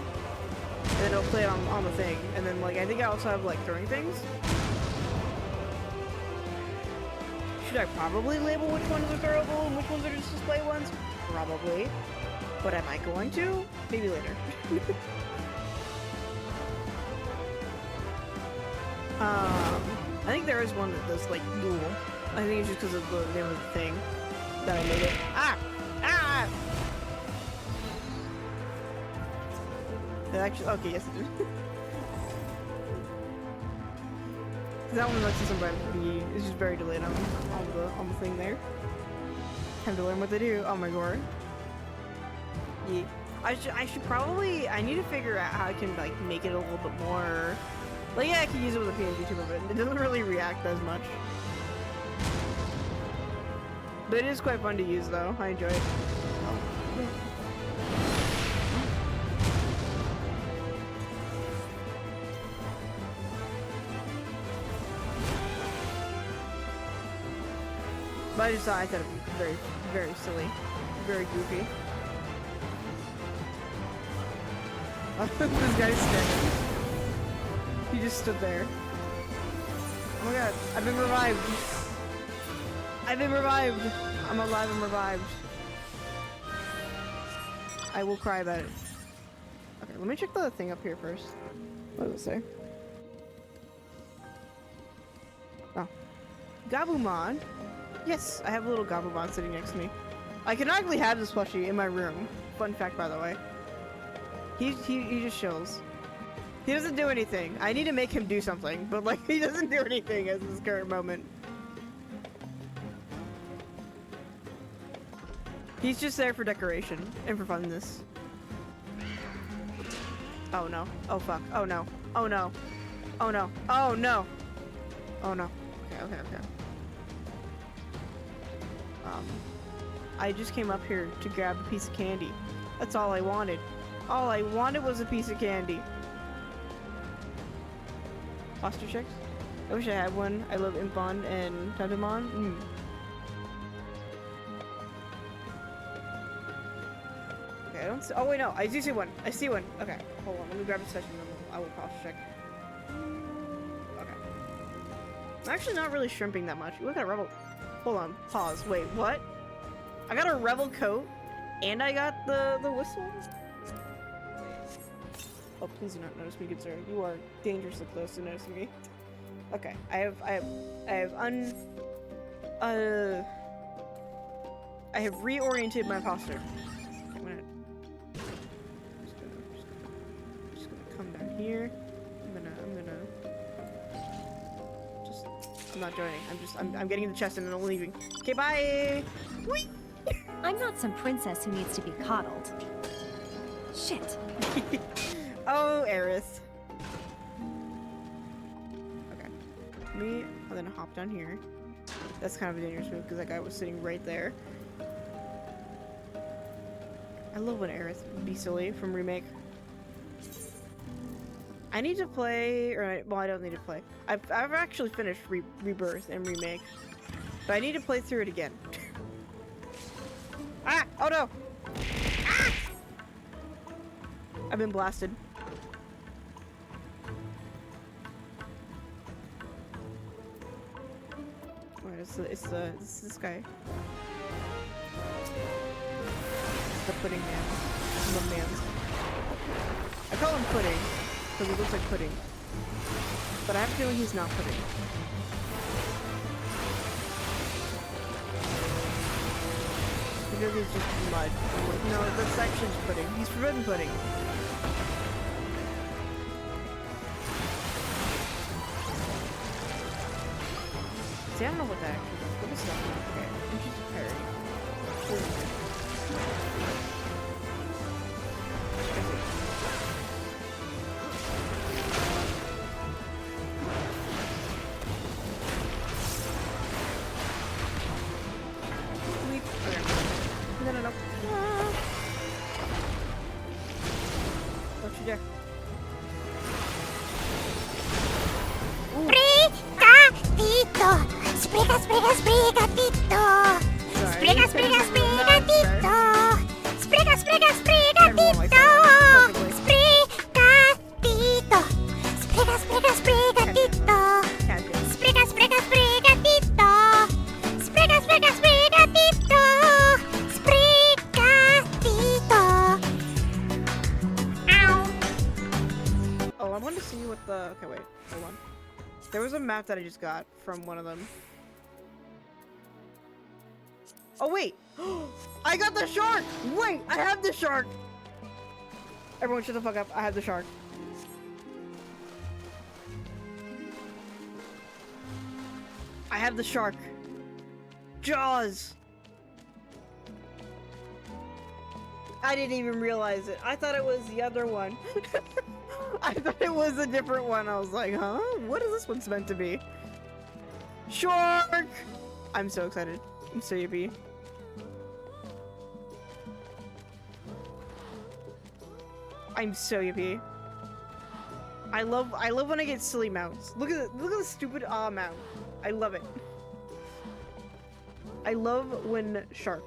And then it'll play it on the thing. And then like, I think I also have like throwing things. Should I probably label which ones are throwable and which ones are just display ones? Probably. But am I going to? Maybe later. I think there is one that does like dual. I think it's just because of the name of the thing that I made it. Ah! Ah! It actually, okay, yes it did. That one lets somebody be, it's just very delayed on the thing there. Time to learn what they do. Oh my god. Yeah. I should probably, I need to figure out how I can like make it a little bit more, like yeah, I can use it with a PNG too, but it doesn't really react as much. But it is quite fun to use though, I enjoy it. But I just thought it'd be very, very silly. Very goofy. This guy's standing. He just stood there. Oh my god, I've been revived. I've been revived. I'm alive and revived. I will cry about it. Okay, let me check the thing up here first. What does it say? Oh. Gabumon. Yes, I have a little Gabumon sitting next to me. I can actually have this plushie in my room. Fun fact, by the way. He just chills. He doesn't do anything. I need to make him do something, but like he doesn't do anything at this current moment. He's just there for decoration and for funness. Oh no. Oh fuck. Oh no. Oh no. Oh no. Oh no. Oh no. Okay. I just came up here to grab a piece of candy. That's all I wanted. All I wanted was a piece of candy. Foster chicks? I wish I had one. I love Impon and Tatamon. Okay, I don't see. Oh wait, no. I do see one. I see one. Okay, hold on. Let me grab a session and then I will foster check. Okay. I'm actually not really shrimping that much. Look at a rebel. Hold on. Pause. Wait, what? I got a rebel coat and I got the whistle? Oh, please do not notice me, good sir. You are dangerously close to noticing me. Okay, I have reoriented my posture. I'm just gonna come down here. I'm not joining. I'm getting in the chest and then I'm leaving. Okay, bye. Whee! I'm not some princess who needs to be coddled. Shit. Oh, Aerith. Okay. Me, and then hop down here. That's kind of a dangerous move because that guy was sitting right there. I love when Aerith be silly from Remake. I need to play, well, I don't need to play. I've actually finished Rebirth and Remake, but I need to play through it again. Ah! Oh no! Ah! I've been blasted. Alright, it's this guy. The pudding man. The man's. I call him pudding because he looks like pudding, but I have a feeling he's not pudding. Because he's just mud. No, that's actually just pudding. He's forbidden pudding. See, I don't know what that actually is. What is that? Okay, I'm just a parry. Leap. Okay. No. Ah. Don't you dare. Spriga, spriga, sprigatito! Spriga, spriga, sprigatito! Spriga, spriga, sprigatito! Sprigatito! Spriga, spriga, sprigatito! Spriga, spriga, sprigatito! Spriga, spriga, sprigatito! Sprigatito! Ow! Oh, I wanted to see what the... Okay, wait. Hold on. There was a map that I just got from one of them. Oh, wait! I got the shark! Wait! I have the shark! Everyone shut the fuck up. I have the shark. I have the shark. Jaws! I didn't even realize it. I thought it was the other one. I thought it was a different one. I was like, huh? What is this one's meant to be? Shark! I'm so excited. I'm so yippee. I'm so yippee. I love when I get silly mounts. Look at the stupid mount. I love it. I love when shark.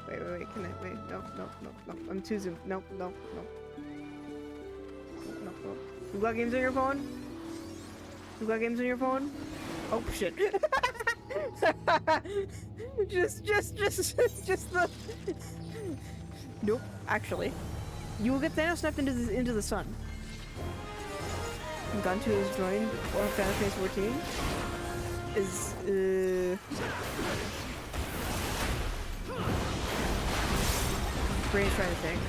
Wait, can I wait? No. I'm too zoomed. No. You got games on your phone? You got games on your phone? Oh shit. just the Nope, actually. You will get Thanos snapped into the sun. Gun 2 is joined or Final Fantasy 14 is Brain's trying to think.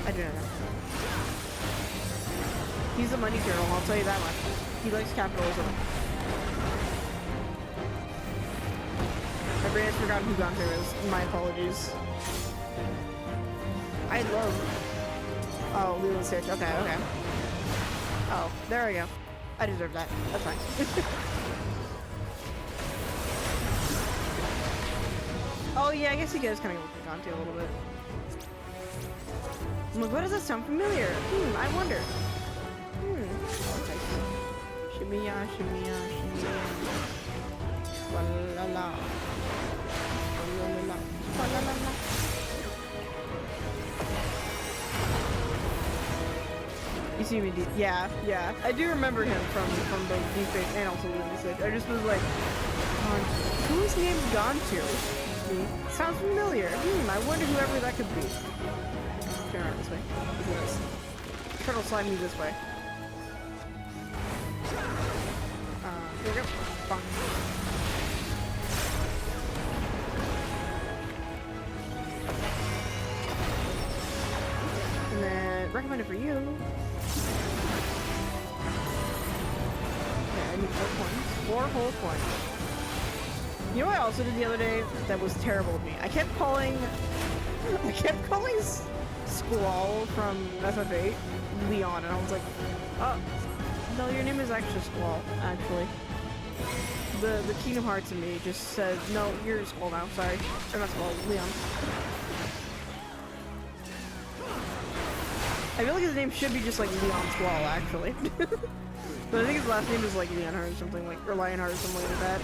I do not know. He's a money girl, I'll tell you that much. He likes capitalism. My brain has forgotten who Gunter is. My apologies. I love. Oh, Lilo Stitch. Okay, okay. Oh, there we go. I deserve that. That's fine. Oh yeah, I guess he does kind of look onto a little bit. I'm like, what does that sound familiar? I wonder. Okay. Shimmy ya, shimmy ya, shimmy ya. La la la. La la la. La la la. You see me, yeah, yeah. I do remember him from both Deepfake and also Lilo Stitch. I just was like, whose name's gone to? Sounds familiar. I wonder whoever that could be. Turn around this way. Look at this. Turtle slide me this way. Here we go. Bonk. And then recommended for you. Okay, I need 4 points. 4 whole points. You know what I also did the other day that was terrible of me? I kept calling Squall from FF8 Leon, and I was like, oh, no, your name is actually Squall, actually. The Kingdom Hearts in me just said, no, you're Squall now, sorry. Or not Squall, Leon. I feel like his name should be just like Leon Squall, actually. But I think his last name is like Leonhard or something like, or Lionheart or something like that.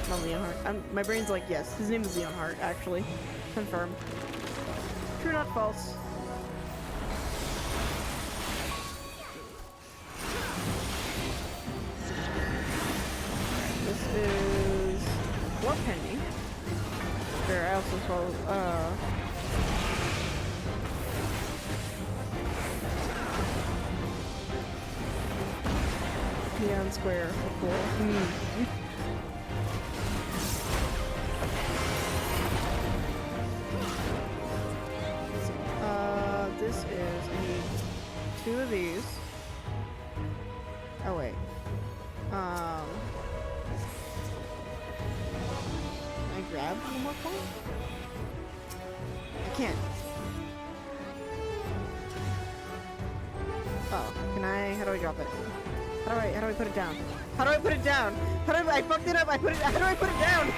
Not Leonhart. My brain's like, yes, his name is Leonhart, actually. Confirmed. True, not false. This is Blood Penny. There, I also saw, Neon Square, cool. This is, I need 2 of these. Oh wait. Can I grab one more coin? I can't. Oh, can I, how do I drop it? How do I put it down? How do I put it down? I fucked it up, how do I put it down?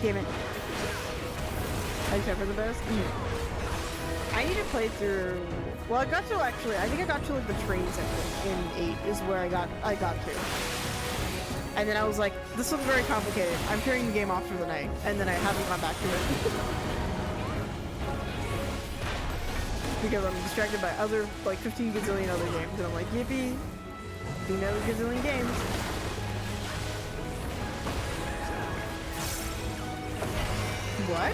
Damn it. I just hope for the best. I need to play through. Well, I got to actually. I think I got to like the train section in 8 is where I got to. And then I was like, this looks very complicated. I'm turning the game off for the night, and then I haven't gone back to it because I'm distracted by other like 15 gazillion other games, and I'm like, yippee, you know, gazillion games. What?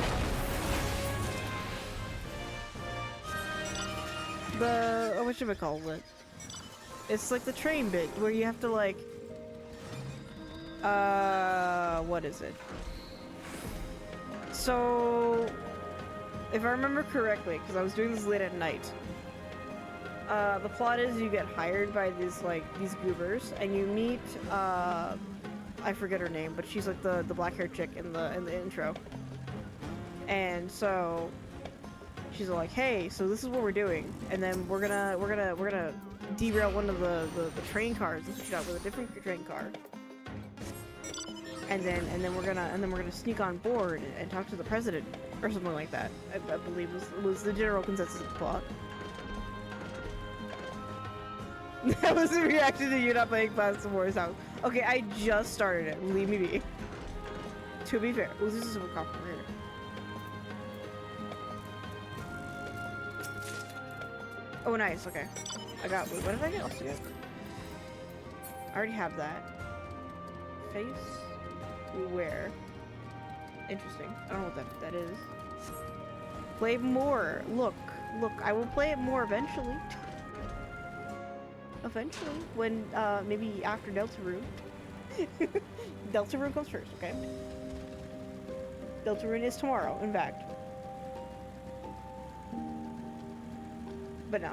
What should I call it? It's like the train bit where you have to like, what is it? So, if I remember correctly, because I was doing this late at night, the plot is you get hired by these goobers, and you meet, I forget her name, but she's like the black-haired chick in the intro. And so she's like, hey, so this is what we're doing, and then we're gonna derail one of the train cars and switch it out with a different train car, and then we're gonna sneak on board and talk to the president or something like that. I believe was the general consensus of the plot. That was the reaction to you not playing Class of War's House. Okay, I just started it. Leave me be. To be fair, this is a cop from here. Oh, nice. Okay, I got. Wait, what did I get? Also get? I already have that. Face. Where? Interesting. I don't know what that is. Play more. Look. I will play it more eventually. Eventually, when maybe after Deltarune. Deltarune comes first. Okay. Deltarune is tomorrow. In fact. But no,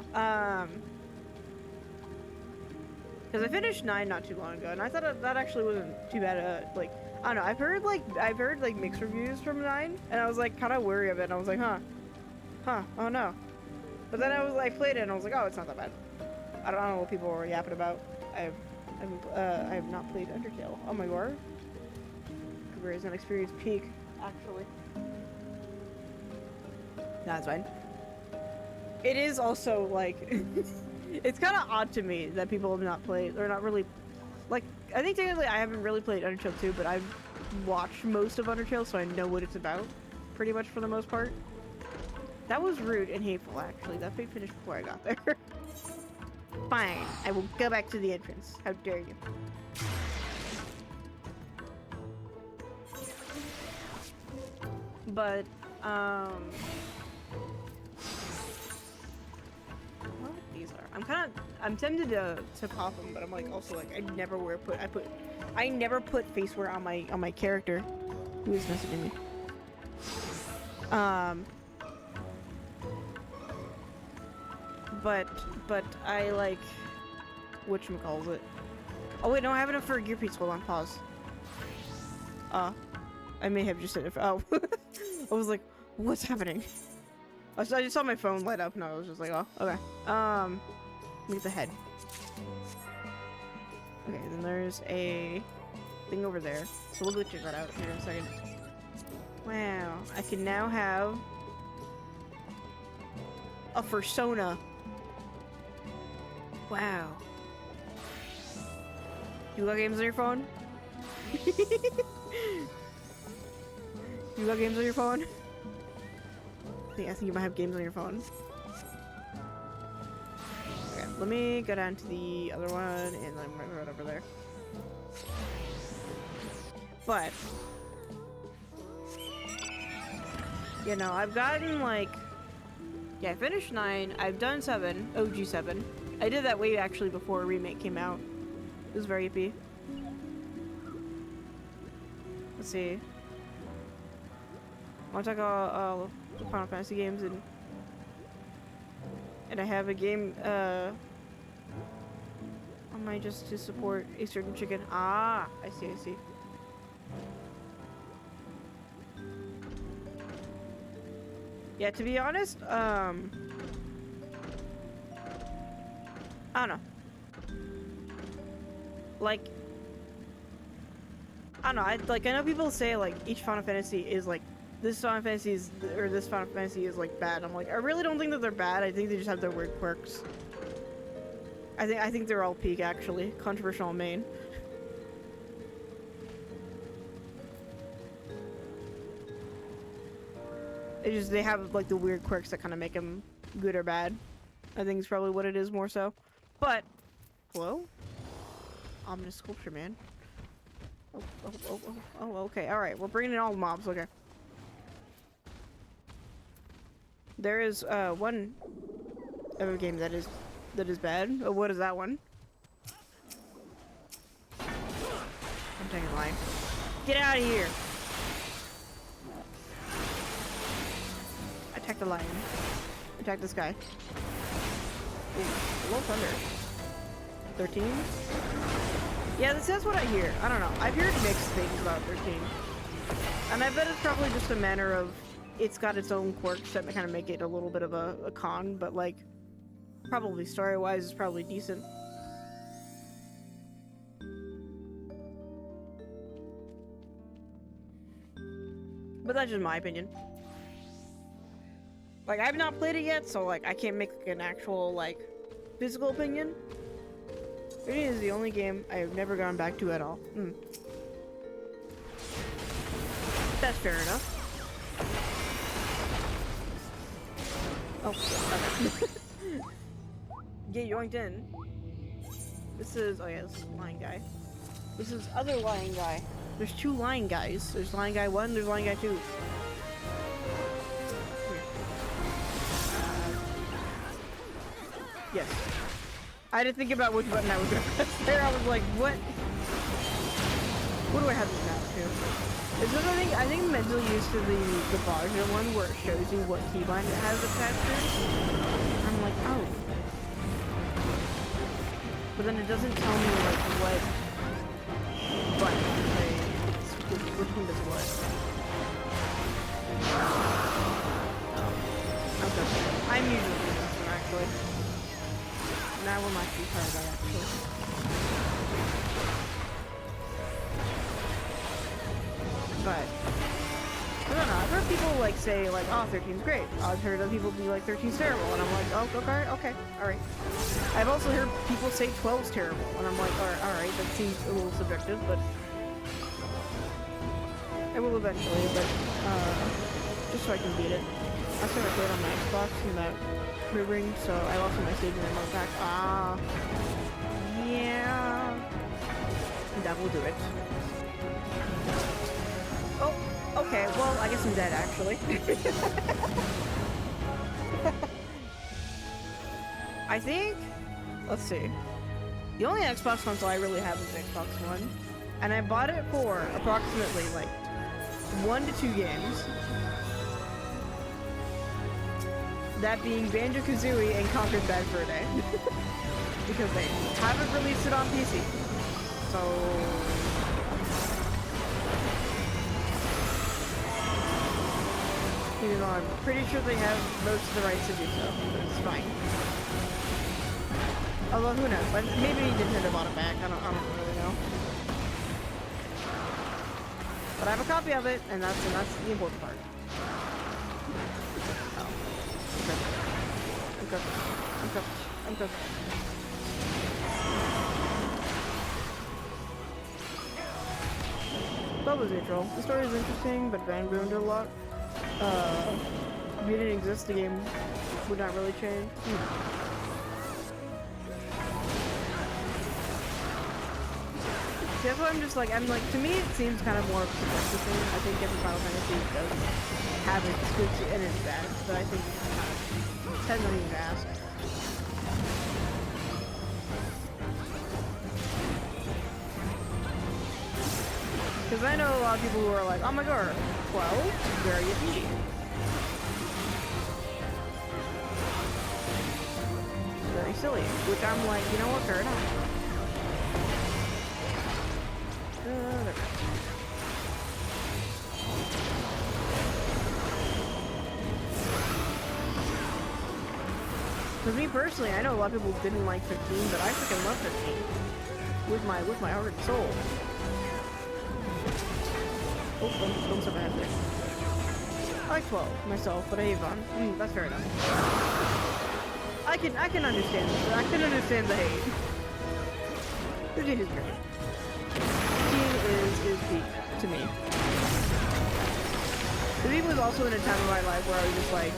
Because I finished 9 not too long ago, and I thought that actually wasn't too bad. Like, I don't know. I've heard like mixed reviews from 9, and I was like kind of wary of it. And I was like, oh no. But then I was like played it, and I was like, oh, it's not that bad. I don't know what people were yapping about. I have not played Undertale. Oh my god. Where is an experience peak, actually. That's fine. It is also like it's kind of odd to me that people have not played or not really like. I think technically I haven't really played Undertale 2, but I've watched most of Undertale, so I know what it's about, pretty much for the most part. That was rude and hateful, actually. That fight finished before I got there. Fine, I will go back to the entrance. How dare you? But, what these are? I'm tempted to pop them, but I'm like, also like, I never put face wear on my character. Who is messaging me? But I like, whatchamacallit. Oh wait, no, I have enough for a gear piece. Hold on, pause. I may have just said it. Oh, I was like, what's happening? I just saw my phone light up, and I was just like, oh, okay. Let me get the head. Okay, then there's a thing over there. So we'll go check that out here in a second. Wow, I can now have a persona. Wow. You got games on your phone? You got games on your phone? I think you might have games on your phone. Okay, let me go down to the other one, and then I'm gonna run over there. But, you know, I've gotten like, yeah, I finished 9. I've done 7, OG 7. I did that way actually before a remake came out. It was very yippee. Let's see. I want to talk about the Final Fantasy games, and I have a game. I might just to support a certain chicken. Ah, I see. I see. Yeah, to be honest, I don't know. Like, I don't know. I know people say like each Final Fantasy is like this Final Fantasy is or this Final Fantasy is like bad. I'm like, I really don't think that they're bad. I think they just have their weird quirks. I think they're all peak actually. Controversial on main. It's just they have like the weird quirks that kind of make them good or bad. I think it's probably what it is more so. But hello, ominous sculpture, man. Oh, okay, all right. We're bringing in all the mobs. Okay. There is one other game that is bad. Oh, what is that one? I'm taking a line. Get out of here! Attack the lion. Attack this guy. Ooh, low thunder. 13? Yeah, that's what I hear. I don't know. I've heard mixed things about 13. And I bet it's probably just a matter of it's got its own quirks that kind of make it a little bit of a con, but like, probably story-wise, it's probably decent. But that's just my opinion. Like, I've not played it yet, so like, I can't make like, an actual like physical opinion. It is the only game I have never gone back to at all. That's fair enough. Oh, okay. Get yoinked in. This is, oh yeah, this is lion guy. This is other lion guy. There's 2 lion guys. There's lion guy 1, there's lion guy 2. Yes. I had to think about which button I was gonna press there. I was like, what? What do I have this map to? It's just, I think I'm mentally used to the Bajra one where it shows you what keybind it has attached to. I'm like, oh. but then it doesn't tell me like what button which one does what. Okay. I'm usually doing this one actually. And I will not be part of that actually. But I don't know, I've heard people like say like, oh, 13's great. I've heard other people be like 13's terrible, and I'm like, oh, okay, alright. I've also heard people say 12's terrible, and I'm like, alright, that seems a little subjective, but I will eventually, but just so I can beat it. I started playing on my Xbox in that ring, so I lost my saving remote back. Ah, yeah, that will do it. Oh, okay, well, I guess I'm dead, actually. I think, let's see. The only Xbox console I really have is Xbox One, and I bought it for approximately, like, 1 to 2 games. That being Banjo-Kazooie and Conker's Bad Fur Day. Because they haven't released it on PC. So... even though I'm pretty sure they have most of the rights to do so, but it's fine. Although, who knows? Like, maybe Nintendo bought it back. I don't really know. But I have a copy of it, and that's the important part. Oh. Okay. I'm cooked. Bubba's neutral. The story is interesting, but Van ruined it a lot. If you didn't exist, the game would not really change. See, that's why I'm like, to me it seems kind of more of a subjective thing. I think every Final Fantasy does have its good and its bad, but I think it kind of depends on who you ask. Because I know a lot of people who are like, oh my god, well, where are you be? Very silly. Which I'm like, you know what, fair enough. Because me personally, I know a lot of people didn't like 15, but I freaking love 15. With my heart and soul. Oh, don't so bad there. I like 12 myself, but Avon. That's fair enough. I can understand this. I can understand the hate. 15 is great. 15 is peak to me. 15 was also in a time of my life where I was just like,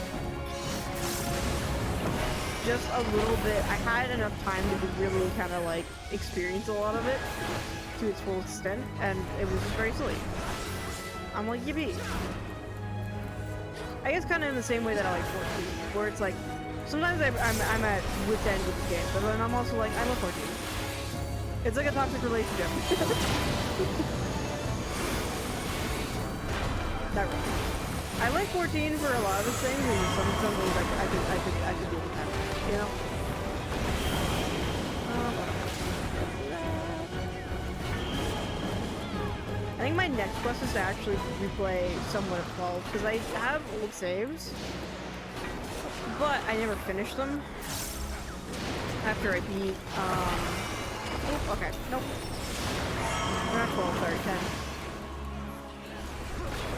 just a little bit. I had enough time to really kind of like experience a lot of it to its full extent, and it was just very silly. I'm like, yippee. I guess kind of in the same way that I like 14, where it's like, sometimes I'm at wit's end with the game, but then I'm also like, I love 14. It's like a toxic relationship. Not really. I like 14 for a lot of the things, and some things like I could deal with that, you know? I think my next quest is to actually replay somewhat of 12, because I have old saves, but I never finished them after I beat, oh, okay, nope. Not 12, sorry, 10.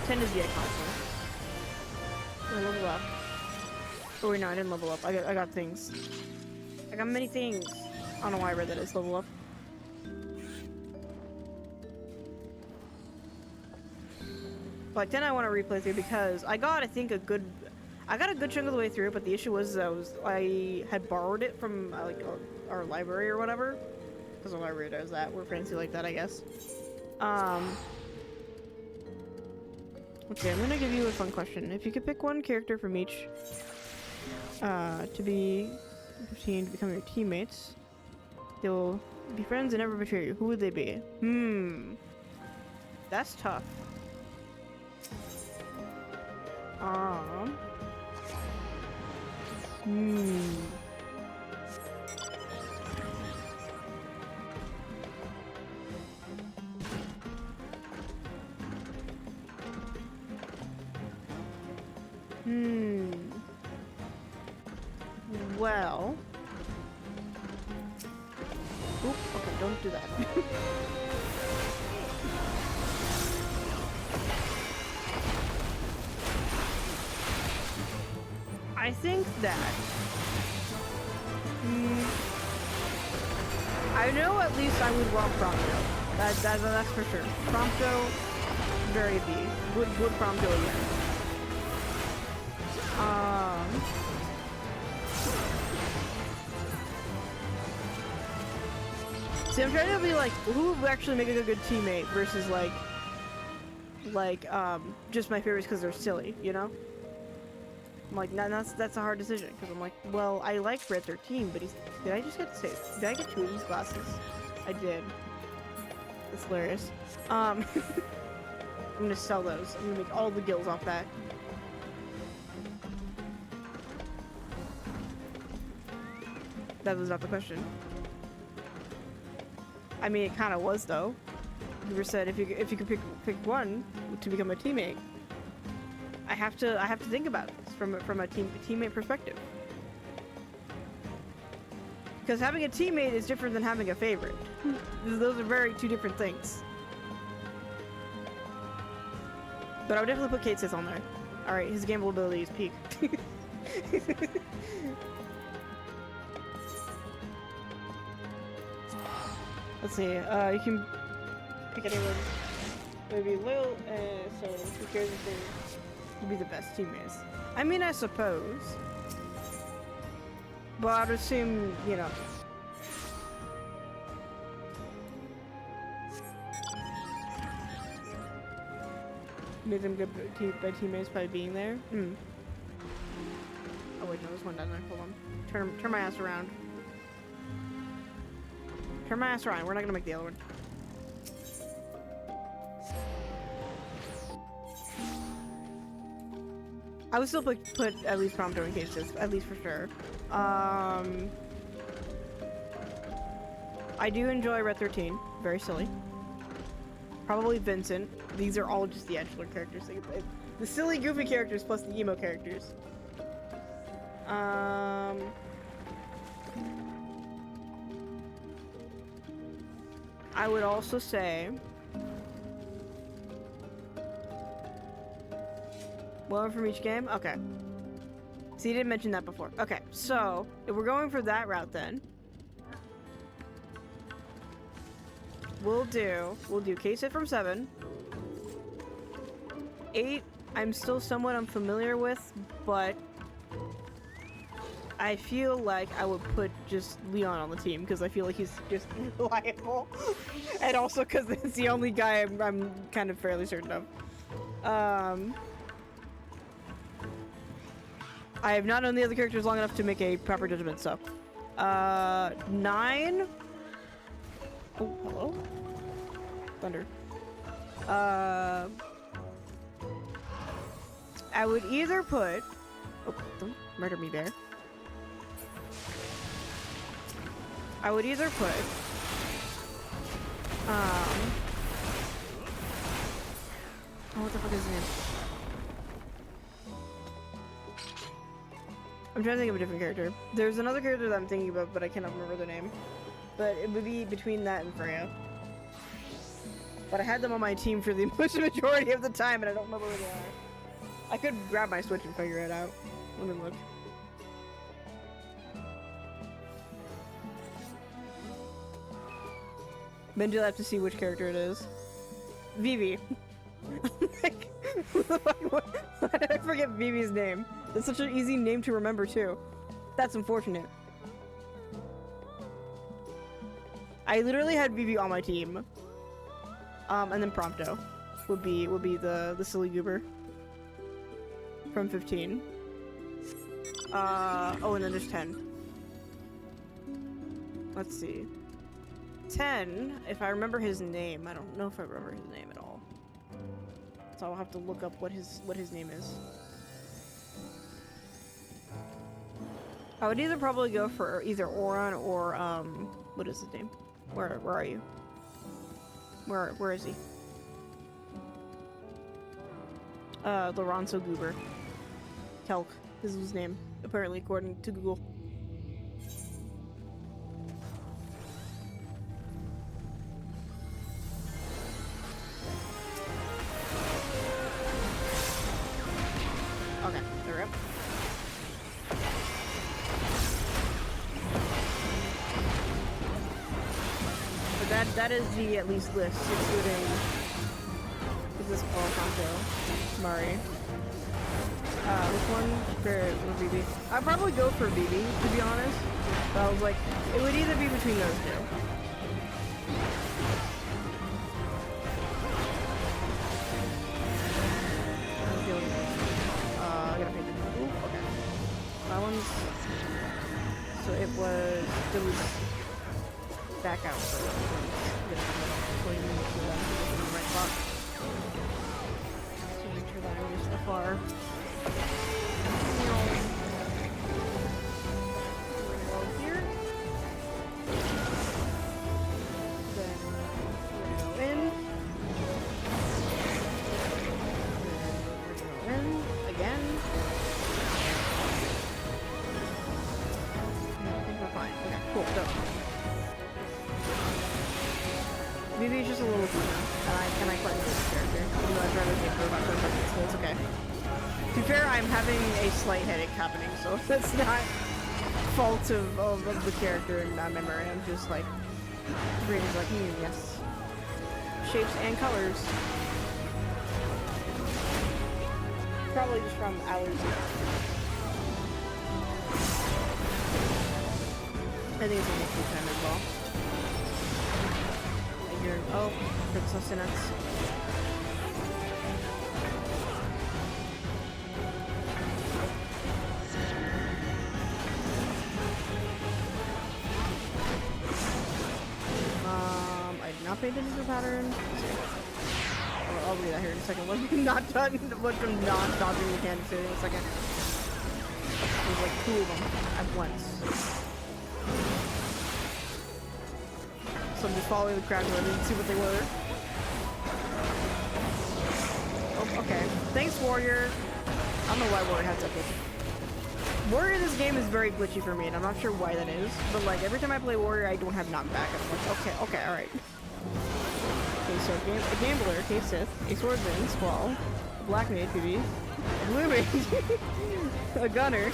10 is the icon. I level up. Oh wait, no, I didn't level up. I got things. I got many things. I don't know why I read that as level up. Like 10 I want to replay through because I got, I think, a good chunk of the way through, but the issue was I had borrowed it from like our library or whatever, because our library does that. We're fancy like that, I guess. Okay, I'm gonna give you a fun question. If you could pick one character from each to be 15 to become your teammates, they'll be friends and never betray you. Who would they be? That's tough. Well. Oop, okay, don't do that. I think that... I know at least I would want Prompto. That's for sure. Prompto, very B. Would Prompto again. See, I'm trying to be like, who would actually make a good teammate versus just my favorites because they're silly, you know? I'm like, that's a hard decision because I'm like, well, I like Red 13, but did I just get to say, did I get 2 of these glasses? I did. That's hilarious. I'm gonna sell those. I'm gonna make all the gills off that. That was not the question. I mean, it kind of was though. You said if you could pick one to become a teammate. I have to think about this from a teammate perspective. Because having a teammate is different than having a favorite. Those are two different things. But I would definitely put Kate Sith on there. All right, his gamble ability is peak. Let's see. You can pick anyone. Maybe Lil. So who cares if they would be the best teammates? I mean, I suppose. But I'd assume, you know. Made them good by teammates by being there. Oh wait, no, there's one down there. Hold on. Turn my ass around. Turn my ass around. We're not gonna make the other one. I would still put at least Prompto in case this, at least for sure. I do enjoy Red 13. Very silly. Probably Vincent. These are all just the edgelord characters. The silly, goofy characters plus the emo characters. I would also say... One from each game? Okay. See, you didn't mention that before. Okay, so, if we're going for that route then... We'll do K-Sit from 7. 8, I'm still somewhat unfamiliar with, but... I feel like I would put just Leon on the team because I feel like he's just reliable, and also because it's the only guy I'm kind of fairly certain of. I have not known the other characters long enough to make a proper judgment. So, 9. Oh, hello, thunder. I would either put. Oh, don't murder me, bear. I would either put oh, what the fuck is his name? I'm trying to think of a different character. There's another character that I'm thinking about, but I cannot remember their name. But it would be between that and Freya. But I had them on my team for the majority of the time, and I don't remember where they are. I could grab my Switch and figure it out. Let me look. Then you'll have to see which character it is. Vivi. Like, who the fuck, why did I forget Vivi's name? That's such an easy name to remember too. That's unfortunate. I literally had Vivi on my team. And then Prompto would be the silly goober from 15. Oh, and then there's 10. Let's see. 10, if I remember his name. I don't know if I remember his name at all. So I'll have to look up what his name is. I would either probably go for either Oron or what is his name? Where are you? Where is he? Lorenzo Goober. Kelk is his name, apparently, according to Google. Okay, there we go. But that is the at least list, including this Alfonso, Mari. Which one? For BB. I'd probably go for BB, to be honest. But I was like, it would either be between those two. I gotta pay the. Ooh, okay. That one's. So it was back out for so you make sure that I'm in the right spot. So make sure that I'm just afar. Here. Then we're gonna go in. Then we're gonna go in again. I think we're fine. Okay, cool, done. BB is just a little deeper, and I quite like this character. Even though I'd rather take her about 25 minutes, so it's okay. To be fair, I'm having a slight headache happening, so that's not fault of the character and not memory. I'm just like, brain is like, yes. Shapes and colors. Probably just from allergy. I think it's only food time as well. Oh, for sustenance. I did not pay attention to the pattern. I'll read that here in a second. Once I'm not done, once I'm not dodging the candidates in a second. There's like 2 of them at once. So I'm just following the crowd and see what they were. Oh, okay. Thanks, Warrior. I don't know why Warrior has that glitch. Warrior in this game is very glitchy for me, and I'm not sure why that is. But like every time I play Warrior, I don't have knockback. I'm like, okay, alright. Okay, so a Gambler, a Sith, a Swordsman, Squall, a Black Mage, PB, a Blue Mage, a Gunner.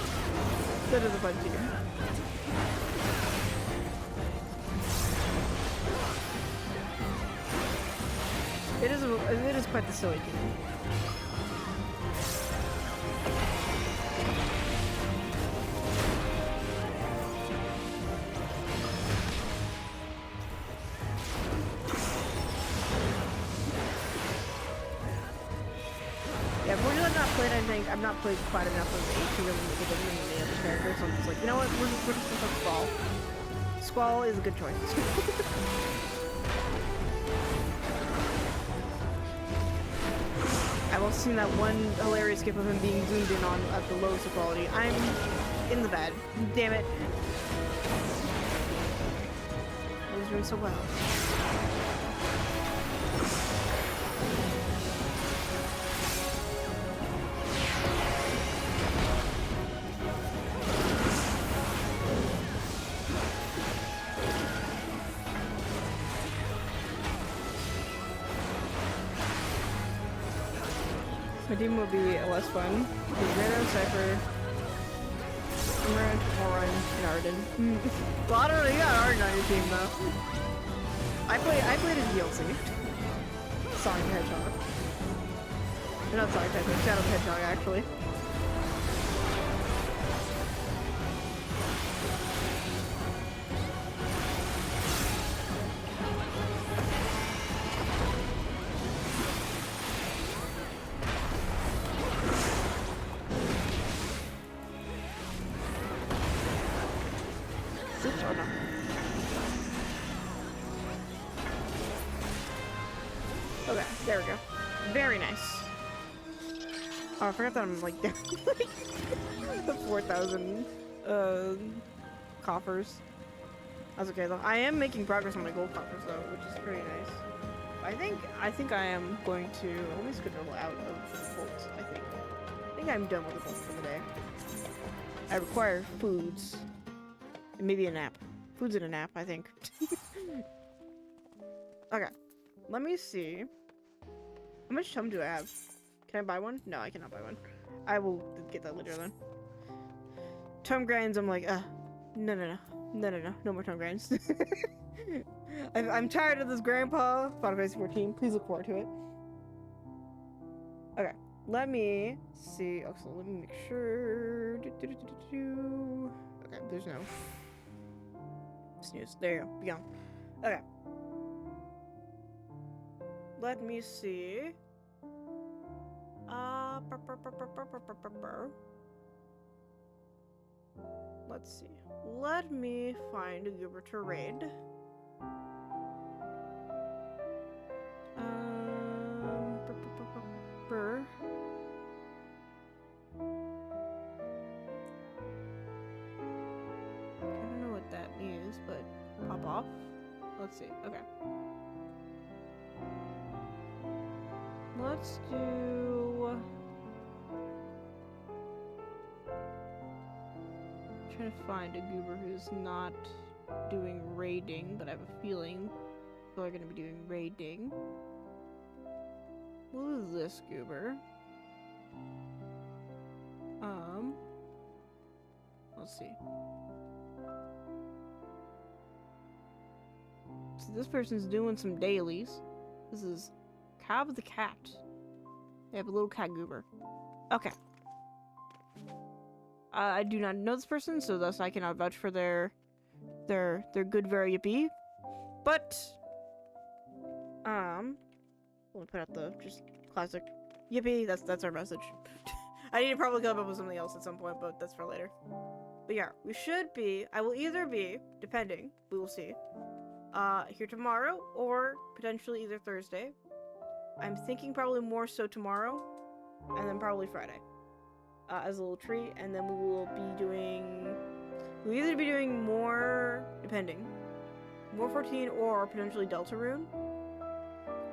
That is a bunch here. It is quite the silly game. Yeah, unfortunately I've not played quite enough of 8 to really make a difference in the other characters, so I'm just like, you know what, we're just gonna put Squall. Squall is a good choice. I've also seen that one hilarious skip of him being zoomed in on at the lowest quality. I'm in the bad. Damn it. I was doing so well. My team will be less fun. Random Cypher, Imran, Moran, and Arden. Well, I don't know, you got Arden on your team though. I played a DLC. Sonic the Hedgehog. Not Sonic the Hedgehog, Shadow the Hedgehog actually. Okay, there we go. Very nice. Oh, I forgot that I'm like down the 4,000 coffers. That's okay though. I am making progress on my gold coffers though, which is pretty nice. I think I am going to let me schedule out of Volt. I think think I'm done with the book for the day. I require foods. And maybe a nap. Foods and a nap, I think. Okay. Let me see. How much tome do I have? Can I buy one? No, I cannot buy one. I will get that later then. Tome grinds, I'm like, no more tome grinds. I'm tired of this, Grandpa. Final Fantasy 14. Please look forward to it. Okay, let me see. Oh, so let me make sure. Okay, there's no snooze. There you go. Be gone. Okay. Let me see. Let's see. Let me find a goober to raid. I don't know what that means, but pop off. Let's see. Okay. Let's do... I'm trying to find a goober who's not doing raiding, but I have a feeling people are going to be doing raiding. What is this goober? Let's see. So this person's doing some dailies. This is Cobb the cat. They have a little cat goober. Okay. I do not know this person, so thus I cannot vouch for their good very yippee. But we'll put out the just classic yippee. That's our message. I need to probably come up with something else at some point, but that's for later. But yeah, we should be. I will either be, depending, we will see, here tomorrow or potentially either Thursday. I'm thinking probably more so tomorrow, and then probably Friday, as a little treat, and then we will be doing. We'll either be doing more, depending, more 14 or potentially Deltarune,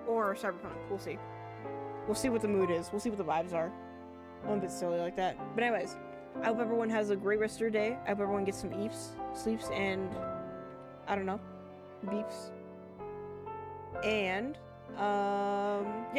or Cyberpunk. We'll see. We'll see what the mood is. We'll see what the vibes are. I'm a bit silly like that. But anyways, I hope everyone has a great rest of their day. I hope everyone gets some sleeps, and I don't know, beeps. And yeah.